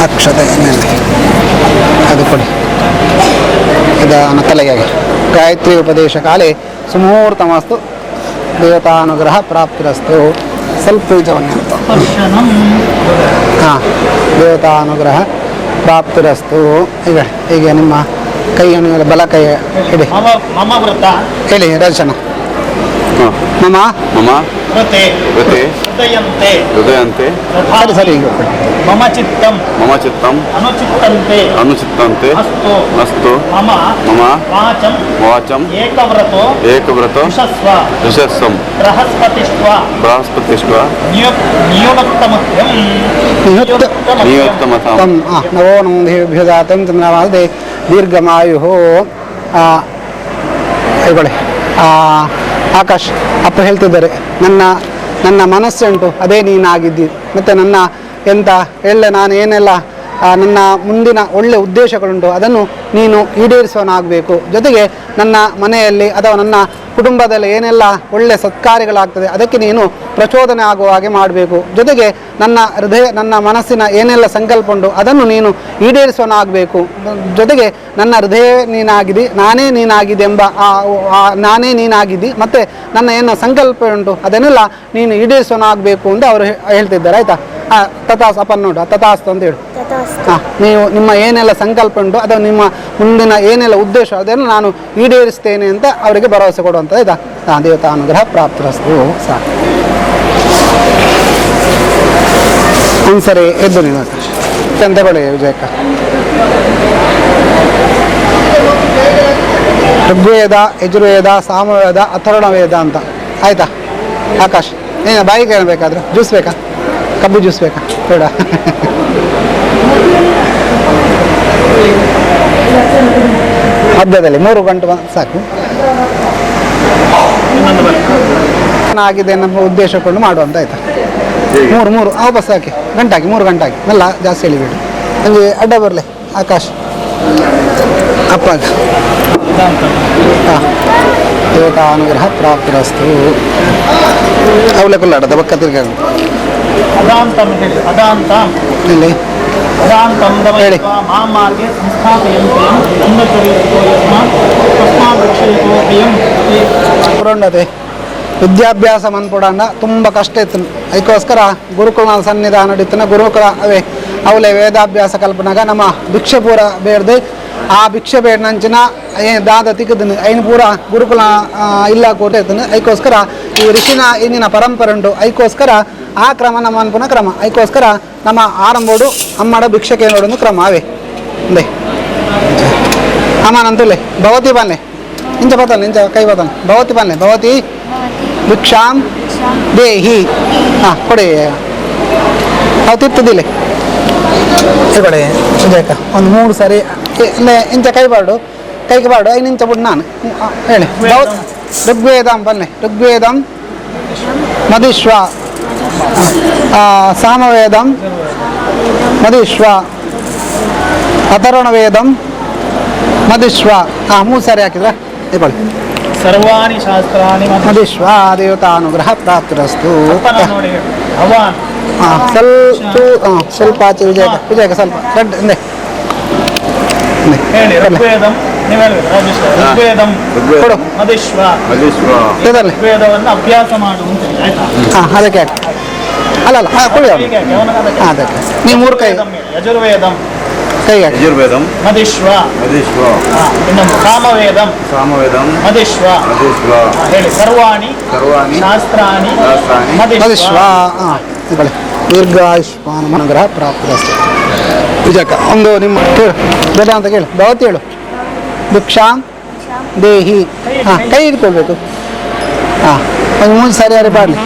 ಅಕ್ಷತೆ ಮೇಲೆ ಅದು ಕೊಡಿ. ಇದನ್ನು ತಲೆಗೆ ಗಾಯತ್ರಿ ಉಪದೇಶ ಕಾಲೇ ಸುಮುಹೂರ್ತಮಸ್ತು ದೇವತಾನುಗ್ರಹ ಪ್ರಾಪ್ತಿರಸ್ತು. ಸ್ವಲ್ಪ ಬೀಜವನ್ನೇ ಅಂತ ಹಾಂ ದೇವತಾನುಗ್ರಹ ಪ್ರಾಪ್ತಿರಸ್ತು. ಈಗ ಈಗ ನಿಮ್ಮ ಕೈಯನ್ನು ಬಲ ಕೈ ಇಡಿ ಹೇಳಿ ರಚನ. ಮಮ ಮಮ ಹೃತೆ ಹೃದಯಂತೆ ಹೃದಯಂತೆ ಸರಿ ಸರಿ ಮಮ ಚಿತ್ತಂ ಅನುಚಿತ್ತಂತೆ ಅನುಚಿತ್ತಂತೆ ಅಸ್ತು ಅಸ್ತು ಮಮ ಮಮ ವಾಚಂ ವಾಚಂ ಏಕವ್ರತೋ ಯಶಸ್ವಂ ಬೃಹಸ್ಪತಿಷ್ವ ನಿಯುಕ್ತಮತಂ ನವೋ ನಮೋ ಜಾತಂ ಚಂದ್ರಮಾಸದೆ ದೀರ್ಘಮಾಯು. ಇಗೊಳ್ಳಿ ಆಕಾಶ್ ಅಪ್ಪ ಹೇಳ್ತಿದ್ದಾರೆ, ನನ್ನ ಮನಸ್ಸುಂಟು ಅದೇ ನೀನಾಗಿದ್ದಿ, ಮತ್ತು ನನ್ನ ಎಂತ ಎಲ್ಲ ನಾನು ಏನೆಲ್ಲ ನನ್ನ ಮುಂದಿನ ಒಳ್ಳೆ ಉದ್ದೇಶಗಳುಂಟು ಅದನ್ನು ನೀನು ಈಡೇರಿಸುವನಾಗಬೇಕು. ಜೊತೆಗೆ ನನ್ನ ಮನೆಯಲ್ಲಿ ಅಥವಾ ನನ್ನ ಕುಟುಂಬದಲ್ಲಿ ಏನೆಲ್ಲ ಒಳ್ಳೆ ಸತ್ಕಾರ್ಯಗಳಾಗ್ತದೆ ಅದಕ್ಕೆ ನೀನು ಪ್ರಚೋದನೆ ಆಗುವ ಹಾಗೆ ಮಾಡಬೇಕು. ಜೊತೆಗೆ ನನ್ನ ಹೃದಯ ನನ್ನ ಮನಸ್ಸಿನ ಏನೆಲ್ಲ ಸಂಕಲ್ಪ ಉಂಟು ಅದನ್ನು ನೀನು ಈಡೇರಿಸುವನಾಗಬೇಕು. ಜೊತೆಗೆ ನನ್ನ ಹೃದಯ ನೀನಾಗಿದ್ದಿ, ನಾನೇ ನೀನಾಗಿದೆ ಎಂಬ ನಾನೇ ನೀನಾಗಿದ್ದಿ, ಮತ್ತು ನನ್ನ ಏನು ಸಂಕಲ್ಪ ಉಂಟು ಅದನ್ನೆಲ್ಲ ನೀನು ಈಡೇರಿಸುವನಾಗಬೇಕು ಅಂತ ಅವರು ಹೇಳ್ತಿದ್ದಾರೆ. ಆಯಿತಾ? ತಥಾಸ್ ಅಪ್ಪನ್ ನೋಡು, ತಥಾಸ್ತು ಅಂತ ಹೇಳು. ಹಾಂ, ನೀವು ನಿಮ್ಮ ಏನೆಲ್ಲ ಸಂಕಲ್ಪ ಉಂಟು ಅಥವಾ ನಿಮ್ಮ ಮುಂದಿನ ಏನೆಲ್ಲ ಉದ್ದೇಶ ಅದನ್ನು ನಾನು ಈಡೇರಿಸ್ತೇನೆ ಅಂತ ಅವರಿಗೆ ಭರವಸೆ ಕೊಡುವಂಥದ್ದು. ಆಯಿತಾ? ದೇವತಾ ಅನುಗ್ರಹ ಪ್ರಾಪ್ತಿರಸ್ತು. ಸಾಕು, ಒಂದ್ಸರಿ ಎದ್ದು ನೀವು ತಗೊಳ್ಳಿ ವಿಜಯಕ್ಕ. ಋಗ್ವೇದ, ಯಜುರ್ವೇದ, ಸಾಮವೇದ, ಅಥರ್ವಣ ವೇದ ಅಂತ. ಆಯಿತಾ ಆಕಾಶ್? ಏನು ಬಾಯಿಗೆ ಏನ್ಬೇಕಾದ್ರೆ ಜ್ಯೂಸ್ ಬೇಕಾ? ಕಬ್ಬು ಜ್ಯೂಸ್ ಬೇಕಾ? ಬೇಡ. ಮಧ್ಯದಲ್ಲಿ 3 ಗಂಟೆ ಸಾಕು. ಏನಾಗಿದೆ ನಮ್ಮ ಉದ್ದೇಶಕೊಂಡು ಮಾಡುವಂತ ಆಯ್ತಾ. ಮೂರು ಬಸ್ ಹಾಕಿ ಗಂಟಾಕಿ 3 ಗಂಟೆ ಹಾಕಿ ಮೆಲ್ಲ, ಜಾಸ್ತಿ ಎಳಿಬೇಡಿ. ನನಗೆ ಅಡ್ಡ ಬರಲಿ ಆಕಾಶ್ ಅಪ್ಪ. ಹಾಂ, ದೇವತಾನುಗ್ರಹ ಪ್ರಾಪ್ತಿರಸ್ತು. ಅವಲೆಕೊಲ್ಲಾಡದ ಬಕ್ಕ ತಿರ್ಗ ಇಲ್ಲಿ ಹೇಳಿ. ಪುರಂಡತೆ ವಿದ್ಯಾಭ್ಯಾಸ ಮನ್ಪುಡಂಡ ತುಂಬ ಕಷ್ಟ ಇತ್ತು. ಅದಕ್ಕೋಸ್ಕರ ಗುರುಕುಲ ಸನ್ನಿಧಾನ ನಡೀತನ ಗುರುಕುಲ ಅವೇ ಅವಲೆ ವೇದಾಭ್ಯಾಸ ಕಲ್ಪನಾಗ ನಮ್ಮ ಭಿಕ್ಷೆ ಪೂರ ಬೇಡ್ದು ಆ ಭಿಕ್ಷೆ ಬೇಡ್ನಂಚಿನ ದಾದ ತಿಕ್ಕದನು ಐನು ಪೂರ ಗುರುಕುಲ ಇಲ್ಲ ಕೋಟೆತನು. ಅದಕ್ಕೋಸ್ಕರ ಈ ಋಷಿನ ಇಂದಿನ ಪರಂಪರೆ ಉಂಟು. ಅದಕ್ಕೋಸ್ಕರ ಆ ಕ್ರಮ ನಮ್ಮ ಅನ್ಪುನ ಕ್ರಮ. ಅದಕ್ಕೋಸ್ಕರ ನಮ್ಮ ಆರಂಭೋಡು ಅಮ್ಮಡ ಭಿಕ್ಷೆಗೆ ನೋಡೋದು ಕ್ರಮ ಅವೇ ಅಂದೆ ಅಮ್ಮನಂತುಲೆ ಭವತಿ ಬನ್ನೆ ಇಂಚ ಬತಾನೆ ಇಂಚ ಕೈ ಬತಾನೆ ಭವತಿ ಬನ್ನೆ ಭವತಿ ಭಿಕ್ಷಾಂ ದೇಹಿ. ಹಾಂ ಕೊಡಿ, ಅವು ತಿರ್ತದಿಲ್ಲ ಕೊಡೆ ವಿಜಯಕ್ಕ ಒಂದು 3 ಸಾರಿ ಇಂಚ ಕೈ ಬಾಡು ಕೈಗೆ ಬಾಡು 5 ಇಂಚ ಬಿಡು ನಾನು ಹೇಳಿ. ಋಗ್ವೇದಂ ಬನ್ನೆ ಋಗ್ವೇದಂ ಮದಿಶ್ವ ಸಾಮವೇದಂ ಮದಿಶ್ವ ಅಥರ್ವಣ ವೇದಂ ಮದಿಶ್ವ. 3 ಸಾರಿ ಹಾಕಿದ್ರ ಇಕೊಳ್ಳಿ. ಸರ್ವಾಣಿ ಶಾಸ್ತ್ರಾಣಿ ಮದಿಶ್ವ ದೇವತಾನುಗ್ರಹ ಪ್ರಾಪ್ತಿರಸ್ತು. ಸ್ವಲ್ಪ ಆಚೆ ವಿಜಯಕ ಸ್ವಲ್ಪ ಹಿಂದೆ ಋಗ್ವೇದಂ ಕೊಡು ಮದಿಶ್ವ ಇದರಲ್ಲಿ ವೇದವನ್ನು ಅಭ್ಯಾಸ ಮಾಡುವಂತ. ಹಾಂ ಅದಕ್ಕೆ ಅಲ್ಲ ಕೊಡಿ ಅದಕ್ಕೆ ನೀವು 3 ಕೈ ಯಜುರ್ವೇದಂ ಕೈಗೆ ಯಜುರ್ವೇದಂ ಮದಿಶ್ವ ಇನ್ನೊಂದು ಸಾಮವೇದಂ ಮದಿಶ್ವ ಹೇಳಿ. ಸರ್ವಾಣಿ ಶಾಸ್ತ್ರಾಣಿ ಮದಿಶ್ವ. ಇಕೊಳ್ಳಿ ದೀರ್ಘಾಯುಷ್ಮಾನ್ ಮನುಗ್ರಹ ಪ್ರಾಪ್ತಿರಸ್ತು. ವಿಜಯಕ್ಕ ಒಂದು ನಿಮ್ಮ ಕೇಳು ಬೇಡ ಅಂತ ಕೇಳು ಭವತಿ ಹೇಳು. ಭಿಕ್ಷಾಂ ದೇಹಿ. ಹಾಂ ಕೈ ಇಟ್ಕೊಳ್ಬೇಕು. ಹಾಂ ಒಂದು 3 ಸಾರಿ ಯಾರು ಬಾಡಲಿ.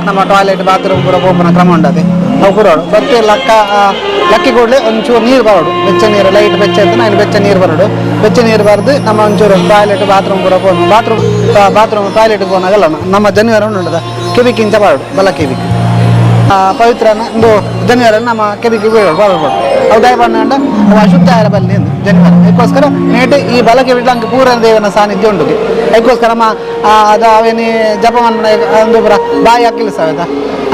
ನಮ್ಮ ಟಾಯ್ಲೆಟ್ ಬಾತ್ರೂಮ್ ಪೂರ ಓಪನ್ ಕ್ರಮ ಉಂಡದೆ ಅವು ಪೂರೋಡು ಬತ್ತಿ ಲಕ್ಕಿ ಕೂಡಲೇ ಒಂಚೂರು ನೀರು ಬರೋಡು ಬೆಚ್ಚ ನೀರು ಲೈಟ್ ಬೆಚ್ಚ ಇತ್ತು ನಾನು ಬೆಚ್ಚ ನೀರು ಬರೋಡು ಬೆಚ್ಚ ನೀರು ಬರೆದು ನಮ್ಮ ಒಂಚೂರು ಟಾಯ್ಲೆಟ್ ಬಾತ್ರೂಮ್ ಪೂರ ಹೋಗಿ ಬಾತ್ರೂಮ್ ಟಾಯ್ಲೆಟ್ಗೆ ಹೋನಾಗಲ್ಲ ನಮ್ಮ ಜನಿವಾರ ಉಂಟದ ಕಿವಿಕಿಂಚ ಬರೋಡು ಬಲ ಕಿವಿ ಪವಿತ್ರನ ಒಂದು ಜನಿವಾರ ನಮ್ಮ ಕಿವಿಗೆ ಬರೋಡು ಅವು ದಯ ಪಂಡ ಅವು ಅಶುದ್ಧ ಆರ ಬಲ್ಲಿ ಎಂದು ಜನಿವಾರ ಅದಕ್ಕೋಸ್ಕರ ನೇಟು ಈ ಬಲಕ್ಕೆ ಬಿಡ್ಲಂಗೆ ಪೂರನ ದೇವನ ಸಾನ್ನಿಧ್ಯ ಉಂಟು ಅದಕ್ಕೋಸ್ಕರ ನಮ್ಮ ಅದು ಅವೇನಿ ಜಪವನ್ನ ಒಂದು ಪುರ ಬಾಯಿ ಅಕ್ಕಿಲಿಸದ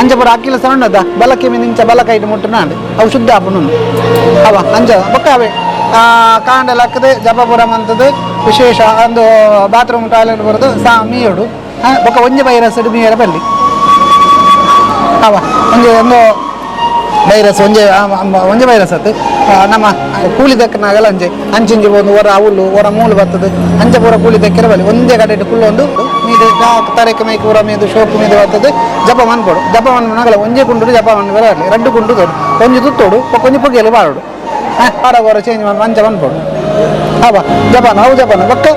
ಅಂಚ ಪುರ ಅಕ್ಕಿಲಿಸ ಉಂಡದ ಬಲಕ್ಕೆ ನಿಂಚ ಬಲ ಕೈಟ್ ಮುಟ್ಟು ನಾಡು ಅವು ಶುದ್ಧ ಹಬ್ಬನುಂಡು ಅವ ಅಂಚ ಬೊಕ್ಕ ಅವೇ ಕಾಂಡೆಲ್ಲ ಹಾಕದೆ ಜಪಪುರ ಅಂತದ್ದು ವಿಶೇಷ ಒಂದು ಬಾತ್ರೂಮ್ ಟಾಯ್ಲೆಟ್ ಬರೋದು ಮೀಯೋಡು ಬೊಕ್ಕ ಒಂಜೆ ವೈರಸ್ ಮೀಯರ ಬಲ್ಲಿ ಅವ ಒಂದು ವೈರಸ್ ಒಂಜೆ ವೈರಸ್ ಅದು ನಮ್ಮ ಕೂಲಿ ದಕ್ಕನಾಗಲ್ಲ ಅಂಚಿಂಜಿ ಒಂದು ಹೊರ ಅವಳು ಹೊರ ಮೂಲು ಬರ್ತದೆ ಅಂಚೆ ಪೂರ ಕೂಲಿ ದಕ್ಕಿರ ಬಲ್ಲಿ ಒಂದೇ ಕಡೆ ಕುಲ್ಲೊಂದು ಮೀದು ತರಕ್ಕೆ ಮೈಕ್ ಪೂರ ಮೀದು ಶೋಕು ಮೀದು ಬರ್ತದೆ ಜಪ ಮನ್ಕೊಡು ಜಪ ಮನ್ಪುನಾಗಲ್ಲ ಒಂಜೆ ಕುಂಡು ಜಪ ಮನ್ ಬರಲಿ ರಡ್ಡು ಕುಂಡು ದೊಡ್ಡು ಒಂಜಿ ತುತ್ತೋಡು ಕೊಂಜಿ ಪುಗ್ಗೆಲು ಬಾರೋಡು ಆಡಗೋರ ಚೇಂಜ್ ಮಾಡಿ ಮಂಚ ಮನ್ಕೊಡು ಅವ ಜಪಾನ ಅವು ಜಪಾನ ಬೊಕ್ಕ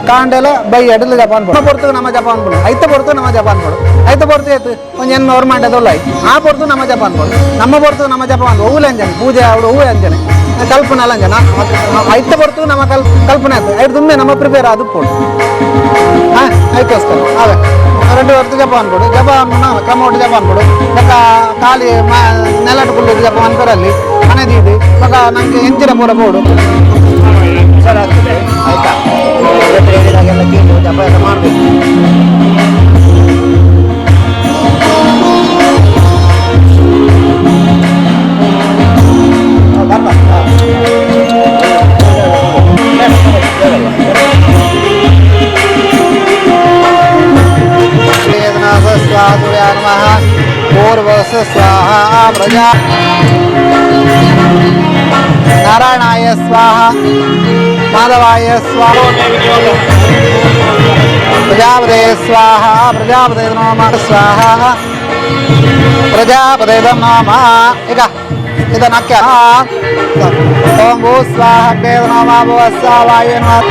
ಕಾಂಡೆಲ ಬೈ ಅಡಲ ಜಪಾನ್ ಪಡು ಪೊರ್ತು ನಮ್ಮ ಜಪಾನ್ ಪಡು ಐತ ಪೊರ್ತು ನಮ್ಮ ಜಪಾನ್ ಪಡು ಐತ ಪೊರ್ತು ಏತು ಒಂದು ಎನ್ಮ ಅವ್ರು ಮಾಡ್ಯದಲ್ಲ ಆ ಪೊರ್ತು ನಮ್ಮ ಜಪಾನ್ ಪಡು ನಮ್ಮ ಪೊರ್ತು ನಮ್ಮ ಜಪಾನ್ ಹೂಲೆ ಅಂಜನೆ ಪೂಜೆ ಅವಳು ಹೂವೆ ಅಂಜನೆ ಕಲ್ಪನೆ ಅಲ್ಲ ಅಂಜನ ಐತ ಪೊರ್ತು ನಮ್ಮ ಕಲ್ಪನೆ ಆಯ್ತು ಐದು ತುಂಬೆ ನಮ್ಮ ಪ್ರಿಪೇರ್ ಅದು ಪಡು ಅದಕ್ಕೋಸ್ಕರ ಅವೇ ಎರಡು ಹೊರ್ತು ಜಪಾನ್ ಕೊಡು ಜಪಾನ್ ಕ್ರಮೋಟ್ಟು ಜಪಾನ್ ಕೊಡು ಮಕ್ಕ ಖಾಲಿ ನೆಲಟ್ಟು ಕುಳ್ಳು ಜಪಾನ್ ಬರಲ್ಲಿ ಮನೆ ದೀದಿ ಮಕ್ಕ ನಂಗೆ ಎಂಚಿನ ಪೂರ ಬೋಡು ಸರ್ ಆಗ್ತದೆ ಆಯ್ತಾ ಹೇಳಿದಾಗೆಲ್ಲ ಕೇಳಿ ಜಪ ಎಲ್ಲ ಮಾಡಬೇಕು पूर्वस स्वाहा प्रजा नारायणाय स्वाहा माधवाय स्वाहा प्रजापते स्वाहा प्रजापते नमः स्वाहा प्रजापते नमः ಈಗ ಇದನ್ನಕ್ಕೆ ಓಂ ಭೂ ಸ್ವಾಹ ದೇವ ನಮಃ ಭುವ ಸ್ವಾಹಾಯ ನಮಃ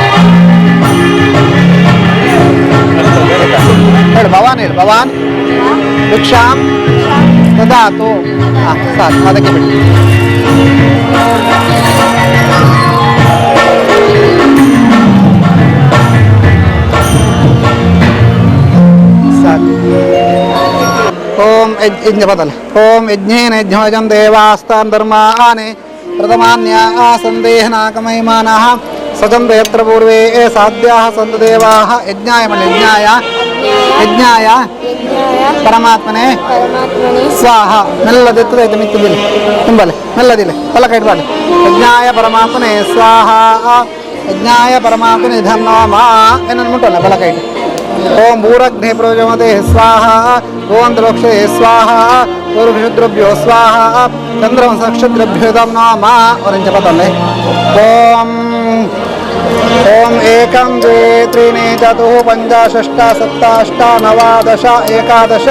ಹೇಳು ಭವಾನ್ ಹೇಳು ಭವಾನ್ ಭಿಕ್ಷಾಂ ದದಾತು ಸಾಕು ಅದಕ್ಕೆ ಬಿಡಿ ಸಾಕು ಓಂ ಯಜ್ಞ ಬದಲ ಓಂ ಯಜ್ಞೇನ ಯಜ್ಞವಜಂ ದೇವಾಸ್ತಾನ್ ಧರ್ಮಾನೆ ಪ್ರಥಮಾನ್ಯ ಸಂದೇಹನಾಕಮೈಮಾನಃ ಸಜಂತ ಯತ್ರ ಪೂರ್ವೇ ಸಾಧ್ಯಾಃ ಸಂತ ದೇವಾಃ ಯಜ್ಞಾಯ ಮಲೆ ಯಜ್ಞಾಯ ಪರಮಾತ್ಮನೇ ಸ್ವಾಹ ಮೆಲ್ಲದೆತ್ತದೈತೆ ಮಿತ್ತದಿಲ್ಲ ತುಂಬಲೆ ಮೆಲ್ಲದಿಲ್ಲ ಬಲ ಕೈ ಇಡಬಾರ್ದು ಯಜ್ಞಾಯ ಪರಮಾತ್ಮನೇ ಸ್ವಾಹ ಯಜ್ಞಾಯ ಪರಮಾತ್ಮನೇ ಧರ್ಮ ಏನನ್ನು ಮುಟ್ಟಲ್ಲ ಬಲ ಕೈ ಓಂ ಭೂರಗ್ನೇ ಪ್ರಜಮತೆ ಸ್ವಾಹ ಓಂ ದ್ರೋಕ್ಷೇ ಸ್ವಾಹ ಪೂರ್ವಕ್ಷದ್ರಭ್ಯೋ ಸ್ವಾಹ ಚಂದ್ರವಂಶಕ್ಷದ್ರಭ್ಯೋ ನಾಮ ಅವರಂಚ ಪತಲ್ಲೇ ಓಂ ಓಂ ಏಕಂ ದ್ವೇ ತ್ರೀಣಿ ಚತುಃ ಪಂಚ ಷಷ್ಟ ಸಪ್ತ ಅಷ್ಟ ನವ ದಶ ಏಕಾದಶ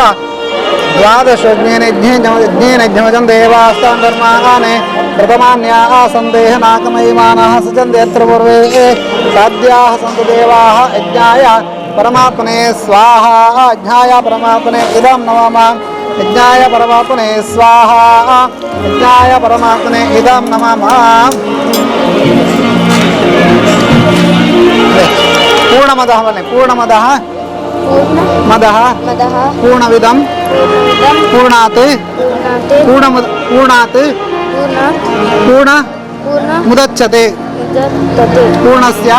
ದ್ವಾದಶ ಯಜ್ಞೇನ ದೇವಾಸ್ತಾನ್ ಧರ್ಮಾನೆ ಪ್ರಥಮಾನ್ಯಾ ಸಂದೇಹನಾಕಮೈಮಾನಃ ಸಜಂತೆ ಯತ್ರ ಪೂರ್ವೇ ಸಾಧ್ಯಾಃ ಸಂತು ದೇವಾಃ ಯಜ್ಞಾಯ ಪರಮಾತ್ಮನೇ ಸ್ವಾಹ ಯಜ್ಞಾಯ ಪರಮಾತ್ಮನೇ ಇದಂ ನಮಃ ಯಜ್ಞಾಯ ಪರಮಾತ್ಮನೇ ಸ್ವಾಹ ಯಜ್ಞಾಯ ಪರಮಾತ್ಮನೇ ಇದಂ ನಮಃ पूर्णमदः वने पूर्णमदः मदः पूर्णविदं पूर्णात् पूर्णात् पूर्ण मुदच्यते पूर्णस्य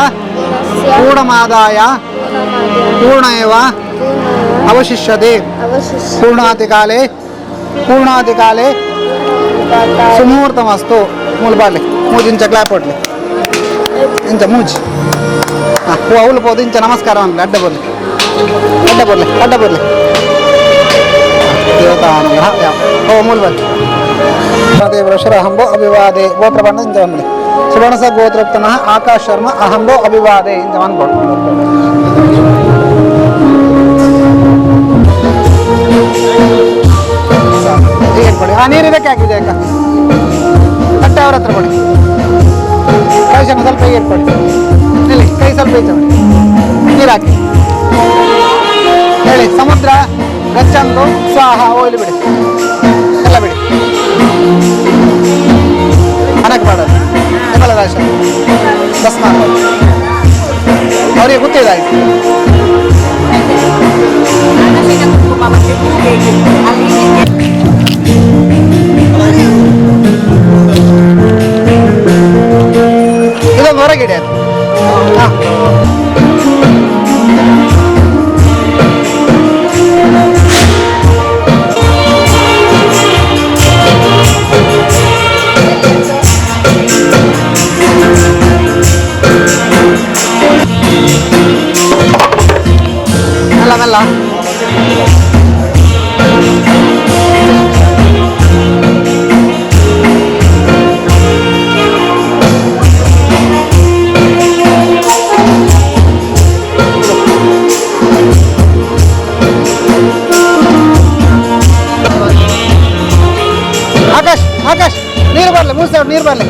पूर्णमादाय पूर्णमेव अवशिष्यते पूर्णातिकाले सुमुहूर्तमस्तु मूलपाडले मूजिंच क्लाप कोट्ले इंच मूज అవులు పోదు ఇంచ నమస్కారం అండి అడ్డ బొర్లే దేవతానుగ్రహ ఓ మూలవతి వృషరహంబో అభివాదే గోత్రబండ ఇంచ వందలే సువర్ణస గోత్రోక్తమ ఆకాశ్ శర్మ అహంబో అభివాదే ఇంచ వన్కోడు ಏರ್ಪಡಿ ಆ ನೀರು ಇದಕ್ಕೆ ಹಾಕಿದೆ ಅಕ್ಕ ಕಟ್ಟೆ ಅವ್ರ ಹತ್ರ ಕೊಡಿ ಕೈಸನ್ನು ಸ್ವಲ್ಪ ಏರ್ಪಡಿ ಇಲ್ಲಿ ಕೈ ಸ್ವಲ್ಪ ಐತೆ ನೀರು ಹಾಕಿ ಹೇಳಿ ಸಮುದ್ರ ಗಚ್ಚಂದು ಸ್ವಾಹ ಓಯ್ಲಿ ಬಿಡಿ ಎಲ್ಲ ಬಿಡಿ ಹಣಕ್ಕೆ ಮಾಡೋದು ಎಲ್ಲ ರಾಶ ಬಸ್ ಮಾಡೋದು ಅವರಿಗೆ ಗೊತ್ತಿದ್ದಾಯ್ತು ಇದೊಂದು ಹೊರಗಿಡೆ ಅದು ಹಾಂ ಮೆಲ್ಲ ಮೆಲ್ಲ ಆಕಾಶ್ ಆಕಾಶ್ ನೀರು ಬರಲಿ ಮುಗಿಸ್ತೇವೆ ನೀರು ಬರಲಿ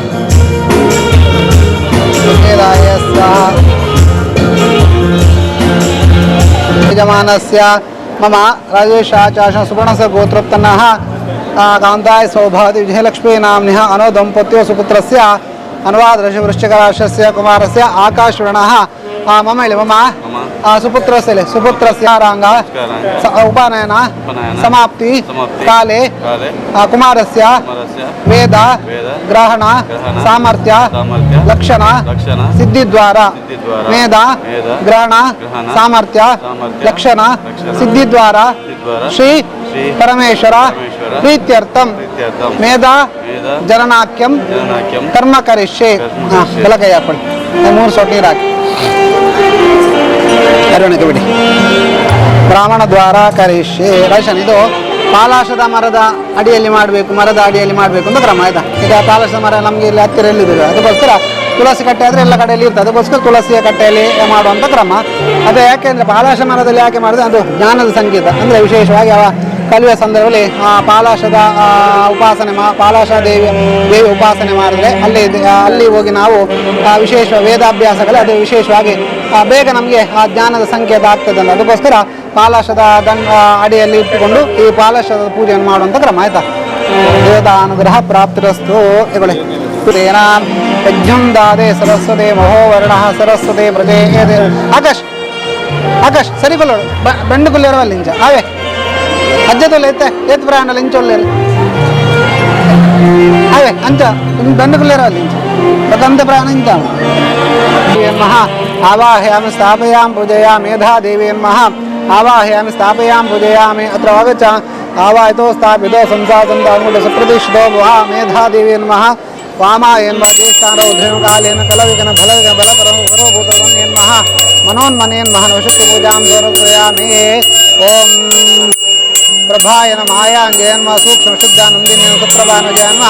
ಯಜಮಾನಸ್ಯ ಮಮ ರಾಜೇಶಾಚಾಶ ಸುವರ್ಣಸ ಗೋತ್ರೋತ್ಪನ್ನಃ ಕಾಂತಾಯ ಸೌಭಾತಿ ವಿಜಯಲಕ್ಷ್ಮೀ ನಾಮ್ನಿಃ ಅನೋ ದಂಪತ್ಯೋ ಸುಪುತ್ರಸ್ಯ ಅನ್ವಾದೃಶ ವೃಶ್ಚಿಕರಾಶಸ್ಯ ಕುಮಾರಸ್ಯ ಆಕಾಶವರ್ಣಃ ಮಮ ಇಲ್ಲಿ ಮಮ ಸುಪುತ್ರಸ್ಯ ಸುಪುತ್ರಸ್ಯ ರಾಂಗ ಉಪನಯನ ಸಮಾಪ್ತಿ ಕಾಲೇ ಕುಮಾರಸ್ಯ ವೇದ ಗ್ರಹಣ ಸಾಮರ್ಥ್ಯ ಲಕ್ಷಣ ಸಿದ್ಧಿದ್ವಾರ ಮೇಧ ಗ್ರಹಣ ಸಾಮರ್ಥ್ಯ ಲಕ್ಷಣ ಸಿದ್ಧಿದ್ವಾರ ಶ್ರೀ ಪರಮೇಶ್ವರ ಪ್ರೀತ್ಯರ್ಥಂ ಮೇಧ ಜನನಾಕ್ಯಂ ಕರ್ಮ ಕರಿಷ್ಯೆ ಬೆಳಕೈ ಹಾಕೊಳ್ಳಿ 3 ಸೊಟ್ಟು ನೀರು ಹಾಕಿ ಅರುಣಕ್ಕೆ ಬಿಡಿ ಬ್ರಾಹ್ಮಣ ದ್ವಾರ ಕರಿಷ್ಯೆ ರಶನ್ ಇದು ಪಾಲಾಶದ ಮರದ ಅಡಿಯಲ್ಲಿ ಮಾಡಬೇಕು ಮರದ ಅಡಿಯಲ್ಲಿ ಮಾಡಬೇಕು ಅಂತ ಕ್ರಮ ಆಯ್ತಾ ಈಗ ಪಾಲಾಶದ ಮರ ನಮಗೆ ಇಲ್ಲಿ ಹತ್ತಿರ ಎಲ್ಲಿದ್ದೀವಿ ಅದಕ್ಕೋಸ್ಕರ ತುಳಸಿ ಕಟ್ಟೆ ಆದರೆ ಎಲ್ಲ ಕಡೆಯಲ್ಲಿ ಇರ್ತದೆ ಅದಕ್ಕೋಸ್ಕರ ತುಳಸಿಯ ಕಟ್ಟೆಯಲ್ಲಿ ಮಾಡುವಂಥ ಕ್ರಮ ಅದೇ ಯಾಕೆಂದರೆ ಪಾಲಾಶ ಮರದಲ್ಲಿ ಯಾಕೆ ಮಾಡಿದ್ರೆ ಅದು ಜ್ಞಾನದ ಸಂಕೇತ ಅಂದರೆ ವಿಶೇಷವಾಗಿ ಕಲಿಯುವ ಸಂದರ್ಭದಲ್ಲಿ ಪಾಲಾಶದ ಉಪಾಸನೆ ಪಾಲಾಶ ದೇವಿ ಉಪಾಸನೆ ಮಾಡಿದ್ರೆ ಅಲ್ಲಿ ಹೋಗಿ ನಾವು ವಿಶೇಷ ವೇದಾಭ್ಯಾಸಗಳು ಅದು ವಿಶೇಷವಾಗಿ ಬೇಗ ನಮಗೆ ಆ ಜ್ಞಾನದ ಸಂಕೇತ ಆಗ್ತದೆ ಅಂತ ಅದಕ್ಕೋಸ್ಕರ ಪಾಲಾಶದ ಅಡಿಯಲ್ಲಿ ಇಟ್ಟುಕೊಂಡು ಈ ಪಾಲಾಶದ ಪೂಜೆಯನ್ನು ಮಾಡುವಂಥ ಕ್ರಮ ಆಯ್ತಾ ದೇವತಾನುಗ್ರಹ ಪ್ರಾಪ್ತಿರಸ್ತು ಇಗೊಳ್ಳಿ ಯಜ್ಞಂ ದಾದೆ ಸರಸ್ವತಿ ಮಹೋವರ್ಣ ಸರಸ್ವತಿ ಪ್ರಜೆ ಆಕಾಶ್ ಆಕಾಶ್ ಸರಿ ಕೊಲ್ಲೋಡು ಬೆಂಡು ಕೊಲ್ಲಿರೋ ಲಿಂಚ ಅವೇ ಅಜ್ಜದಲ್ಲ ಎತ್ ಪ್ರಾಣ ಇಂಚೊಳ್ಳೆರು ಅವೇ ಅಂಚ ಬೆಂಡು ಕೊಲ್ಲಿರೋ ಲಿಂಚ ಪ್ರಕಂತ ಪ್ರಾಣ ಇಂಚ ಮಹಾ ಆವಾಹಯಾಮಿ ಸ್ಥಾಪಯಾಂ ಪೂಜೆಯಾ ಮೇಧಾ ದೇವೇನ್ಮಃ ಆವಾಹಯಾಮಿ ಸ್ಥಾಪಯಾಂ ಪೂಜೆಯಾಮಿ ಅತ್ರ ಆಗಚ್ಚ ಆವಾಹಿತೋ ಸ್ಥಾಪಿತೋ ಸಂಸಾಸಂತಾಂಗುಡ ಸುಪ್ರತಿಷ್ಠಿತೋ ಮಹಾ ಮೇಧಾ ದೇವೇನ್ಮಃ ವಾಮಾಯನ್ಮ ಜ್ಯೇಷ್ಠಾರೌದ್ರೇಣ ಕಾಲೇನ ಕಲವಿಗನ ಫಲವಿಗ ಬಲಪರಂ ವರೋಭೂತವನ್ಯನ್ಮಃ ಮನೋನ್ಮನೇನ್ಮಃ ನವಶಕ್ತಿ ಪೂಜಾಂ ಸಮರ್ಪಯಾಮಿ ಓಂ ಪ್ರಭಾಯ ನಮಾಯಾಂಗೇನ್ಮ ಸೂಕ್ಷ್ಮ ಶುದ್ಧಾನಂದಿನಿ ಸುಪ್ರಭಾನುಜಯನ್ಮ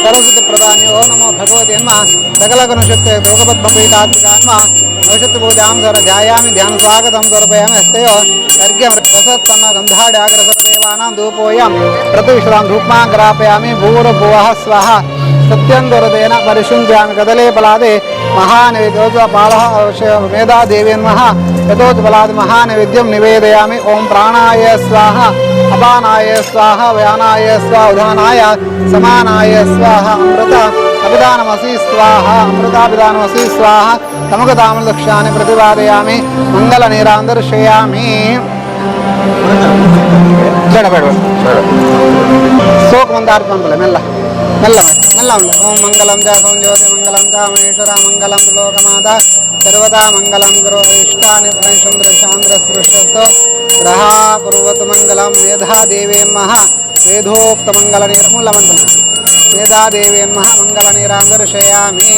ಸರಸ್ವತಿ ಪ್ರಧಾನಿ ಓ ನಮೋ ಭಗವತಿ ಎನ್ಮ ಸಕಲಗುಣಶಕ್ತಿ ಭೋಗಪದ್ಮಪೀಠಾತ್ಮಿಕಾನ್ಮ ನವಶಕ್ತಿ ಪೂಜಾಂ ಸರ ಧ್ಯಾಯಾಮಿ ಧ್ಯಾನ ಸ್ವಾಗತಂ ಸಮರ್ಪಯಾಮಿ ಹಸ್ತಯೋ अर्घ्यं रसोत्पन्न गन्धाढ्याग्रसर्वदेवानां धूपोऽयं प्रतिविशदां धूपमां ग्रापयामि भूर्भुवः स्वः सत्यं दुर्देन परिशुञ्जामि कदले बलादे महानैवेद्योज्वपालः मेधा देवेन्मः यतोज्वलादि महानैवेद्यं निवेदयामि ॐ प्राणाय स्वाहा अपानाय स्वाहा व्यानाय स्वाहा उदानाय समानाय स्वाहा अमृत अभिधानमसि स्वाहा अमृताभिधानमसि स्वाहा तमगतामलक्ष्यानि प्रतिपादयामि मङ्गलनीरान्दर्शयामि ಬೇಡ ಬೇಡ ಸೋಕ್ ಒಂದು ಆರ್ಪಂಬಲೆ ಮೆಲ್ಲ ಮೆಲ್ಲ ಮೆಲ್ಲ ಉಂಟು ಓಂ ಮಂಗಲಂ ಚ ಜ್ಯೋತಿ ಮಂಗಲಂ ಚ ಮಹೇಶ್ವರ ಮಂಗಲಂ ಲೋಕಮಾತ ಸರ್ವದಾ ಮಂಗಲಂ ಗುರು ಇಷ್ಟಾನಿ ಪರಮೇಶ್ವರ ಶಾಂದ್ರ ಸೃಷ್ಟೋ ಗ್ರಹ ಕುರುವತು ಮಂಗಲಂ ಮೇಧಾ ದೇವೇನ್ಮಃ ವೇದೋಕ್ತ ಮಂಗಲ ನಿರ್ಮೂಲ ಮಂಗಲ ಮೇಧಾ ದೇವೇನ್ಮಃ ಮಂಗಲ ನೀರಾಂದರ್ಶಯಾಮಿ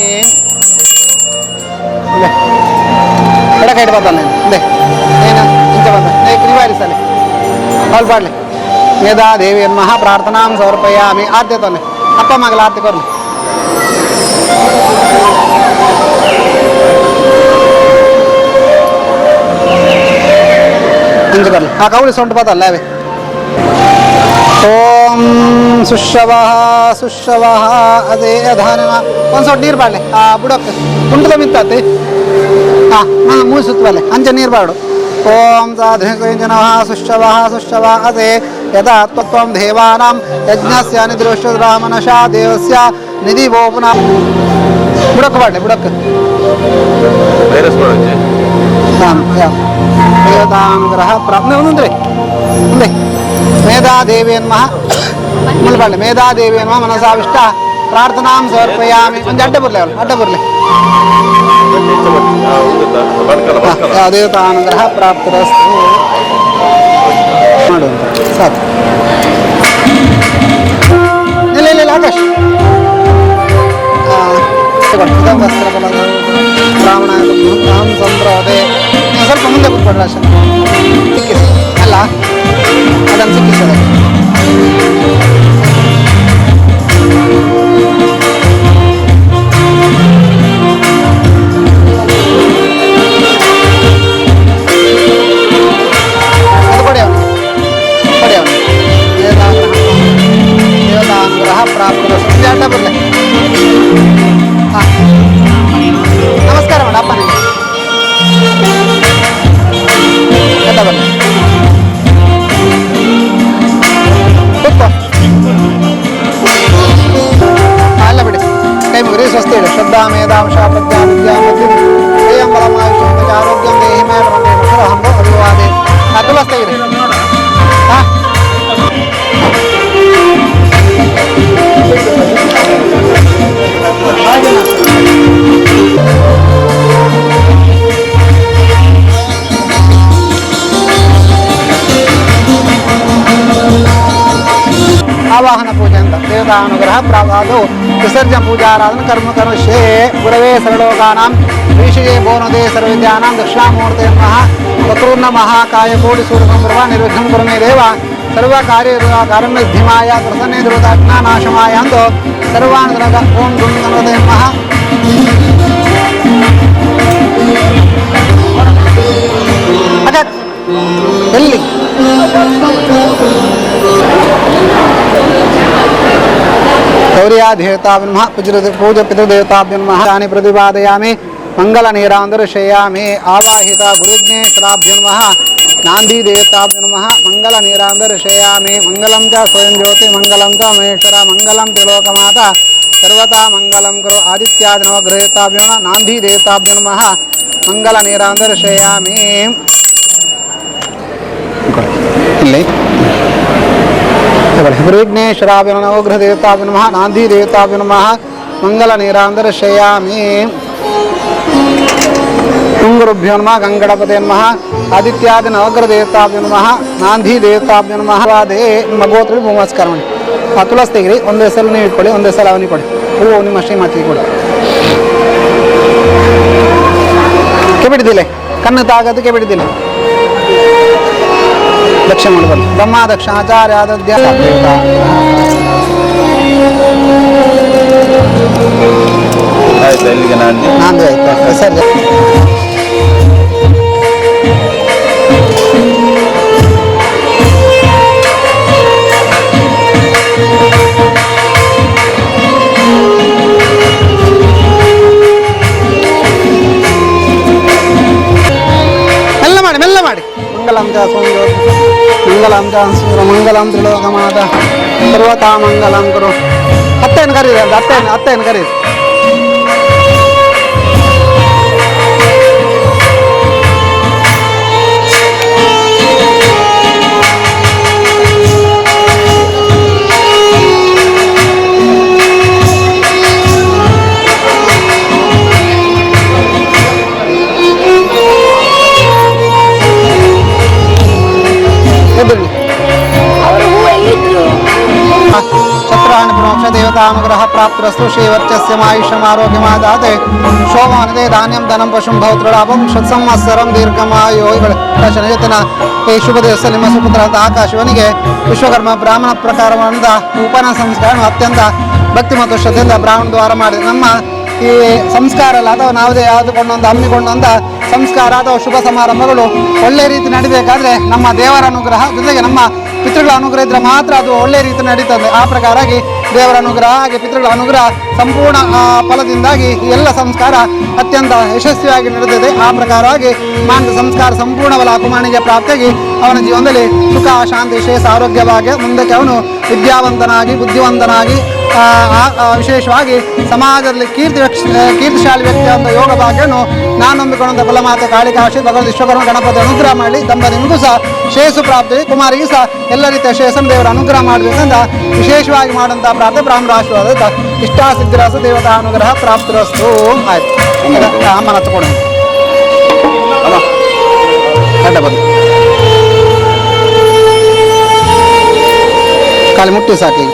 ಎಡಕೈಟ್ ಬರ್ತಾನೆ ಅಂದೆ ಏನು ಇಂಚ ಬಂದ ನಿವಾರಿಸಲಿ ಅವ್ರು ಪಾಡಲಿ ಮೇಧಾ ದೇವಿಯನ್ಮಃ ಪ್ರಾರ್ಥನಾಂ ಸಮರ್ಪಯಾಮಿ ಆದ್ಯ ತೊಂದೆ ಅಪ್ಪ ಮಗಳ ಆರ್ತಿ ಕೊರ್ಲಿ ಇಂಚ ಬರ್ಲಿ ಆ ಕೌಳಿ ಸೊಂಟು ಬರ್ತಲ್ಲ ಅವೇ ಓಂ ಸುಶ್ರವಃ ಸುಶ್ರವಃ ಅದೇ ಧಾನ್ಯ ಒಂದು ಸೊಟ್ಟು ನೀರು ಬಾಡಲಿ ಆ ಬುಡಕ್ಕೆ ಕುಂಟದ ಮಿತ್ತತಿ ಹಾಂ ಮೂರು ಸುತ್ತ ಬರಲಿ ಅಂಚೆ ನೀರು ಬಾಡು ಓಂ ಸಾಧುಜನಃ ಸುಶ್ಚವಾಸೆ ಯಥಾ ತ್ವಂ ದೇವಾನಾಂ ಯಜ್ಞಸ್ಯ ನಿದೃಷ್ಟರಾಮನಶಾ ದೇವಸ್ಯ ನಿಧಿವೋಪನ ಬುಡಕ್ಕೆ ಬಾಡ್ಲೆ ಬುಡಕ್ಕೆ ದೇವತಾನುಗ್ರಹ ಪ್ರಾಪ್ನ ಒಂದ್ರಿ ಮುಂದೆ ಮೇಧಾದೇವಿಯನ್ಮಃ ಮಲ್ಬಾಡ್ಲೆ ಮೇಧಾದೇವಿಯನ್ಮಃ ಮನಸಾವಿಷ್ಟ ಪ್ರಾರ್ಥನಾಂ ಸಮರ್ಪಯಾಮಿ ಒಂದು ಅಡ್ಡ ಬರಲಿ ಅವಳು ಅಡ್ಡ ಬರಲಿ ದೇವತಾನುಗ್ರಹ ಪ್ರಾಪ್ತರಸ್ತು ಮಾಡುವಂತ ಸಾಕು ಇಲ್ಲ ಇಲ್ಲ ಇಲ್ಲ ಆಕಾಶ್ ವಸ್ತ್ರಫಲದ ಬ್ರಾಹ್ಮಣ ಸಂಪ್ರದೆ ಸ್ವಲ್ಪ ಮುಂದೆ ಕೂತ್ಕೊಡ್ರಿ ಅಷ್ಟೇ ಸಿಕ್ಕಿಸಿ ಅಲ್ಲ ಅದನ್ನು ಸಿಕ್ಕಿಸೋದು ದೇವತಾನುಗ್ರಹ ಪ್ರಾಪ್ತ ಅಡ್ಡ ಬರಲಿ ಹಾಂ ನಮಸ್ಕಾರ ಮೇಡಮ್ ಅಪ್ಪನಿಗೆ ಅಡ್ಡ ಬರಲಿ ಕೂತ್ಕೋ ಅಲ್ಲ ಬಿಡಿ ಕೈ ಮುಗಿರಿ ಸ್ವಸ್ತಿ ಹೇಳಿ ಶ್ರದ್ಧಾ ಮೇಧಾಂಶ ಪ್ರಜ್ಞಾ ವಿದ್ಯಾ ಅಯ್ಯಂ ಬಲಮಾಯುಷ ಆರೋಗ್ಯಂ ದೇಹಿ ಮೇ ಹಂಬ ಅಭಿವಾದೆ ತುಲಸ್ತಾ ಇರಿ ಹಾಂ ಆವಾಹನ ಪೂಜೆ ಅಂತ ದೇವತಾನುಗ್ರಹ ಪ್ರಾವಾದು ವಿಸರ್ಜನ ಪೂಜಾರಾಧನ ಕರ್ಮ ಕರುಷ್ಯೇ ಗುರವೇ ಸರ್ವಲೋಕಾನಾಂ ಶ್ರೀಶಿಗೆ ಬೋನದೇ ಸರ್ವವಿದ್ಯಾನಾಂ ದಕ್ಷಿಣಾಮೂರ್ತೆ ನಮಃ ವಕ್ರೂರ್ಣ ಮಹಾಕಾಯ ಕೋಟಿ ಸೂರ್ಯಸಂಭ್ರಮ ನಿರ್ವಿಘ್ನಂ ಕುರು ಮೇ ದೇವ ಸರ್ವ ಕಾರ್ಯಕಾರಣ್ಯಧಿಮಾಯ ಪ್ರಸನ್ನೇ ಧ್ರುವತಾಜ್ಞಾನಾಶಮಾಯ ಅಂದು ಸರ್ವಾನುಗ್ರಹ ಓಂ ದುಂ ಗಣಪತಯೇ ನಮಃ ಅಗತ್ ಎಲ್ಲಿ गौर्याधेयताभ्यो नमः पूज्य पितृदेवताभ्यो नमः तानि प्रतिपादयामि मङ्गलनीरान्दर्शयामि आवाहिता गुरुज्ञेश्वराभ्यो नमः नान्दिदेवताभ्यो नमः मङ्गलनीरान्दर्शयामि मङ्गलं च स्वयं ज्योति मङ्गलं च महेश्वर मङ्गलं त्रिलोकमाता सर्वथा मङ्गलं कुरु आदित्यादिनवग्रहदेवताभ्यो नमः नान्दिदेवताभ्यो नमः मङ्गलनीरान्दर्शयामि ಇಲ್ಲಿ विघ्नेश्वराभ्यो नमः नवग्रहदेवताभ्यो नमः नान्दिदेवताभ्यो नमः मङ्गलनीरान्दर्शयामि तुङ्गुरुभ्यो नमः गङ्गणपतये नमः आदित्यादि नवग्रहदेवताभ्यो नमः नान्दिदेवताभ्यो नमः ವಾದೇ ನಿಮ್ಮ ಗೋತ್ರಕ್ಕೆ ನಮಸ್ಕಾರ ಮಾಡಿ ಆ ತುಳಸಿ ತೆಗಿರಿ ಒಂದೇ ಸಲ ನೀವು ಇಟ್ಕೊಳ್ಳಿ ಒಂದೇ ಸಲ ಅವನಿಗೆ ಕೊಡಿ ಹೂವು ನಿಮ್ಮ ಶ್ರೀಮತಿಗೆ ಕೊಡಿ ಕೆಬಿಡಿದಿಲ್ಲ ಕಣ್ಣು ತಾಗೋದಕ್ಕೆ ಬಿಡಿದಿಲ್ಲ ದಕ್ಷ ಮಾಡಬಲ್ಲ ಬ್ರಹ್ಮ ದಕ್ಷ ಆಚಾರ್ಯ ಆದದ್ಯ ನಾಂದಿ ಆಯ್ತು ಸರ್ ಮೆಲ್ಲ ಮಾಡಿ ಮಂಗಲಂ ಚ ಮಂಗಲಂ ಚ ಮಂಗಲಂ ತ್ರಿಲೋಕಮಾತ ಸರ್ವತಾ ಮಂಗಲಂ ಕುರು ಅತ್ತೇನು ಕರೀರಿ ಅಂತ ಅತ್ತೇನು ಕರೀರಿ ಛತ್ರಾಣಿ ಪ್ರೋಕ್ಷ ದೇವತಾನುಗ್ರಹ ಪ್ರಾಪ್ತರಸ್ತು ಶ್ರೀವರ್ಚಸ್ಯಮಾಯುಷ್ಯಮಾರೋಗ್ಯಮಾದಾತೆ ಶೋಭಾನದೆ ಧಾನ್ಯಂ ಧನಂ ಪಶುಂ ಭೌತ್ರಳಾಭಂ ಷತ್ಸಂವತ್ಸರಂ ದೀರ್ಘಮಾಯುಗಳ ಜೊತೆನ ಈ ಶುಭ ದಿವಸ ನಿಮ್ಮ ಸುಪುತ್ರ ಆಕಾಶವನಿಗೆ ವಿಶ್ವಕರ್ಮ ಬ್ರಾಹ್ಮಣ ಪ್ರಕಾರವಾದ ಉಪನ ಸಂಸ್ಕಾರ ಅತ್ಯಂತ ಭಕ್ತಿ ಮತ್ತು ಶ್ರದ್ಧೆಯಿಂದ ಬ್ರಾಹ್ಮಣ ದ್ವಾರ ಮಾಡಿದೆ ನಮ್ಮ ಈ ಸಂಸ್ಕಾರ ಅಲ್ಲ ಅಥವಾ ನಾವುದೇ ಯಾವುದುಕೊಂಡೊಂದು ಹಮ್ಮಿಕೊಂಡಂಥ ಸಂಸ್ಕಾರ ಅಥವಾ ಶುಭ ಸಮಾರಂಭಗಳು ಒಳ್ಳೆ ರೀತಿ ನಡಿಬೇಕಾದ್ರೆ ನಮ್ಮ ದೇವರ ಅನುಗ್ರಹ ಜೊತೆಗೆ ನಮ್ಮ ಪಿತೃಗಳ ಅನುಗ್ರಹ ಇದ್ರೆ ಮಾತ್ರ ಅದು ಒಳ್ಳೆ ರೀತಿ ನಡೀತದೆ. ಆ ಪ್ರಕಾರವಾಗಿ ದೇವರ ಅನುಗ್ರಹ ಹಾಗೆ ಪಿತೃಗಳ ಅನುಗ್ರಹ ಸಂಪೂರ್ಣ ಫಲದಿಂದಾಗಿ ಈ ಎಲ್ಲ ಸಂಸ್ಕಾರ ಅತ್ಯಂತ ಯಶಸ್ವಿಯಾಗಿ ನಡೆದಿದೆ. ಆ ಪ್ರಕಾರವಾಗಿ ಮಾನಸ ಸಂಸ್ಕಾರ ಸಂಪೂರ್ಣ ಫಲ ಕುಮಾರನಿಗೆ ಪ್ರಾಪ್ತಿಯಾಗಿ ಅವನ ಜೀವನದಲ್ಲಿ ಸುಖ ಶಾಂತಿ ಶ್ರೇಯಸ್ ಆರೋಗ್ಯವಾಗಿ ಮುಂದಕ್ಕೆ ಅವನು ವಿದ್ಯಾವಂತನಾಗಿ ಬುದ್ಧಿವಂತನಾಗಿ ವಿಶೇಷವಾಗಿ ಸಮಾಜದಲ್ಲಿ ಕೀರ್ತಿಶಾಲಿ ವ್ಯಕ್ತಿ ಅಂತ ಯೋಗ ಭಾಗ್ಯವನ್ನು ನಾನು ನಂಬಿಕೊಂಡಂಥ ಕುಲಮಾತೆ ಕಾಳಿಕಾಶಿ ಭಗವಂತ ವಿಶ್ವಕರ್ಮ ಗಣಪತಿ ಅನುಗ್ರಹ ಮಾಡಲಿ. ದಂಪತಿಗೂ ಸಹ ಶ್ರೇಯಸ್ಸು ಪ್ರಾಪ್ತಿ, ಕುಮಾರಿಗೂ ಸಹ ಎಲ್ಲ ರೀತಿಯ ಶ್ರೇಯಸ್ಸನ್ನು ದೇವರ ಅನುಗ್ರಹ ಮಾಡಬೇಕಂತ ವಿಶೇಷವಾಗಿ ಮಾಡುವಂಥ ಪ್ರಾರ್ಥನೆ ಬ್ರಾಹ್ಮಣ ಆಶೀರ್ವಾದ ಇಷ್ಟಾಸಿದ್ಧಿರಸ ದೇವತಾ ಅನುಗ್ರಹ ಪ್ರಾಪ್ತಿರಸ್ತು. ಆಯ್ತು ಅಮ್ಮನ ತಗೊಂಡು ಅಡ್ಡ ಬಂದು ಕಾಲಿ ಮುಟ್ಟಿ ಸಾಕಿ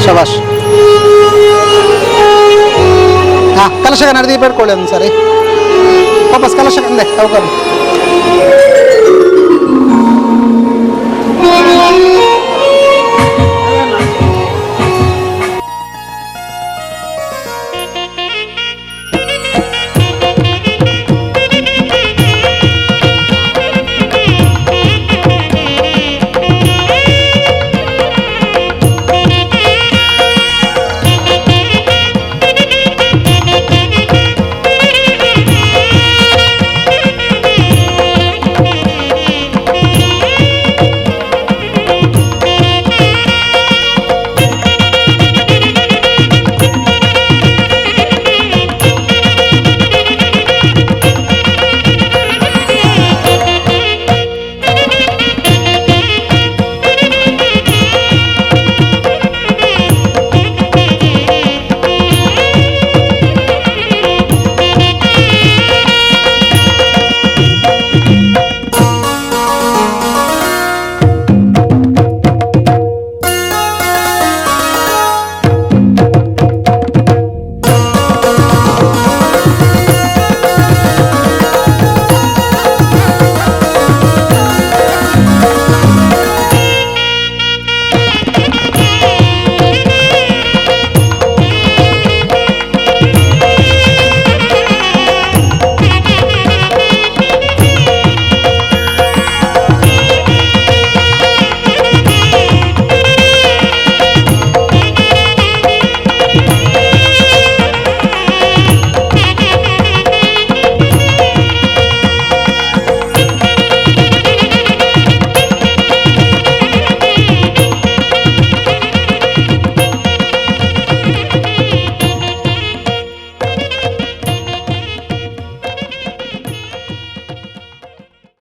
ಶಬಾಷ್. ಹಾಂ ಕಲಶಗ ನಡೆದು ಬೇಡ್ಕೊಳ್ಳಿ ಒಂದು ಸರಿ ವಾಪಸ್ ಕಲಶಗ ಅಂದೆ